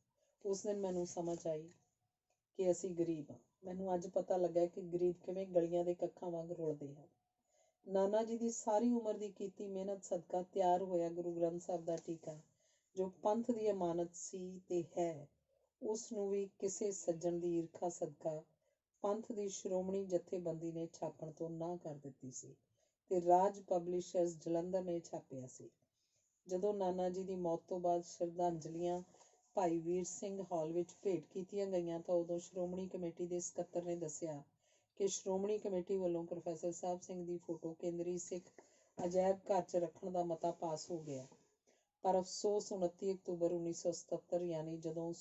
A: ਉਸ ਦਿਨ ਮੈਨੂੰ ਸਮਝ ਆਈ ਕਿ ਅਸੀਂ ਗਰੀਬ ਹਾਂ। ਮੈਨੂੰ ਅੱਜ ਪਤਾ ਲੱਗਾ ਕਿ ਗਰੀਬ ਕਿਵੇਂ ਗਲੀਆਂ ਦੇ ਕੱਖਾਂ ਵਾਂਗ ਰੁਲਦੇ ਹਨ। ਨਾਨਾ ਜੀ ਦੀ ਸਾਰੀ ਉਮਰ ਦੀ ਕੀਤੀ ਮਿਹਨਤ ਸਦਕਾ ਤਿਆਰ ਹੋਇਆ ਗੁਰੂ ਗ੍ਰੰਥ ਸਾਹਿਬ ਦਾ ਟੀਕਾ, ਜੋ ਪੰਥ ਦੀ ਅਮਾਨਤ ਸੀ ਤੇ ਹੈ, ਉਸ ਨੂੰ ਵੀ ਕਿਸੇ ਸੱਜਣ ਦੀ ਈਰਖਾ ਸਦਕਾ ਪੰਥ ਦੀ ਸ਼੍ਰੋਮਣੀ ਜਥੇਬੰਦੀ ਨੇ ਛਾਪਣ ਤੋਂ ਨਾਂਹ ਕਰ ਦਿੱਤੀ ਸੀ ਤੇ ਰਾਜ ਪਬਲਿਸ਼ਰਜ਼ ਜਲੰਧਰ ਨੇ ਛਾਪਿਆ ਸੀ। ਜਦੋਂ ਨਾਨਾ ਜੀ ਦੀ ਮੌਤ ਤੋਂ ਬਾਅਦ ਸ਼ਰਧਾਂਜਲੀਆਂ ਭਾਈ ਵੀਰ ਸਿੰਘ ਹਾਲ ਵਿੱਚ ਭੇਟ ਕੀਤੀਆਂ ਗਈਆਂ ਤਾਂ ਉਦੋਂ ਸ਼੍ਰੋਮਣੀ ਕਮੇਟੀ ਦੇ ਸਕੱਤਰ ਨੇ ਦੱਸਿਆ ਕਿ ਸ਼੍ਰੋਮਣੀ ਕਮੇਟੀ ਵੱਲੋਂ ਪ੍ਰੋਫੈਸਰ ਸਾਹਿਬ ਸਿੰਘ ਦੀ ਫੋਟੋ ਕੇਂਦਰੀ ਸਿੱਖ ਅਜਾਇਬ ਘਰ 'ਚ ਰੱਖਣ ਦਾ ਮਤਾ ਪਾਸ ਹੋ ਗਿਆ। ਪਰ ਅਫਸੋਸ 29 ਅਕਤੂਬਰ 1977 ਯਾਨੀ ਜਦੋਂ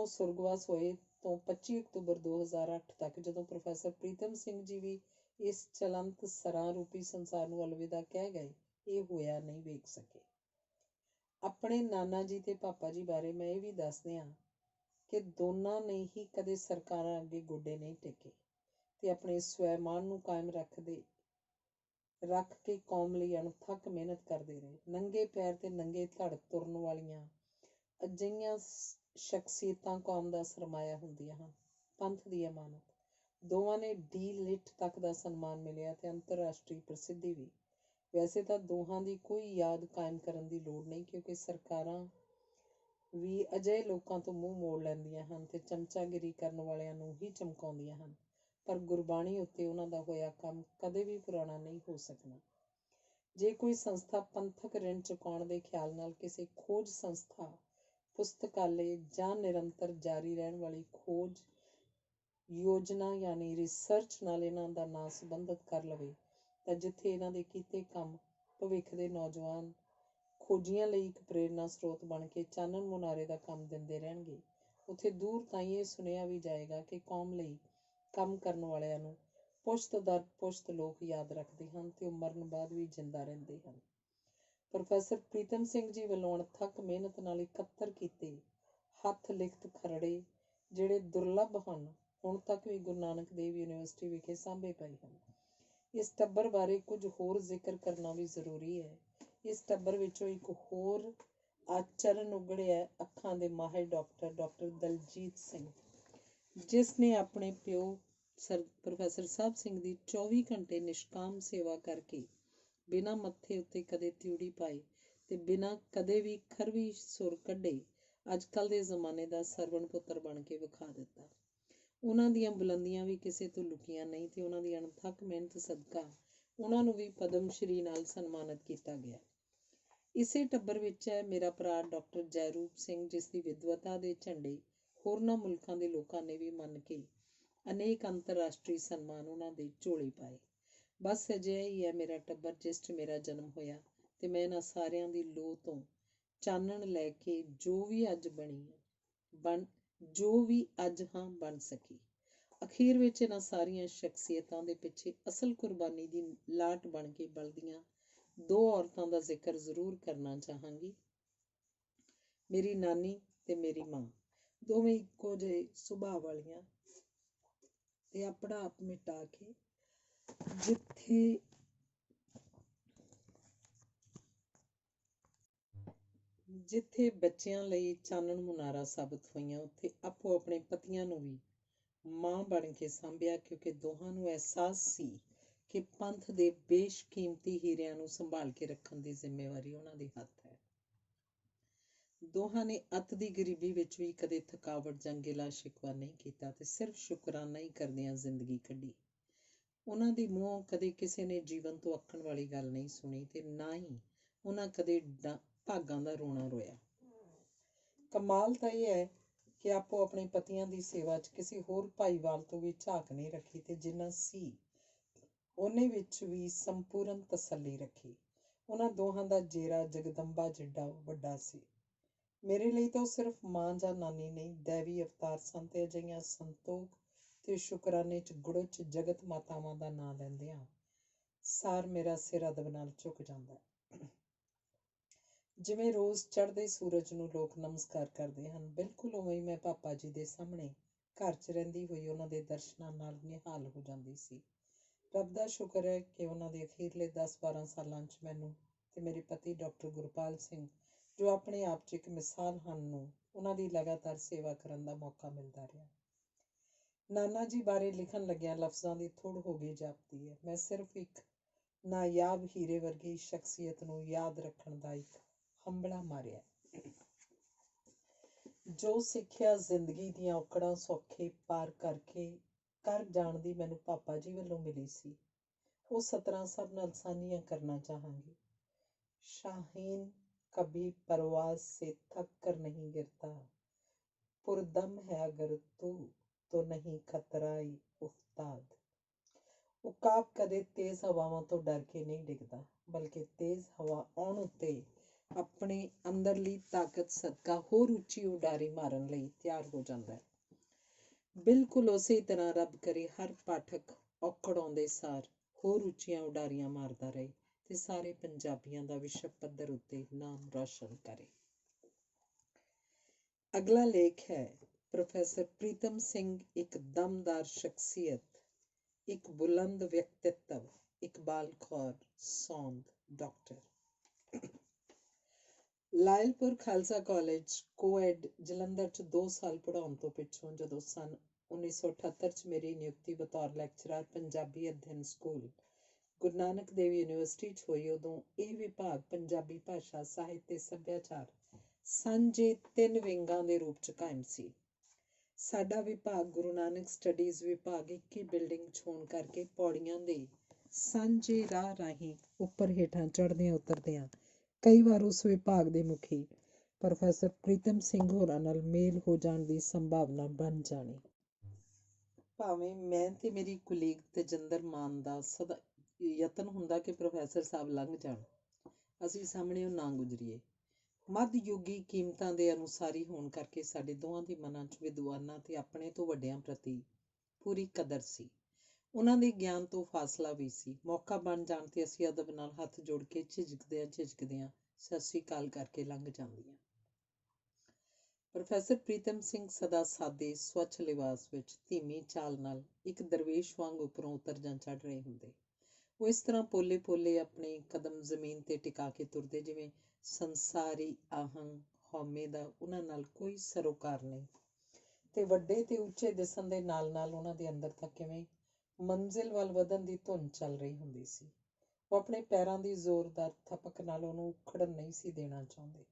A: ਸੁਰਗਵਾਸ ਹੋਏ ਤੋਂ 25 ਅਕਤੂਬਰ 2008 ਤੱਕ, ਜਦੋਂ ਪ੍ਰੋਫੈਸਰ ਪ੍ਰੀਤਮ ਸਿੰਘ ਜੀ ਵੀ ਇਸ ਚਲੰਤ ਸਰਾਂ ਰੂਪੀ ਸੰਸਾਰ ਨੂੰ ਅਲਵਿਦਾ ਕਹਿ ਗਏ, ਇਹ ਹੋਇਆ ਨਹੀਂ ਵੇਖ ਸਕੇ। ਆਪਣੇ ਨਾਨਾ ਜੀ ਤੇ ਪਾਪਾ ਜੀ ਬਾਰੇ ਮੈਂ ਇਹ ਵੀ ਦੱਸਦੇ ਹਾਂ ਕਿ ਦੋਨਾਂ ਨੇ ਹੀ ਕਦੇ ਸਰਕਾਰਾਂ ਅੱਗੇ ਗੋਡੇ ਨਹੀਂ ਟੇਕੇ। ਤੇ ਆਪਣੇ ਸਵੈਮਾਨ ਨੂੰ ਕਾਇਮ ਰੱਖ ਕੇ ਕੌਮ ਲਈ ਅਣਥੱਕ ਮਿਹਨਤ ਕਰਦੇ ਰਹੇ। ਨੰਗੇ ਪੈਰ ਤੇ ਨੰਗੇ ਧੜ ਤੁਰਨ ਵਾਲੀਆਂ ਅਜਿਹੀਆਂ ਸ਼ਖਸੀਅਤਾਂ ਕੌਮ ਦਾ ਸਰਮਾਇਆ ਹੁੰਦੀਆਂ ਹਨ। ਪੰਥ ਦੀ ਅਮਾਨਤ। ਦੋਵਾਂ ਨੇ ਡੀ ਲਿਟ ਤੱਕ ਦਾ ਸਨਮਾਨ ਮਿਲਿਆ ਤੇ ਅੰਤਰਰਾਸ਼ਟਰੀ ਪ੍ਰਸਿੱਧੀ ਵੀ। ਵੈਸੇ ਤਾਂ ਦੋਹਾਂ ਦੀ ਕੋਈ ਯਾਦ ਕਾਇਮ ਕਰਨ ਦੀ ਲੋੜ ਨਹੀਂ, ਕਿਉਂਕਿ ਸਰਕਾਰਾਂ ਵੀ ਅਜਿਹੇ ਲੋਕਾਂ ਤੋਂ ਮੂੰਹ ਮੋੜ ਲੈਂਦੀਆਂ ਹਨ ਤੇ ਚਮਚਾਗਿਰੀ ਕਰਨ ਵਾਲਿਆਂ ਨੂੰ ਹੀ ਚਮਕਾਉਂਦੀਆਂ ਹਨ। ਪਰ ਗੁਰਬਾਣੀ ਉੱਤੇ ਉਹਨਾਂ ਦਾ ਹੋਇਆ ਕੰਮ ਕਦੇ ਵੀ ਪੁਰਾਣਾ ਨਹੀਂ ਹੋ ਸਕਣਾ। ਜੇ ਕੋਈ ਸੰਸਥਾ ਪੰਥਕ ਰਿਣ ਚੁਕਾਉਣ ਦੇ ਖਿਆਲ ਨਾਲ ਕਿਸੇ ਖੋਜ ਸੰਸਥਾ, ਪੁਸਤਕਾਲੇ ਜਾਂ ਨਿਰੰਤਰ ਜਾਰੀ ਰਹਿਣ ਵਾਲੀ ਖੋਜ ਯੋਜਨਾ ਯਾਨੀ ਰਿਸਰਚ ਨਾਲ ਇਹਨਾਂ ਦਾ ਨਾਂ ਸੰਬੰਧਿਤ ਕਰ ਲਵੇ, ਤਾਂ ਜਿੱਥੇ ਇਹਨਾਂ ਦੇ ਕੀਤੇ ਕੰਮ ਭਵਿੱਖ ਦੇ ਨੌਜਵਾਨ ਖੋਜੀਆਂ ਲਈ ਇੱਕ ਪ੍ਰੇਰਨਾ ਸਰੋਤ ਬਣ ਕੇ ਚਾਨਣ ਮੁਨਾਰੇ ਦਾ ਕੰਮ ਦਿੰਦੇ ਰਹਿਣਗੇ, ਉੱਥੇ ਦੂਰ ਤਾਈਂ ਇਹ ਸੁਣਿਆ ਵੀ ਜਾਏਗਾ ਕਿ ਕੌਮ ਲਈ ਕੰਮ ਕਰਨ ਵਾਲਿਆਂ ਨੂੰ ਪੁਸ਼ਤ ਦਰ ਪੁਸ਼ਤ ਲੋਕ ਯਾਦ ਰੱਖਦੇ ਹਨ ਤੇ ਉਹ ਮਰਨ ਬਾਅਦ ਵੀ ਜਿੰਦਾ ਰਹਿੰਦੇ ਹਨ। ਪ੍ਰੋਫੈਸਰ ਪ੍ਰੀਤਮ ਸਿੰਘ ਜੀ ਵੱਲੋਂ ਅਣਥੱਕ ਮਿਹਨਤ ਨਾਲ ਇਕੱਤਰ ਕੀਤੇ ਹੱਥ ਲਿਖਤ ਖਰੜੇ, ਜਿਹੜੇ ਦੁਰਲੱਭ ਹਨ, ਹੁਣ ਤੱਕ ਵੀ ਗੁਰੂ ਨਾਨਕ ਦੇਵ ਯੂਨੀਵਰਸਿਟੀ ਵਿਖੇ ਸਾਂਭੇ ਪਏ ਹਨ। ਇਸ ਟੱਬਰ ਬਾਰੇ ਕੁਝ ਹੋਰ ਜ਼ਿਕਰ ਕਰਨਾ ਵੀ ਜ਼ਰੂਰੀ ਹੈ। ਇਸ ਟੱਬਰ ਵਿੱਚੋਂ ਇੱਕ ਹੋਰ ਆਚਰਨ ਉਗੜਿਆ ਅੱਖਾਂ ਦੇ ਮਾਹਿਰ ਡਾਕਟਰ ਦਲਜੀਤ ਸਿੰਘ, ਜਿਸ ਨੇ ਆਪਣੇ ਪਿਓ ਪ੍ਰੋਫੈਸਰ ਸਾਹਿਬ ਸਿੰਘ ਦੀ 24 ਘੰਟੇ ਨਿਸ਼ਕਾਮ ਸੇਵਾ ਕਰਕੇ ਬਿਨਾਂ ਮੱਥੇ ਉੱਤੇ ਕਦੇ ਤਿਉੜੀ ਪਾਈ ਤੇ ਬਿਨਾਂ ਕਦੇ ਵੀ ਖਰਵੀ ਸੁਰ ਕੱਢੇ ਅੱਜ ਕੱਲ੍ਹ ਦੇ ਜ਼ਮਾਨੇ ਦਾ ਸਰਵਣ ਪੁੱਤਰ ਬਣ ਕੇ ਵਿਖਾ ਦਿੱਤਾ। ਉਹਨਾਂ ਦੀਆਂ ਬੁਲੰਦੀਆਂ ਵੀ ਕਿਸੇ ਤੋਂ ਲੁਕੀਆਂ ਨਹੀਂ ਤੇ ਉਹਨਾਂ ਦੀ ਅਣਥੱਕ ਮਿਹਨਤ ਸਦਕਾ ਉਹਨਾਂ ਨੂੰ ਵੀ ਪਦਮ ਸ਼੍ਰੀ ਨਾਲ ਸਨਮਾਨਿਤ ਕੀਤਾ ਗਿਆ। ਇਸੇ ਟੱਬਰ ਵਿੱਚ ਹੈ ਮੇਰਾ ਭਰਾ ਡਾਕਟਰ ਜੈਰੂਪ ਸਿੰਘ, ਜਿਸ ਦੀ ਵਿਦਵਤਾ ਦੇ ਝੰਡੇ ਹੋਰਨਾਂ ਮੁਲਕਾਂ ਦੇ ਲੋਕਾਂ ਨੇ ਵੀ ਮੰਨ ਕੇ ਅਨੇਕ ਅੰਤਰਰਾਸ਼ਟਰੀ ਸਨਮਾਨ ਉਹਨਾਂ ਦੇ ਝੋਲੇ ਪਾਏ। ਬਸ ਅਜਿਹਾ ਹੀ ਹੈ ਮੇਰਾ ਟੱਬਰ, ਜਿਸ 'ਚ ਮੇਰਾ ਜਨਮ ਹੋਇਆ ਤੇ ਮੈਂ ਇਹਨਾਂ ਸਾਰਿਆਂ ਦੀ ਲੋਅ ਤੋਂ ਚਾਨਣ ਲੈ ਕੇ ਜੋ ਵੀ ਅੱਜ ਬਣ ਸਕੀ। ਅਖੀਰ ਵਿੱਚ ਇਹਨਾਂ ਸਾਰੀਆਂ ਸ਼ਖਸੀਅਤਾਂ ਦੇ ਪਿੱਛੇ ਅਸਲ ਕੁਰਬਾਨੀ ਦੀ ਲਾਟ ਬਣ ਕੇ ਬਲਦੀਆਂ ਦੋ ਔਰਤਾਂ ਦਾ ਜ਼ਿਕਰ ਜ਼ਰੂਰ ਕਰਨਾ ਚਾਹਾਂਗੀ। ਮੇਰੀ ਨਾਨੀ ਤੇ ਮੇਰੀ ਮਾਂ, ਦੋਵੇਂ ਇੱਕੋ ਜਿਹੇ ਸੁਭਾਅ ਵਾਲੀਆਂ ਤੇ ਆਪਣਾ ਆਪ ਮਿਟਾ ਕੇ ਜਿੱਥੇ ਬੱਚਿਆਂ ਲਈ ਚਾਨਣ ਮੁਨਾਰਾ ਸਾਬਤ ਹੋਈਆਂ, ਉੱਥੇ ਆਪੋ ਆਪਣੇ ਪਤੀਆਂ ਨੂੰ ਵੀ ਮਾਂ ਬਣ ਕੇ ਸਾਂਭਿਆ, ਕਿਉਂਕਿ ਦੋਹਾਂ ਨੂੰ ਅਹਿਸਾਸ ਸੀ ਕਿ ਪੰਥ ਦੇ ਬੇਸ਼ਕੀਮਤੀ ਹੀਰਿਆਂ ਨੂੰ ਸੰਭਾਲ ਕੇ ਰੱਖਣ ਦੀ ਜ਼ਿੰਮੇਵਾਰੀ ਉਹਨਾਂ ਦੇ ਹੱਥ ਹੈ। ਦੋਹਾਂ ਨੇ ਅੱਤ ਦੀ ਗਰੀਬੀ ਵਿੱਚ ਵੀ ਕਦੇ ਥਕਾਵਟ ਜਾਂ ਗਿਲਾ ਸ਼ਿਕਵਾ ਨਹੀਂ ਕੀਤਾ ਤੇ ਸਿਰਫ ਸ਼ੁਕਰਾਨਾ ਹੀ ਕਰਦਿਆਂ ਜ਼ਿੰਦਗੀ ਕੱਢੀ। ਉਹਨਾਂ ਦੇ ਮੂੰਹੋਂ ਕਦੇ ਕਿਸੇ ਨੇ ਜੀਵਨ ਤੋਂ ਅੱਕਣ ਵਾਲੀ ਗੱਲ ਨਹੀਂ ਸੁਣੀ ਤੇ ਨਾ ਹੀ ਉਹਨਾਂ ਕਦੇ ਭਾਗਾਂ ਦਾ ਰੋਣਾ ਰੋਇਆ। ਕਮਾਲ ਤਾਂ ਇਹ ਹੈ ਕਿ ਆਪੋ ਆਪਣੇ ਪਤੀਆਂ ਦੀ ਸੇਵਾ 'ਚ ਕਿਸੇ ਹੋਰ ਭਾਈਵਾਲ ਤੋਂ ਵੀ ਝਾਕ ਨਹੀਂ ਰੱਖੀ ਤੇ ਜਿੰਨਾ ਸੀ ਉਹਨੇ ਵਿੱਚ ਵੀ ਸੰਪੂਰਨ ਤਸੱਲੀ ਰੱਖੀ। ਉਹਨਾਂ ਦੋਹਾਂ ਦਾ ਜੇਰਾ ਜਗਦੰਬਾ ਜਿੱਡਾ ਵੱਡਾ ਸੀ। ਮੇਰੇ ਲਈ ਤਾਂ ਉਹ ਸਿਰਫ ਮਾਂ ਜਾਂ ਨਾਨੀ ਨਹੀਂ, ਦੈਵੀ ਅਵਤਾਰ ਸਨ ਤੇ ਅਜਿਹੀਆਂ ਸੰਤੋਖ ਤੇ ਸ਼ੁਕਰਾਨੇ 'ਚ ਗੁੜਚ ਜਗਤ ਮਾਤਾਵਾਂ ਦਾ ਨਾਂ ਲੈਂਦਿਆਂ ਸਾਰ ਮੇਰਾ ਸਿਰ ਅਦਬ ਨਾਲ ਝੁਕ ਜਾਂਦਾ। ਜਿਵੇਂ ਰੋਜ਼ ਚੜ੍ਹਦੇ ਸੂਰਜ ਨੂੰ ਲੋਕ ਨਮਸਕਾਰ ਕਰਦੇ ਹਨ, ਬਿਲਕੁਲ ਉਵੇਂ ਹੀ ਮੈਂ ਪਾਪਾ ਜੀ ਦੇ ਸਾਹਮਣੇ ਘਰ 'ਚ ਰਹਿੰਦੀ ਹੋਈ ਉਹਨਾਂ ਦੇ ਦਰਸ਼ਨਾਂ ਨਾਲ ਨਿਹਾਲ ਹੋ ਜਾਂਦੀ ਸੀ। ਰੱਬ ਦਾ ਸ਼ੁਕਰ ਹੈ ਕਿ ਉਹਨਾਂ ਦੇ ਅਖੀਰਲੇ 10-12 ਸਾਲਾਂ 'ਚ ਮੈਨੂੰ ਤੇ ਮੇਰੇ ਪਤੀ ਡਾਕਟਰ ਗੁਰਪਾਲ ਸਿੰਘ, ਜੋ ਆਪਣੇ ਆਪ 'ਚ ਇੱਕ ਮਿਸਾਲ ਹਨ, ਨੂੰ ਉਹਨਾਂ ਦੀ ਲਗਾਤਾਰ ਸੇਵਾ ਕਰਨ ਦਾ ਮੌਕਾ ਮਿਲਦਾ ਰਿਹਾ। ਨਾਨਾ ਜੀ ਬਾਰੇ ਲਿਖਣ ਲੱਗਿਆਂ ਲਫ਼ਜ਼ਾਂ ਦੀ ਥੁੜ ਹੋ ਗਈ ਜਾਪਦੀ ਹੈ। ਮੈਂ ਸਿਰਫ ਇੱਕ ਨਾਯਾਬ ਹੀਰੇ ਵਰਗੀ ਸ਼ਖਸੀਅਤ ਨੂੰ ਯਾਦ ਰੱਖਣ ਦਾ ਇੱਕ ਹੰਬਲਾ ਮਾਰਿਆ। ਜੋ ਸਿੱਖਿਆ ਜ਼ਿੰਦਗੀ ਦੀਆਂ ਔਕੜਾਂ ਸੌਖੇ ਪਾਰ ਕਰ ਜਾਣ ਦੀ ਮੈਨੂੰ ਪਾਪਾ ਜੀ ਵੱਲੋਂ ਮਿਲੀ ਸੀ, ਉਹ ਸਤਰਾਂ ਸਭ ਨਾਲ ਸਾਂਝੀਆਂ ਕਰਨਾ ਚਾਹਾਂਗੀ। ਸ਼ਾਹੀਨ ਕਭੀ ਪਰਵਾਜ਼ ਸੇ ਥਕ ਕਰ ਨਹੀਂ ਗਿਰਤਾ, ਪੁਰਦਮ ਹੈ ਅਗਰ ਤੂੰ ਤੋ ਨਹੀਂ ਖਤਰਾਈ ਉਸਤਾਦ। ਉਕਾਬ ਕਦੇ ਤੇਜ਼ ਹਵਾਵਾਂ ਤੋਂ ਡਰ ਕੇ ਨਹੀਂ ਡਿੱਗਦਾ, ਬਲਕਿ ਤੇਜ਼ ਹਵਾ ਆਉਣ ਉੱਤੇ ਆਪਣੇ ਅੰਦਰਲੀ ਤਾਕਤ ਸਦਕਾ ਹੋਰ ਉੱਚੀ ਉਡਾਰੀ ਮਾਰਨ ਲਈ ਤਿਆਰ ਹੋ ਜਾਂਦਾ ਹੈ। ਬਿਲਕੁਲ ਉਸੇ ਤਰ੍ਹਾਂ ਰੱਬ ਕਰੇ ਹਰ ਪਾਠਕ ਔਕੜ ਆਉਂਦੇ ਸਾਰ ਹੋਰ ਉੱਚੀਆਂ ਉਡਾਰੀਆਂ ਮਾਰਦਾ ਰਹੇ ਤੇ ਸਾਰੇ ਪੰਜਾਬੀਆਂ ਦਾ ਵਿਸ਼ਵ ਪੱਧਰ ਉੱਤੇ ਨਾਮ ਰੌਸ਼ਨ ਕਰੇ। ਅਗਲਾ ਲੇਖ ਹੈ ਪ੍ਰੋਫੈਸਰ ਪ੍ਰੀਤਮ ਸਿੰਘ, ਇੱਕ ਦਮਦਾਰ ਸ਼ਖਸੀਅਤ ਇੱਕ ਬੁਲੰਦ ਵਿਅਕਤਿਤਵ, Iqbal Kaur Saund, doctor. Lyallpur Khalsa college coed Jalandhar 'ਚ 2 ਸਾਲ ਪੜ੍ਹਾਉਣ ਤੋਂ ਪਿੱਛੋਂ ਜਦੋਂ ਸੰਨ 1978 'ਚ ਮੇਰੀ ਨਿਯੁਕਤੀ ਬਤੌਰ ਲੈਕਚਰਰ ਪੰਜਾਬੀ ਅਧਿਐਨ ਸਕੂਲ ਗੁਰੂ ਨਾਨਕ ਦੇਵ ਯੂਨੀਵਰਸਿਟੀ 'ਚ ਹੋਈ, ਉਦੋਂ ਇਹ ਵਿਭਾਗ ਪੰਜਾਬੀ ਭਾਸ਼ਾ, ਸਾਹਿਤ ਤੇ ਸੱਭਿਆਚਾਰ ਸਾਂਝੇ 3 ਵਿੰਗਾਂ ਦੇ ਰੂਪ 'ਚ ਕਾਇਮ ਸੀ। ਸਾਡਾ ਵਿਭਾਗ ਗੁਰੂ ਨਾਨਕ ਸਟੱਡੀਜ਼ ਵਿਭਾਗ ਇੱਕ ਹੀ ਬਿਲਡਿੰਗ 'ਚ ਹੋਣ ਕਰਕੇ ਪੌੜੀਆਂ ਦੇ ਸਾਂਝੇ ਰਾਹ ਰਾਹੀਂ ਉੱਪਰ ਹੇਠਾਂ ਚੜ੍ਹਦਿਆਂ ਉਤਰਦਿਆਂ ਕਈ ਵਾਰ ਉਸ ਵਿਭਾਗ ਦੇ ਮੁਖੀ ਪ੍ਰੋਫੈਸਰ ਪ੍ਰੀਤਮ ਸਿੰਘ ਹੋਰਾਂ ਨਾਲ ਮੇਲ ਹੋ ਜਾਣ ਦੀ ਸੰਭਾਵਨਾ ਬਣ ਜਾਣੀ। ਭਾਵੇਂ ਮੈਂ ਤੇ ਮੇਰੀ ਕੁਲੀਗ ਤੇਜਿੰਦਰ ਮਾਨ ਦਾ ਸਦਾ ਯਤਨ ਹੁੰਦਾ ਕਿ ਪ੍ਰੋਫੈਸਰ ਸਾਹਿਬ ਲੰਘ ਜਾਣ, ਅਸੀਂ ਸਾਹਮਣਿਓਂ ਨਾ ਗੁਜ਼ਰੀਏ। ਮੱਧਯੁਗੀ ਕੀਮਤਾਂ ਦੇ ਅਨੁਸਾਰੀ ਹੋਣ ਕਰਕੇ ਸਾਡੇ ਦੋਵਾਂ ਦੇ ਮਨਾਂ 'ਚ ਵਿਦਵਾਨਾਂ ਤੇ ਆਪਣੇ ਤੋਂ ਵੱਡਿਆਂ ਪ੍ਰਤੀ ਪੂਰੀ ਕਦਰ ਸੀ। ਉਹਨਾਂ ਦੇ ਗਿਆਨ ਤੋਂ ਫਾਸਲਾ ਵੀ ਸੀ। ਮੌਕਾ ਬਣ ਜਾਣ ਤੇ ਅਸੀਂ ਅਦਬ ਨਾਲ ਹੱਥ ਜੋੜ ਕੇ ਝਿਜਕਦਿਆਂ ਸਤਿ ਸ੍ਰੀ ਅਕਾਲ ਕਰਕੇ ਲੰਘ ਜਾਂਦੀਆਂ। ਪ੍ਰੋਫੈਸਰ ਪ੍ਰੀਤਮ ਸਿੰਘ ਸਦਾ ਸਾਦੇ ਸਵੱਛ ਲਿਬਾਸ ਵਿੱਚ ਧੀਮੀ ਚਾਲ ਨਾਲ ਇੱਕ ਦਰਵੇਸ਼ ਵਾਂਗ ਉੱਪਰੋਂ ਉਤਰ ਜਾਂ ਚੜ੍ਹ ਰਹੇ ਹੁੰਦੇ। ਉਹ ਇਸ ਤਰ੍ਹਾਂ ਪੋਲੇ ਆਪਣੇ ਕਦਮ ਜ਼ਮੀਨ ਤੇ ਟਿਕਾ ਕੇ ਤੁਰਦੇ ਜਿਵੇਂ ਸੰਸਾਰੀ ਆਹੰਗ ਹਉਮੈ ਦਾ ਉਹਨਾਂ ਨਾਲ ਕੋਈ ਸਰੋਕਾਰ ਨਹੀਂ, ਤੇ ਵੱਡੇ ਤੇ ਉੱਚੇ ਦਿਸਣ ਦੇ ਨਾਲ ਨਾਲ ਉਹਨਾਂ ਦੇ ਅੰਦਰ ਤਾਂ ਕਿਵੇਂ ਮੰਜ਼ਿਲ ਵੱਲ ਵਧਣ ਦੀ ਧੁਨ ਚੱਲ ਰਹੀ ਹੁੰਦੀ ਸੀ। ਉਹ ਆਪਣੇ ਪੈਰਾਂ ਦੀ ਜ਼ੋਰਦਾਰ ਥਪਕ ਨਾਲ ਉਹਨੂੰ ਉਖੜਨ ਨਹੀਂ ਸੀ ਦੇਣਾ ਚਾਹੁੰਦੇ।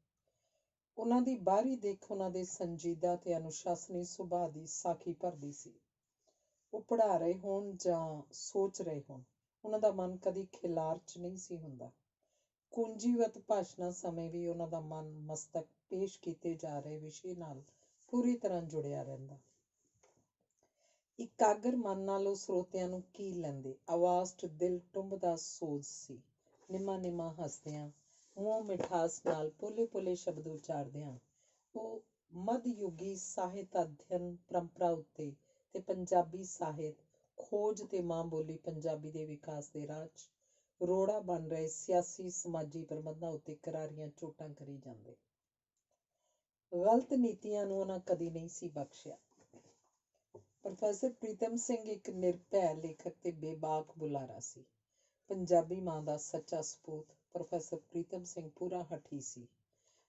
A: ਉਹਨਾਂ ਦੀ ਬਾਹਰੀ ਦਿੱਖ ਉਹਨਾਂ ਦੇ ਸੰਜੀਦਾ ਤੇ ਅਨੁਸ਼ਾਸਨੀ ਸੁਭਾਅ ਦੀ ਸਾਖੀ ਭਰਦੀ ਸੀ। ਉਹ ਪੜ੍ਹਾ ਰਹੇ ਹੋਣ ਜਾਂ ਸੋਚ ਰਹੇ ਹੋਣ, ਉਹਨਾਂ ਦਾ ਮਨ ਕਦੀ ਖਿਲਾਰ 'ਚ ਨਹੀਂ ਸੀ ਹੁੰਦਾ। ਕੁੰਜੀਵਤ ਭਾਸ਼ਣਾਂ ਸਮੇਂ ਵੀ ਉਹਨਾਂ ਦਾ ਮਨ ਮਸਤਕ ਪੇਸ਼ ਕੀਤੇ ਜਾ ਰਹੇ ਵਿਸ਼ੇ ਨਾਲ ਪੂਰੀ ਤਰ੍ਹਾਂ ਜੁੜਿਆ ਰਹਿੰਦਾ। ਇਕਾਗਰ ਮਨ ਨਾਲ ਉਹ ਸਰੋਤਿਆਂ ਨੂੰ ਕੀਲ ਲੈਂਦੇ। ਆਵਾਜ਼ 'ਚ ਦਿਲ ਟੁੰਬਦਾ ਸੋਜ਼ ਸੀ। ਨਿਮਾ ਹੱਸਦਿਆਂ, ਮੂੰਹ ਮਿਠਾਸ ਨਾਲ ਪੋਲੇ ਸ਼ਬਦ ਉਚਾਰਦਿਆਂ ਉਹ ਮੱਧਯੁਗੀ ਸਾਹਿਤ ਅਧਿਐਨ ਪਰੰਪਰਾ ਉੱਤੇ ਤੇ ਪੰਜਾਬੀ ਸਾਹਿਤ ਖੋਜ ਤੇ ਮਾਂ ਬੋਲੀ ਪੰਜਾਬੀ ਦੇ ਵਿਕਾਸ ਦੇ ਰਾਹ 'ਚ ਰੋੜਾ ਬਣ ਰਹੇ ਸਿਆਸੀ ਸਮਾਜੀ ਪ੍ਰਬੰਧਾਂ ਉੱਤੇ ਕਰਾਰੀਆਂ ਚੋਟਾਂ ਕਰੀ ਜਾਂਦੇ। ਗਲਤ ਨੀਤੀਆਂ ਨੂੰ ਉਹਨਾਂ ਕਦੀ ਨਹੀਂ ਸੀ ਬਖਸ਼ਿਆ। ਪ੍ਰੋਫੈਸਰ ਪ੍ਰੀਤਮ ਸਿੰਘ ਇੱਕ ਨਿਰਭੈ ਲੇਖਕ ਤੇ ਬੇਬਾਕ ਬੁਲਾਰਾ ਸੀ। ਪੰਜਾਬੀ ਮਾਂ ਦਾ ਸੱਚਾ ਸਪੂਤ ਪ੍ਰੋਫੈਸਰ ਪ੍ਰੀਤਮ ਸਿੰਘ ਪੂਰਾ ਹਠੀ ਸੀ।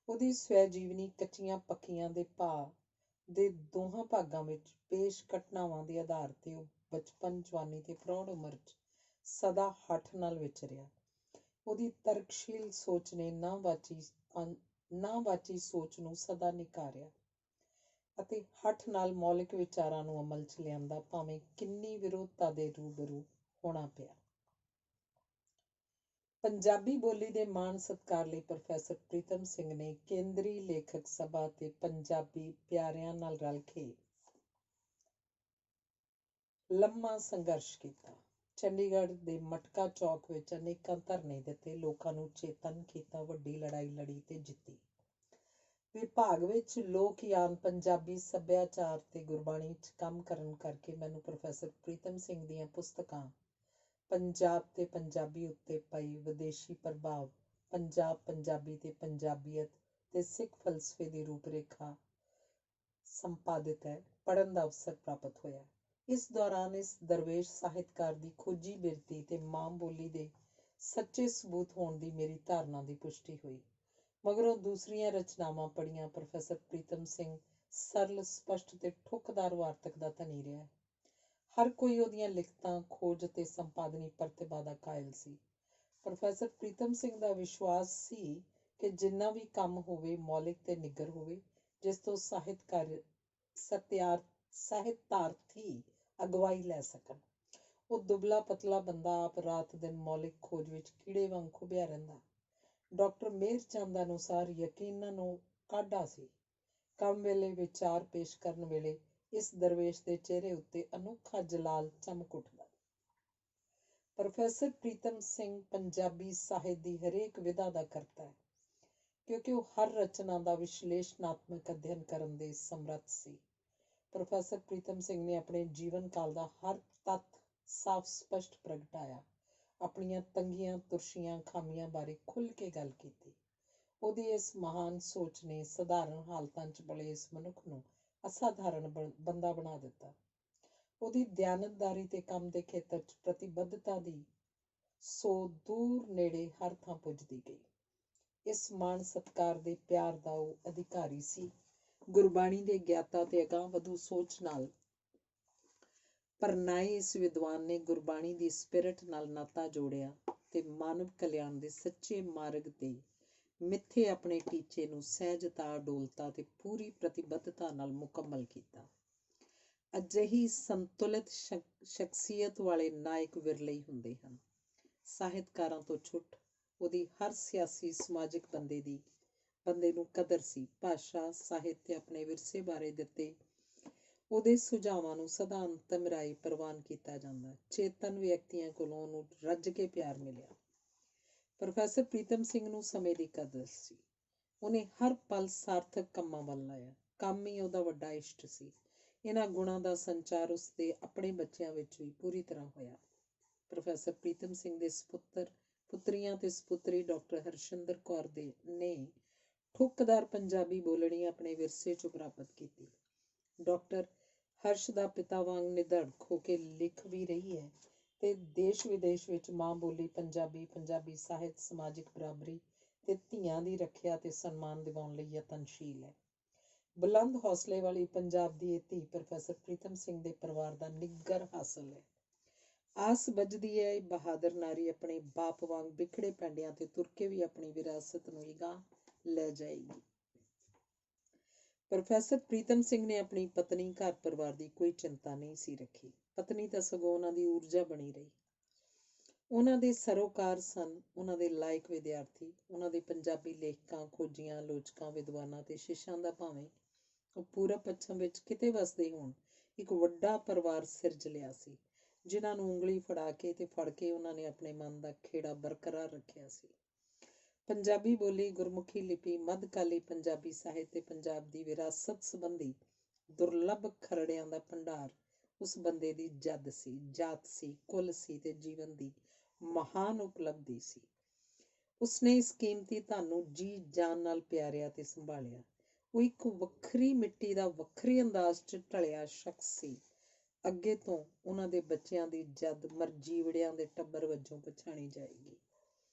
A: ਉਹਦੀ ਸਵੈ ਜੀਵਨੀ ਕੱਚੀਆਂ ਪੱਕੀਆਂ ਦੇ ਭਾਅ ਦੇ ਦੋਹਾਂ ਭਾਗਾਂ ਵਿੱਚ ਪੇਸ਼ ਘਟਨਾਵਾਂ ਦੇ ਆਧਾਰ ਤੇ ਉਹ ਬਚਪਨ, ਜਵਾਨੀ ਤੇ ਪ੍ਰੌੜ ਉਮਰ 'ਚ ਸਦਾ ਹਠ ਨਾਲ ਵਿਚਰਿਆ। ਉਹਦੀ ਤਰਕਸ਼ੀਲ ਸੋਚ ਨੇ ਨਾ ਵਾਚੀ ਸੋਚ ਨੂੰ ਸਦਾ ਨਿਕਾਰਿਆ ਅਤੇ ਹਠ ਨਾਲ ਮੌਲਿਕ ਵਿਚਾਰਾਂ ਨੂੰ ਅਮਲ 'ਚ ਲਿਆਂਦਾ, ਭਾਵੇਂ ਕਿੰਨੀ ਵਿਰੋਧਤਾ ਦੇ ਰੂਬਰੂ ਹੋਣਾ ਪਿਆ। ਪੰਜਾਬੀ ਬੋਲੀ ਦੇ ਮਾਣ ਸਤਿਕਾਰ ਲਈ ਪ੍ਰੋਫੈਸਰ ਪ੍ਰੀਤਮ ਸਿੰਘ ਨੇ ਕੇਂਦਰੀ ਲੇਖਕ ਸਭਾ ਤੇ ਪੰਜਾਬੀ ਪਿਆਰਿਆਂ ਨਾਲ ਰਲ ਕੇ ਲੰਮਾ ਸੰਘਰਸ਼ ਕੀਤਾ। ਚੰਡੀਗੜ੍ਹ ਦੇ ਮਟਕਾ ਚੌਕ ਵਿੱਚ ਅਨੇਕਾਂ ਧਰਨੇ ਦਿੱਤੇ, ਲੋਕਾਂ ਨੂੰ ਚੇਤਨ ਕੀਤਾ, ਵੱਡੀ ਲੜਾਈ ਲੜੀ ਤੇ ਜਿੱਤੀ। ਵਿਭਾਗ ਵਿੱਚ ਲੋਕਯਾਨ, ਪੰਜਾਬੀ ਸੱਭਿਆਚਾਰ ਤੇ ਗੁਰਬਾਣੀ 'ਚ ਕੰਮ ਕਰਨ ਕਰਕੇ ਮੈਨੂੰ ਪ੍ਰੋਫੈਸਰ ਪ੍ਰੀਤਮ ਸਿੰਘ ਦੀਆਂ ਪੁਸਤਕਾਂ ਪੰਜਾਬ ਤੇ ਪੰਜਾਬੀ ਉੱਤੇ ਪਈ ਵਿਦੇਸ਼ੀ ਪ੍ਰਭਾਵ, ਪੰਜਾਬ, ਪੰਜਾਬੀ ਤੇ ਪੰਜਾਬੀਅਤ ਤੇ ਸਿੱਖ ਫਲਸਫੇ ਦੀ ਰੂਪਰੇਖਾ ਸੰਪਾਦਿਤ ਹੈ, ਪੜ੍ਹਨ ਦਾ ਅਵਸਰ ਪ੍ਰਾਪਤ ਹੋਇਆ। ਇਸ ਦੌਰਾਨ ਇਸ ਦਰਵੇਸ਼ ਸਾਹਿਤਕਾਰ ਦੀ ਖੋਜੀ ਬਿਰਤੀ ਤੇ ਮਾਂ ਬੋਲੀ ਦੇ ਸੱਚੇ ਸਬੂਤ ਹੋਣ ਦੀ ਮੇਰੀ ਧਾਰਨਾ ਦੀ ਪੁਸ਼ਟੀ ਹੋਈ। ਮਗਰੋਂ ਦੂਸਰੀਆਂ ਰਚਨਾਵਾਂ ਪੜ੍ਹੀਆਂ। ਪ੍ਰੋਫੈਸਰ ਪ੍ਰੀਤਮ ਸਿੰਘ ਸਰਲ, ਸਪਸ਼ਟ ਤੇ ਠੁੱਕਦਾਰ ਵਾਰਤਕ ਦਾ ਧਨੀ ਰਿਹਾ। ਹਰ ਕੋਈ ਉਹਦੀਆਂ ਲਿਖਤਾਂ, ਖੋਜ ਤੇ ਸੰਪਾਦਨੀ ਪ੍ਰਤਿਭਾ ਦਾ ਕਾਇਲ ਸੀ। ਪ੍ਰੋਫੈਸਰ ਪ੍ਰੀਤਮ ਸਿੰਘ ਦਾ ਵਿਸ਼ਵਾਸ ਸੀ ਕਿ ਜਿੰਨਾ ਵੀ ਕੰਮ ਹੋਵੇ ਮੌਲਿਕ ਤੇ ਨਿੱਘਰ ਹੋਵੇ, ਜਿਸ ਤੋਂ ਸਾਹਿਤਾਰਥੀ ਅਗਵਾਈ ਲੈ ਸਕਣ। ਉਹ ਦੁਬਲਾ ਪਤਲਾ ਬੰਦਾ ਆਪ ਰਾਤ ਦਿਨ ਮੌਲਿਕ ਖੋਜ ਵਿੱਚ ਕੀੜੇ ਵਾਂਗ ਖੁੱਭਿਆ ਰਹਿੰਦਾ। ਡਾਕਟਰ ਮੇਹਰ ਚੰਦ ਅਨੁਸਾਰ ਯਕੀਨਨ ਉਹ ਕਾਢਾ ਸੀ। ਕੰਮ ਵੇਲੇ ਵਿਚਾਰ ਪੇਸ਼ ਕਰਨ ਵੇਲੇ ਇਸ ਦਰਵੇਸ਼ ਦੇ ਚਿਹਰੇ ਉੱਤੇ ਅਨੋਖਾ ਜਲਾਲ ਚਮਕ ਉੱਠਦਾ। ਪ੍ਰੋਫੈਸਰ ਪ੍ਰੀਤਮ ਸਿੰਘ ਪੰਜਾਬੀ ਸਾਹਿਤ ਦੀ ਹਰੇਕ ਵਿਧਾ ਦਾ ਕਰਤਾ ਹੈ, ਕਿਉਂਕਿ ਉਹ ਹਰ ਰਚਨਾ ਦਾ ਵਿਸ਼ਲੇਸ਼ਣਾਤਮਕ ਅਧਿਐਨ ਕਰਨ ਦੇ ਸਮਰੱਥ ਸੀ। ਪ੍ਰੋਫੈਸਰ ਪ੍ਰੀਤਮ ਸਿੰਘ ਨੇ ਆਪਣੇ ਜੀਵਨ ਕਾਲ ਦਾ ਹਰ ਤੱਥ ਸਾਫ਼ ਸਪਸ਼ਟ ਪ੍ਰਗਟਾਇਆ, ਆਪਣੀਆਂ ਤੰਗੀਆਂ ਤੁਰਸ਼ੀਆਂ ਖਾਮੀਆਂ ਬਾਰੇ ਖੁੱਲ੍ਹ ਕੇ ਗੱਲ ਕੀਤੀ। ਉਹਦੀ ਇਸ ਮਹਾਨ ਸੋਚ ਨੇ ਸਧਾਰਨ ਹਾਲਤਾਂ 'ਚ ਪਲੇ ਇਸ ਮਨੁੱਖ ਨੂੰ ਅਸਾਧਾਰਨ ਬੰਦਾ ਬਣਾ ਦਿੱਤਾ। ਉਹਦੀ ਦਿਆਨਤਦਾਰੀ ਤੇ ਕੰਮ ਦੇ ਖੇਤਰ 'ਚ ਪ੍ਰਤੀਬੱਧਤਾ ਦੀ ਸੋ ਦੂਰ ਨੇੜੇ ਹਰ ਥਾਂ ਪੁੱਜਦੀ ਗਈ। ਇਸ ਮਾਣ ਸਤਿਕਾਰ ਦੇ ਪਿਆਰ ਦਾ ਉਹ ਅਧਿਕਾਰੀ ਸੀ। ਗੁਰਬਾਣੀ ਦੇ ਗਿਆਤਾ ਤੇ ਅਗਾਂਹ-ਵਧੂ ਸੋਚ ਨਾਲ ਪਰਨਾਏ ਇਸ ਵਿਦਵਾਨ ਨੇ ਗੁਰਬਾਣੀ ਦੀ ਸਪਿਰਿਟ ਨਾਲ ਨਾਤਾ ਜੋੜਿਆ ਤੇ ਮਾਨਵ ਕਲਿਆਣ ਦੇ ਸੱਚੇ ਮਾਰਗ ਤੇ ਮਿੱਥੇ ਆਪਣੇ ਟੀਚੇ ਨੂੰ ਸਹਿਜਤਾ, ਅਡੋਲਤਾ ਤੇ ਪੂਰੀ ਪ੍ਰਤੀਬੱਧਤਾ ਨਾਲ ਮੁਕੰਮਲ ਕੀਤਾ। ਅਜਿਹੀ ਸੰਤੁਲਿਤ ਸ਼ਖਸੀਅਤ ਵਾਲੇ ਨਾਇਕ ਵਿਰਲੇ ਹੀ ਹੁੰਦੇ ਹਨ। ਸਾਹਿਤਕਾਰਾਂ ਤੋਂ ਛੁੱਟ ਉਹਦੀ ਹਰ ਸਿਆਸੀ ਸਮਾਜਿਕ ਬੰਦੇ ਨੂੰ ਕਦਰ ਸੀ। ਭਾਸ਼ਾ, ਸਾਹਿਤ ਤੇ ਆਪਣੇ ਵਿਰਸੇ ਬਾਰੇ ਦਿੱਤੇ ਉਹਦੇ ਸੁਝਾਵਾਂ ਨੂੰ ਸਦਾ ਅੰਤਮ ਰਾਏ ਪ੍ਰਵਾਨ ਕੀਤਾ ਜਾਂਦਾ। ਚੇਤਨ ਵਿਅਕਤੀਆਂ ਕੋਲੋਂ ਉਹਨੂੰ ਰੱਜ ਕੇ ਪਿਆਰ ਮਿਲਿਆ। ਪ੍ਰੋਫੈਸਰ ਪ੍ਰੀਤਮ ਸਿੰਘ ਨੂੰ ਸਮੇਂ ਦੀ ਕਦਰ ਸੀ। ਉਹਨੇ ਹਰ ਪਲ ਸਾਰਥਕ ਕੰਮਾਂ ਵੱਲ ਲਾਇਆ। ਕੰਮ ਹੀ ਉਹਦਾ ਵੱਡਾ ਇਸ਼ਟ ਸੀ। ਇਹਨਾਂ ਗੁਣਾਂ ਦਾ ਸੰਚਾਰ ਉਸਦੇ ਆਪਣੇ ਬੱਚਿਆਂ ਵਿੱਚ ਵੀ ਪੂਰੀ ਤਰ੍ਹਾਂ ਹੋਇਆ। ਪ੍ਰੋਫੈਸਰ ਪ੍ਰੀਤਮ ਸਿੰਘ ਦੇ ਪੁੱਤਰੀਆਂ ਤੇ ਸਪੁੱਤਰੀ ਡਾਕਟਰ ਹਰਸ਼ਿੰਦਰ ਕੌਰ ਨੇ ਠੁੱਕਦਾਰ ਪੰਜਾਬੀ ਬੋਲਣੀ ਆਪਣੇ ਵਿਰਸੇ 'ਚੋਂ ਪ੍ਰਾਪਤ ਕੀਤੀ। ਡਾਕਟਰ ਹਰਸ਼ ਦਾ ਪਿਤਾ ਵਾਂਗ ਨਿਧੜਕ ਹੋ ਕੇ ਲਿਖ ਵੀ ਰਹੀ ਹੈ ਤੇ ਦੇਸ਼ ਵਿਦੇਸ਼ ਵਿੱਚ ਮਾਂ ਬੋਲੀ ਪੰਜਾਬੀ ਸਾਹਿਤ, ਸਮਾਜਿਕ ਬਰਾਬਰੀ ਤੇ ਧੀਆਂ ਦੀ ਰੱਖਿਆ ਤੇ ਸਨਮਾਨ ਦਿਵਾਉਣ ਲਈ ਯਤਨਸ਼ੀਲ ਹੈ। ਬੁਲੰਦ ਹੌਸਲੇ ਵਾਲੀ ਪੰਜਾਬ ਦੀ ਇਹ ਧੀ ਪ੍ਰੋਫੈਸਰ ਪ੍ਰੀਤਮ ਸਿੰਘ ਦੇ ਪਰਿਵਾਰ ਦਾ ਨਿੱਘਰ ਹਾਸਲ ਹੈ। ਆਸ ਬੱਝਦੀ ਹੈ ਇਹ ਬਹਾਦਰ ਨਾਰੀ ਆਪਣੇ ਬਾਪ ਵਾਂਗ ਬਿਖੜੇ ਪੈਂਡਿਆਂ ਤੇ ਤੁਰ ਕੇ ਵੀ ਆਪਣੀ ਵਿਰਾਸਤ ਨੂੰ ਅਗਾਂਹ ਲੈ ਜਾਏਗੀ। ਪ੍ਰੋਫੈਸਰ ਪ੍ਰੀਤਮ ਸਿੰਘ ਨੇ ਆਪਣੀ ਪਤਨੀ, ਘਰ ਪਰਿਵਾਰ ਦੀ ਕੋਈ ਚਿੰਤਾ ਨਹੀਂ ਸੀ ਰੱਖੀ। ਪਤਨੀ ਤਾਂ ਸਗੋਂ ਉਹਨਾਂ ਦੀ ਊਰਜਾ ਬਣੀ ਰਹੀ। ਉਹਨਾਂ ਦੇ ਸਰੋਕਾਰ ਸਨ, ਉਹਨਾਂ ਦੇ ਲਾਇਕ ਵਿਦਿਆਰਥੀ, ਉਹਨਾਂ ਦੇ ਪੰਜਾਬੀ ਲੇਖਕਾਂ, ਖੋਜੀਆਂ, ਆਲੋਚਕਾਂ, ਵਿਦਵਾਨਾਂ ਤੇ ਸ਼ਿਸ਼ਾਂ ਦਾ ਭਾਵੇਂ ਉਹ ਪੂਰਬ ਪੱਛਮ ਵਿੱਚ ਕਿਤੇ ਵਸਦੇ ਹੋਣ, ਇੱਕ ਵੱਡਾ ਪਰਿਵਾਰ ਸਿਰਜ ਲਿਆ ਸੀ, ਜਿਨ੍ਹਾਂ ਨੂੰ ਉਂਗਲੀ ਫੜਾ ਕੇ ਤੇ ਫੜ ਕੇ ਉਹਨਾਂ ਨੇ ਆਪਣੇ ਮਨ ਦਾ ਖੇੜਾ ਬਰਕਰਾਰ ਰੱਖਿਆ ਸੀ। ਪੰਜਾਬੀ ਬੋਲੀ, ਗੁਰਮੁਖੀ ਲਿਪੀ, ਮੱਧਕਾਲੀ ਪੰਜਾਬੀ ਸਾਹਿਤ ਤੇ ਪੰਜਾਬ ਦੀ ਵਿਰਾਸਤ ਸੰਬੰਧੀ ਦੁਰਲੱਭ ਖਰੜਿਆਂ ਦਾ ਭੰਡਾਰ ਉਸ ਬੰਦੇ ਦੀ ਜੱਦ ਸੀ, ਜਾਤ ਸੀ, ਕੁੱਲ ਸੀ ਤੇ ਜੀਵਨ ਦੀ ਮਹਾਨ ਉਪਲਬਧੀ ਸੀ। ਉਸਨੇ ਇਸ ਕੀਮਤੀ ਧਨ ਨੂੰ ਜੀ ਜਾਨ ਨਾਲ ਪਿਆਰਿਆ ਤੇ ਸੰਭਾਲਿਆ। ਉਹ ਇੱਕ ਵੱਖਰੀ ਮਿੱਟੀ ਦਾ ਵੱਖਰੇ ਅੰਦਾਜ਼ 'ਚ ਢਲਿਆ ਸ਼ਖਸ ਸੀ। ਅੱਗੇ ਤੋਂ ਉਹਨਾਂ ਦੇ ਬੱਚਿਆਂ ਦੀ ਜਦ ਮਰਜੀਵੜਿਆਂ ਦੇ ਟੱਬਰ ਵਜੋਂ ਪਛਾਣੀ ਜਾਏਗੀ।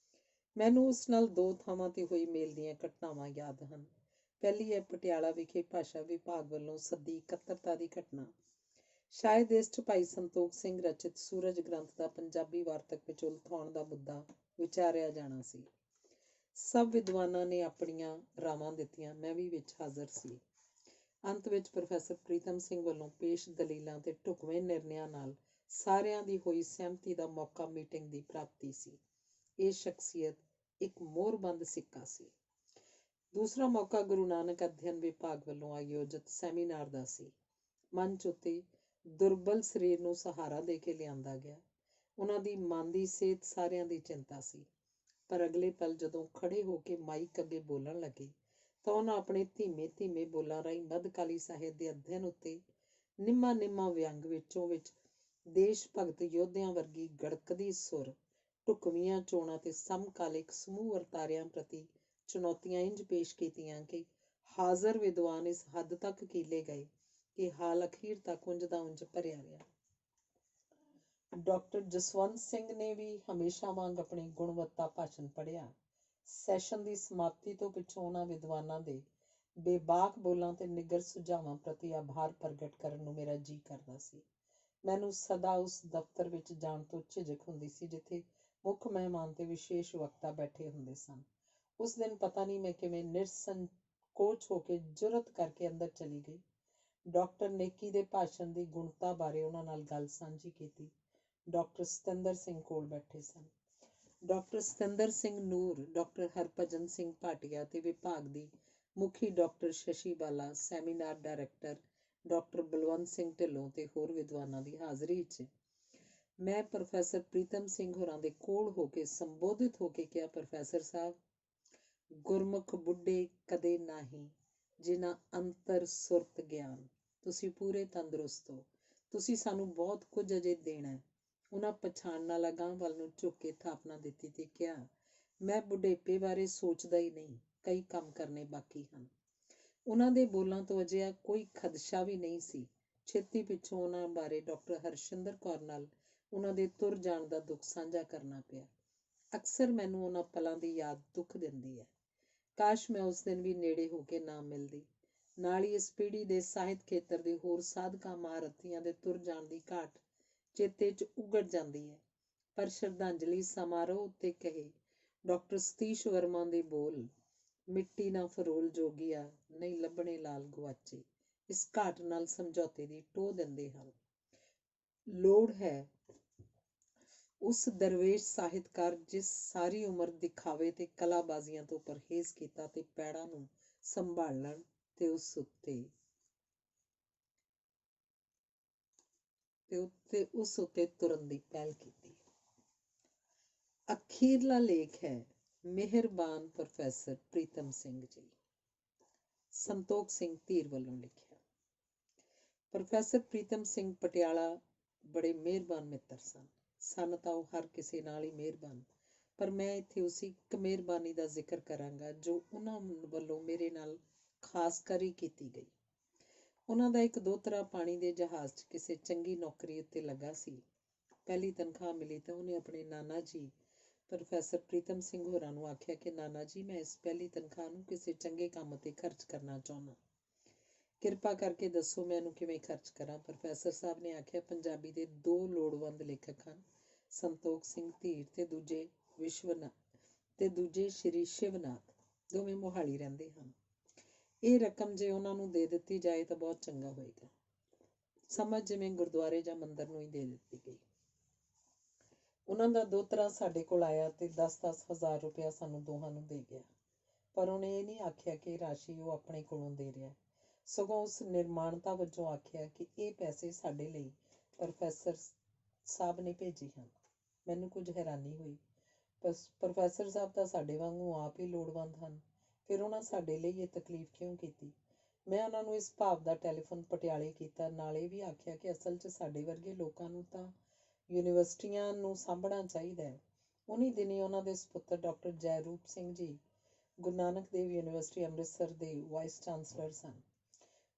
A: ਮੈਨੂੰ ਉਸ ਨਾਲ 2 ਥਾਵਾਂ ਤੇ ਹੋਈ ਮੇਲ ਦੀਆਂ ਘਟਨਾਵਾਂ ਯਾਦ ਹਨ। ਪਹਿਲੀ ਹੈ ਪਟਿਆਲਾ ਵਿਖੇ ਭਾਸ਼ਾ ਵਿਭਾਗ ਵੱਲੋਂ ਸੱਦੀ ਇਕੱਤਰਤਾ ਦੀ ਘਟਨਾ। ਸ਼ਾਇਦ ਇਸ 'ਚ ਭਾਈ ਸੰਤੋਖ ਸਿੰਘ ਰਚਿਤ ਸੂਰਜ ਗ੍ਰੰਥ ਦਾ ਪੰਜਾਬੀ ਵਾਰਤਕ ਵਿੱਚ ਉਲਥਾਉਣ ਦਾ ਮੁੱਦਾ ਵਿਚਾਰਿਆ ਜਾਣਾ ਸੀ। ਸਭ ਵਿਦਵਾਨਾਂ ਨੇ ਆਪਣੀਆਂ ਰਾਵਾਂ ਦਿੱਤੀਆਂ, ਮੈਂ ਵੀ ਵਿੱਚ ਹਾਜ਼ਰ ਸੀ। ਅੰਤ ਵਿੱਚ ਪ੍ਰੋਫੈਸਰ ਪ੍ਰੀਤਮ ਸਿੰਘ ਵੱਲੋਂ ਪੇਸ਼ ਦਲੀਲਾਂ ਤੇ ਢੁਕਵੇਂ ਨਿਰਣਿਆਂ ਨਾਲ ਸਾਰਿਆਂ ਦੀ ਹੋਈ ਸਹਿਮਤੀ ਦਾ ਮੌਕਾ ਮੀਟਿੰਗ ਦੀ ਪ੍ਰਾਪਤੀ ਸੀ। ਇਹ ਸ਼ਖਸੀਅਤ ਇੱਕ ਮੋਹਰਬੰਦ ਸਿੱਕਾ ਸੀ। ਦੂਸਰਾ ਮੌਕਾ ਗੁਰੂ ਨਾਨਕ ਅਧਿਐਨ ਵਿਭਾਗ ਵੱਲੋਂ ਆਯੋਜਿਤ ਸੈਮੀਨਾਰ ਦਾ ਸੀ। ਮੰਚ ਉੱਤੇ ਦੁਰਬਲ ਸਰੀਰ ਨੂੰ ਸਹਾਰਾ ਦੇ ਕੇ ਲਿਆਂਦਾ ਗਿਆ। ਉਹਨਾਂ ਦੀ ਮਨ ਦੀ ਸਿਹਤ ਸਾਰਿਆਂ ਦੀ ਚਿੰਤਾ ਸੀ। ਪਰ ਅਗਲੇ ਪਲ ਜਦੋਂ ਖੜੇ ਹੋ ਕੇ ਮਾਈਕ ਅੱਗੇ ਬੋਲਣ ਲੱਗੇ ਤਾਂ ਉਹਨਾਂ ਆਪਣੇ ਧੀਮੇ ਬੋਲਾਂ ਰਾਹੀਂ ਮੱਧਕਾਲੀ ਸਾਹਿਤ ਦੇ ਅਧਿਐਨ ਉੱਤੇ ਨਿੰਮਾ ਵਿਅੰਗ ਵਿੱਚ ਦੇਸ਼ ਭਗਤ ਯੋਧਿਆਂ ਵਰਗੀ ਗੜਕਦੀ ਸੁਰ, ਢੁਕਵੀਆਂ ਚੋਣਾਂ ਤੇ ਸਮਕਾਲਿਕ ਸਮੂਹ ਵਰਤਾਰਿਆਂ ਪ੍ਰਤੀ ਚੁਣੌਤੀਆਂ ਇੰਝ ਪੇਸ਼ ਕੀਤੀਆਂ ਕਿ ਹਾਜ਼ਰ ਵਿਦਵਾਨ ਇਸ ਹੱਦ ਤੱਕ ਕੀਲੇ ਗਏ ਕਿ ਹਾਲ ਅਖੀਰ ਤੱਕ ਉਂਝ ਦਾ ਉਂਝ ਭਰਿਆ ਰਿਹਾ। ਡਾਕਟਰ ਜਸਵੰਤ ਸਿੰਘ ਨੇ ਵੀ ਹਮੇਸ਼ਾ ਵਾਂਗ ਆਪਣੀ ਗੁਣਵੱਤਾ ਭਾਸ਼ਣ ਪੜ੍ਹਿਆ। ਸੈਸ਼ਨ ਦੀ ਸਮਾਪਤੀ ਤੋਂ ਪਿੱਛੋਂ ਉਹਨਾਂ ਵਿਦਵਾਨਾਂ ਦੇ ਬੇਬਾਕ ਬੋਲਾਂ ਤੇ ਨਿੱਘਰ ਸੁਝਾਵਾਂ ਪ੍ਰਤੀ ਆਭਾਰ ਪ੍ਰਗਟ ਕਰਨ ਨੂੰ ਮੇਰਾ ਜੀਅ ਕਰਦਾ ਸੀ। ਮੈਨੂੰ ਸਦਾ ਉਸ ਦਫ਼ਤਰ ਵਿੱਚ ਜਾਣ ਤੋਂ ਝਿਜਕ ਹੁੰਦੀ ਸੀ ਜਿੱਥੇ ਮੁੱਖ ਮਹਿਮਾਨ ਤੇ ਵਿਸ਼ੇਸ਼ ਵਕਤਾ ਬੈਠੇ ਹੁੰਦੇ ਸਨ। ਉਸ ਦਿਨ ਪਤਾ ਨਹੀਂ ਮੈਂ ਕਿਵੇਂ ਨਿਰਸੰਕੋਚ ਹੋ ਕੇ ਜੁਰਅਤ ਕਰਕੇ ਅੰਦਰ ਚਲੀ ਗਈ। ਡਾਕਟਰ ਨੇਕੀ ਦੇ ਭਾਸ਼ਣ ਦੀ ਗੁਣਤਾ ਬਾਰੇ ਉਹਨਾਂ ਨਾਲ ਗੱਲ ਸਾਂਝੀ ਕੀਤੀ। ਡਾਕਟਰ ਸਤਿੰਦਰ ਸਿੰਘ ਕੋਲ ਬੈਠੇ ਸਨ। ਡਾਕਟਰ ਸਤਿੰਦਰ ਸਿੰਘ ਨੂਰ, ਡਾਕਟਰ ਹਰਭਜਨ ਸਿੰਘ ਭਾਟੀਆ ਤੇ ਵਿਭਾਗ ਦੀ ਮੁਖੀ ਡਾਕਟਰ ਸ਼ਸ਼ੀ ਬਾਲਾ, seminar director doctor Balwant Singh Dhillon ਤੇ ਹੋਰ ਵਿਦਵਾਨਾਂ ਦੀ ਹਾਜ਼ਰੀ 'ਚ ਮੈਂ ਪ੍ਰੋਫੈਸਰ ਪ੍ਰੀਤਮ ਸਿੰਘ ਹੋਰਾਂ ਦੇ ਕੋਲ ਹੋ ਕੇ ਸੰਬੋਧਿਤ ਹੋ ਕੇ ਕਿਹਾ, ਪ੍ਰੋਫੈਸਰ ਸਾਹਿਬ, ਗੁਰਮੁਖ ਬੁੱਢੇ ਕਦੇ ਨਾਹੀਂ ਜਿਨ੍ਹਾਂ ਅੰਤਰ ਸੁਰਤ ਗਿਆਨ। ਤੁਸੀਂ ਪੂਰੇ ਤੰਦਰੁਸਤ ਹੋ। ਤੁਸੀਂ ਸਾਨੂੰ ਬਹੁਤ ਕੁਝ ਅਜੇ ਦੇਣਾ ਹੈ। ਉਹਨਾਂ ਪਛਾਣ ਨਾਲ ਅਗਾਂਹ ਵੱਲ ਨੂੰ ਝੁੱਕ ਕੇ ਥਾਪਨਾ ਦਿੱਤੀ ਤੇ ਕਿਹਾ, ਮੈਂ ਬੁਢੇਪੇ ਬਾਰੇ ਸੋਚਦਾ ਹੀ ਨਹੀਂ, ਕਈ ਕੰਮ ਕਰਨੇ ਬਾਕੀ ਹਨ। ਉਹਨਾਂ ਦੇ ਬੋਲਾਂ ਤੋਂ ਅਜਿਹਾ ਕੋਈ ਖਦਸ਼ਾ ਵੀ ਨਹੀਂ ਸੀ ਛੇਤੀ ਪਿੱਛੋਂ ਉਹਨਾਂ ਬਾਰੇ ਡਾਕਟਰ ਹਰਸ਼ਿੰਦਰ ਕੌਰ ਨਾਲ ਉਹਨਾਂ ਦੇ ਤੁਰ ਜਾਣ ਦਾ ਦੁੱਖ ਸਾਂਝਾ ਕਰਨਾ ਪਿਆ। ਅਕਸਰ ਮੈਨੂੰ ਉਹਨਾਂ ਪਲਾਂ ਦੀ ਯਾਦ ਦੁੱਖ ਦਿੰਦੀ ਹੈ। ਕਾਸ਼ ਮੈਂ ਉਸ ਦਿਨ ਵੀ ਨੇੜੇ ਹੋ ਕੇ ਨਾ ਮਿਲਦੀ। ਨਾਲ ਹੀ ਇਸ ਪੀੜ੍ਹੀ ਦੇ ਸਾਹਿਤ ਖੇਤਰ ਦੇ ਹੋਰ ਸਾਧਕਾਂ ਮਹਾਰਥੀਆਂ ਦੇ ਤੁਰ ਜਾਣ ਦੀ ਘਾਟ ਚੇਤੇ 'ਚ ਉਘੜ ਜਾਂਦੀ ਹੈ। ਪਰ ਸ਼ਰਧਾਂਜਲੀ ਸਮਾਰੋਹ ਉੱਤੇ ਕਹੇ ਡਾਕਟਰ ਸਤੀਸ਼ ਵਰਮਾ ਦੇ ਬੋਲ, ਮਿੱਟੀ ਨਾ ਫਰੋਲ ਜੋਗੀਆ, ਨਹੀਂ ਲੱਭਣੇ ਲਾਲ ਗੁਆਚੇ, ਇਸ ਘਾਟ ਨਾਲ ਸਮਝੌਤੇ ਦੀ ਟੋਹ ਦਿੰਦੇ ਹਨ। ਲੋੜ ਹੈ ਉਸ ਦਰਵੇਸ਼ ਸਾਹਿਤਕਾਰ ਜਿਸ ਸਾਰੀ ਉਮਰ ਦਿਖਾਵੇ ਤੇ ਕਲਾਬਾਜ਼ੀਆਂ ਤੋਂ ਪਰਹੇਜ਼ ਕੀਤਾ ਤੇ ਪੈੜਾਂ ਨੂੰ ਸੰਭਾਲਣ ਤੇ ਉਸ ਉੱਤੇ ਤੁਰਨ ਦੀ ਪਹਿਲ ਕੀਤੀ। ਅਖੀਰਲਾ ਲੇਖ ਹੈ ਮਿਹਰਬਾਨ ਪ੍ਰੋਫੈਸਰ ਪ੍ਰੀਤਮ ਸਿੰਘ ਜੀ, ਸੰਤੋਖ ਸਿੰਘ ਧੀਰ ਵੱਲੋਂ ਲਿਖਿਆ। ਪ੍ਰੋਫੈਸਰ ਪ੍ਰੀਤਮ ਸਿੰਘ ਪਟਿਆਲਾ ਬੜੇ ਮਿਹਰਬਾਨ ਮਿੱਤਰ ਸਨ ਤਾਂ ਉਹ ਹਰ ਕਿਸੇ ਨਾਲ ਹੀ ਮਿਹਰਬਾਨ, ਪਰ ਮੈਂ ਇੱਥੇ ਉਸੇ ਇੱਕ ਮਿਹਰਬਾਨੀ ਦਾ ਜ਼ਿਕਰ ਕਰਾਂਗਾ ਜੋ ਉਹਨਾਂ ਵੱਲੋਂ ਮੇਰੇ ਨਾਲ ਖਾਸ ਕਰੀ ਕੀਤੀ ਗਈ। ਉਹਨਾਂ ਦਾ ਇੱਕ ਦੋਹਤਰਾ ਪਾਣੀ ਦੇ ਜਹਾਜ਼ 'ਚ ਕਿਸੇ ਚੰਗੀ ਨੌਕਰੀ ਉੱਤੇ ਲੱਗਾ ਸੀ। ਪਹਿਲੀ ਤਨਖਾਹ ਮਿਲੀ ਤਾਂ ਉਹਨੇ ਆਪਣੇ ਨਾਨਾ ਜੀ ਪ੍ਰੋਫੈਸਰ ਪ੍ਰੀਤਮ ਸਿੰਘ ਹੋਰਾਂ ਨੂੰ ਆਖਿਆ ਕਿ ਨਾਨਾ ਜੀ, ਮੈਂ ਇਸ ਪਹਿਲੀ ਤਨਖਾਹ ਨੂੰ ਕਿਸੇ ਚੰਗੇ ਕੰਮ 'ਤੇ ਖਰਚ ਕਰਨਾ ਚਾਹੁੰਦਾ, ਕਿਰਪਾ ਕਰਕੇ ਦੱਸੋ ਮੈਂ ਇਹਨੂੰ ਕਿਵੇਂ ਖਰਚ ਕਰਾਂ। ਪ੍ਰੋਫੈਸਰ ਸਾਹਿਬ ਨੇ ਆਖਿਆ, ਪੰਜਾਬੀ ਦੇ 2 ਲੋੜਵੰਦ ਲੇਖਕ ਹਨ, ਸੰਤੋਖ ਸਿੰਘ ਧੀਰ ਤੇ ਦੂਜੇ ਸ਼੍ਰੀ ਸ਼ਿਵਨਾਥ, ਦੋਵੇਂ ਮੋਹਾਲੀ ਰਹਿੰਦੇ ਹਨ। ਇਹ ਰਕਮ ਜੇ ਉਹਨਾਂ ਨੂੰ ਦੇ ਦਿੱਤੀ ਜਾਏ ਤਾਂ ਬਹੁਤ ਚੰਗਾ ਹੋਏਗਾ। ਸਮਝ ਜਿਵੇਂ ਗੁਰਦੁਆਰੇ ਜਾਂ ਮੰਦਰ ਨੂੰ ਹੀ ਦੇ ਦਿੱਤੀ ਗਈ। ਉਹਨਾਂ ਦਾ ਦੋਹਤਰਾ ਸਾਡੇ ਕੋਲ ਆਇਆ ਤੇ 10-10 ਹਜ਼ਾਰ ਰੁਪਇਆ ਸਾਨੂੰ ਦੋਹਾਂ ਨੂੰ ਦੇ ਗਿਆ, ਪਰ ਉਹਨੇ ਇਹ ਨਹੀਂ ਆਖਿਆ ਕਿ ਰਾਸ਼ੀ ਉਹ ਆਪਣੇ ਕੋਲੋਂ ਦੇ ਰਿਹਾ, ਸਗੋਂ ਉਸ ਨਿਰਮਾਣਤਾ ਵਜੋਂ ਆਖਿਆ ਕਿ ਇਹ ਪੈਸੇ ਸਾਡੇ ਲਈ ਪ੍ਰੋਫੈਸਰ ਸਾਹਿਬ ਨੇ ਭੇਜੇ ਹਨ। ਮੈਨੂੰ ਕੁਝ ਹੈਰਾਨੀ ਹੋਈ। ਪ੍ਰੋਫੈਸਰ ਸਾਹਿਬ ਤਾਂ ਸਾਡੇ ਵਾਂਗੂ ਆਪ ਹੀ ਲੋੜਵੰਦ ਹਨ, ਫਿਰ ਉਹਨਾਂ ਸਾਡੇ ਲਈ ਇਹ ਤਕਲੀਫ ਕਿਉਂ ਕੀਤੀ? ਮੈਂ ਉਹਨਾਂ ਨੂੰ ਇਸ ਭਾਵ ਦਾ ਟੈਲੀਫੋਨ ਪਟਿਆਲੇ ਕੀਤਾ, ਨਾਲ ਇਹ ਵੀ ਆਖਿਆ ਕਿ ਅਸਲ 'ਚ ਸਾਡੇ ਵਰਗੇ ਲੋਕਾਂ ਨੂੰ ਤਾਂ ਯੂਨੀਵਰਸਿਟੀਆਂ ਨੂੰ ਸਾਂਭਣਾ ਚਾਹੀਦਾ ਹੈ। ਉਨੀ ਦਿਨੀ ਉਹਨਾਂ ਦੇ ਸਪੁੱਤਰ ਡਾਕਟਰ ਜੈਰੂਪ ਸਿੰਘ ਜੀ ਗੁਰੂ ਨਾਨਕ ਦੇਵ ਯੂਨੀਵਰਸਿਟੀ ਅੰਮ੍ਰਿਤਸਰ ਦੇ ਵਾਈਸ ਚਾਂਸਲਰ ਸਨ।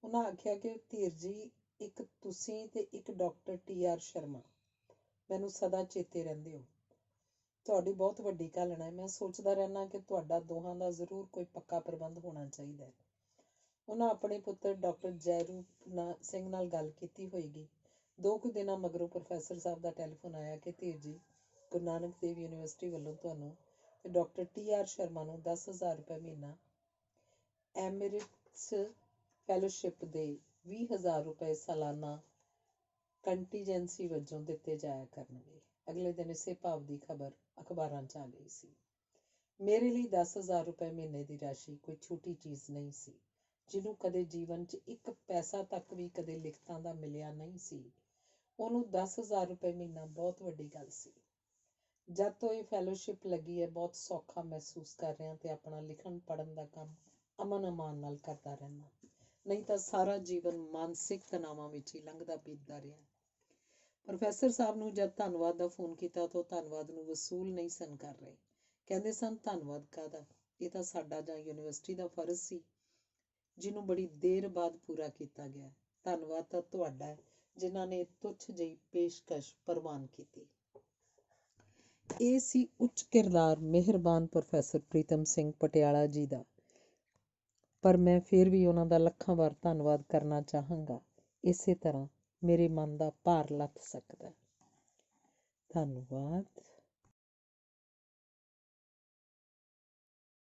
A: ਉਹਨਾਂ ਆਖਿਆ ਕਿ ਧੀਰ ਜੀ, ਇੱਕ ਤੁਸੀਂ ਤੇ ਇੱਕ ਡਾਕਟਰ TR ਸ਼ਰਮਾ ਮੈਨੂੰ ਸਦਾ ਚੇਤੇ ਰਹਿੰਦੇ ਹੋ। ਤੁਹਾਡੀ ਬਹੁਤ ਵੱਡੀ ਘਾਲਣਾ ਹੈ। ਮੈਂ ਸੋਚਦਾ ਰਹਿਣਾ ਕਿ ਤੁਹਾਡਾ ਦੋਹਾਂ ਦਾ ਜ਼ਰੂਰ ਕੋਈ ਪੱਕਾ ਪ੍ਰਬੰਧ ਹੋਣਾ ਚਾਹੀਦਾ ਹੈ। ਉਹਨਾਂ ਆਪਣੇ ਪੁੱਤਰ ਡਾਕਟਰ ਜੈਰੂਪ ਸਿੰਘ ਨਾਲ ਗੱਲ ਕੀਤੀ ਹੋਏਗੀ। 2 ਕੁ ਦਿਨਾਂ ਮਗਰੋਂ ਪ੍ਰੋਫੈਸਰ ਸਾਹਿਬ ਦਾ ਟੈਲੀਫੋਨ ਆਇਆ ਕਿ ਧੀਰ ਜੀ, ਗੁਰੂ ਨਾਨਕ ਦੇਵ ਯੂਨੀਵਰਸਿਟੀ ਵੱਲੋਂ ਤੁਹਾਨੂੰ ਤੇ ਡਾਕਟਰ TR ਸ਼ਰਮਾ ਨੂੰ 10,000 ਰੁਪਏ ਮਹੀਨਾ ਐਮਿਰਿਟਸ ਫੈਲੋਸ਼ਿਪ ਦੇ 20,000 ਰੁਪਏ ਸਾਲਾਨਾ ਕੰਟੀਜੈਂਸੀ ਵਜੋਂ ਦਿੱਤੇ ਜਾਇਆ ਕਰਨਗੇ। ਅਗਲੇ ਦਿਨ ਇਸੇ ਭਾਵ ਦੀ ਖਬਰ ਅਖਬਾਰਾਂ 'ਚ ਆ ਗਈ ਸੀ। ਮੇਰੇ ਲਈ 10,000 ਰੁਪਏ ਮਹੀਨੇ ਦੀ ਰਾਸ਼ੀ ਕੋਈ ਛੋਟੀ ਚੀਜ਼ ਨਹੀਂ ਸੀ। ਜਿਹਨੂੰ ਕਦੇ ਜੀਵਨ 'ਚ ਇੱਕ ਪੈਸਾ ਤੱਕ ਵੀ ਕਦੇ ਲਿਖਤਾਂ ਦਾ ਮਿਲਿਆ ਨਹੀਂ ਸੀ, ਉਹਨੂੰ 10,000 ਰੁਪਏ ਮਹੀਨਾ ਬਹੁਤ ਵੱਡੀ ਗੱਲ ਸੀ। ਜਦ ਤੋਂ ਇਹ ਫੈਲੋਸ਼ਿਪ ਲੱਗੀ ਹੈ, ਬਹੁਤ ਸੌਖਾ ਮਹਿਸੂਸ ਕਰ ਰਿਹਾ ਤੇ ਆਪਣਾ ਲਿਖਣ ਪੜ੍ਹਨ ਦਾ ਕੰਮ ਅਮਨ ਅਮਾਨ ਨਾਲ ਕਰਦਾ ਰਹਿਣਾ, ਨਹੀਂ ਤਾਂ ਸਾਰਾ ਜੀਵਨ ਮਾਨਸਿਕ ਤਣਾਵਾਂ ਵਿੱਚ ਹੀ ਲੰਘਦਾ ਬੀਤਦਾ ਰਿਹਾ। ਪ੍ਰੋਫੈਸਰ ਸਾਹਿਬ ਨੂੰ ਜਦ ਧੰਨਵਾਦ ਦਾ ਫੋਨ ਕੀਤਾ ਤਾਂ ਉਹ ਧੰਨਵਾਦ ਨੂੰ ਵਸੂਲ ਨਹੀਂ ਸਨ ਕਰ ਰਹੇ। ਕਹਿੰਦੇ ਸਨ, ਧੰਨਵਾਦ ਕਾਹਦਾ, ਇਹ ਤਾਂ ਸਾਡਾ ਜਾਂ ਯੂਨੀਵਰਸਿਟੀ ਦਾ ਫਰਜ਼ ਸੀ, ਜਿਹਨੂੰ ਬੜੀ ਦੇਰ ਬਾਅਦ ਪੂਰਾ ਕੀਤਾ ਗਿਆ। ਧੰਨਵਾਦ ਤਾਂ ਤੁਹਾਡਾ ਹੈ ਜਿਨ੍ਹਾਂ ਨੇ ਤੁੱਛ ਜਿਹੀ ਪੇਸ਼ਕਸ਼ ਪ੍ਰਵਾਨ ਕੀਤੀ। ਇਹ ਸੀ ਉੱਚ ਕਿਰਦਾਰ ਮਿਹਰਬਾਨ ਪ੍ਰੋਫੈਸਰ ਪ੍ਰੀਤਮ ਸਿੰਘ ਪਟਿਆਲਾ ਜੀ ਦਾ, ਪਰ ਮੈਂ ਫਿਰ ਵੀ ਉਹਨਾਂ ਦਾ ਲੱਖਾਂ ਵਾਰ ਧੰਨਵਾਦ ਕਰਨਾ ਚਾਹਾਂਗਾ। ਇਸੇ ਤਰ੍ਹਾਂ ਮੇਰੇ ਮਨ ਦਾ ਭਾਰ ਲੱਥ ਸਕਦਾ। ਧੰਨਵਾਦ।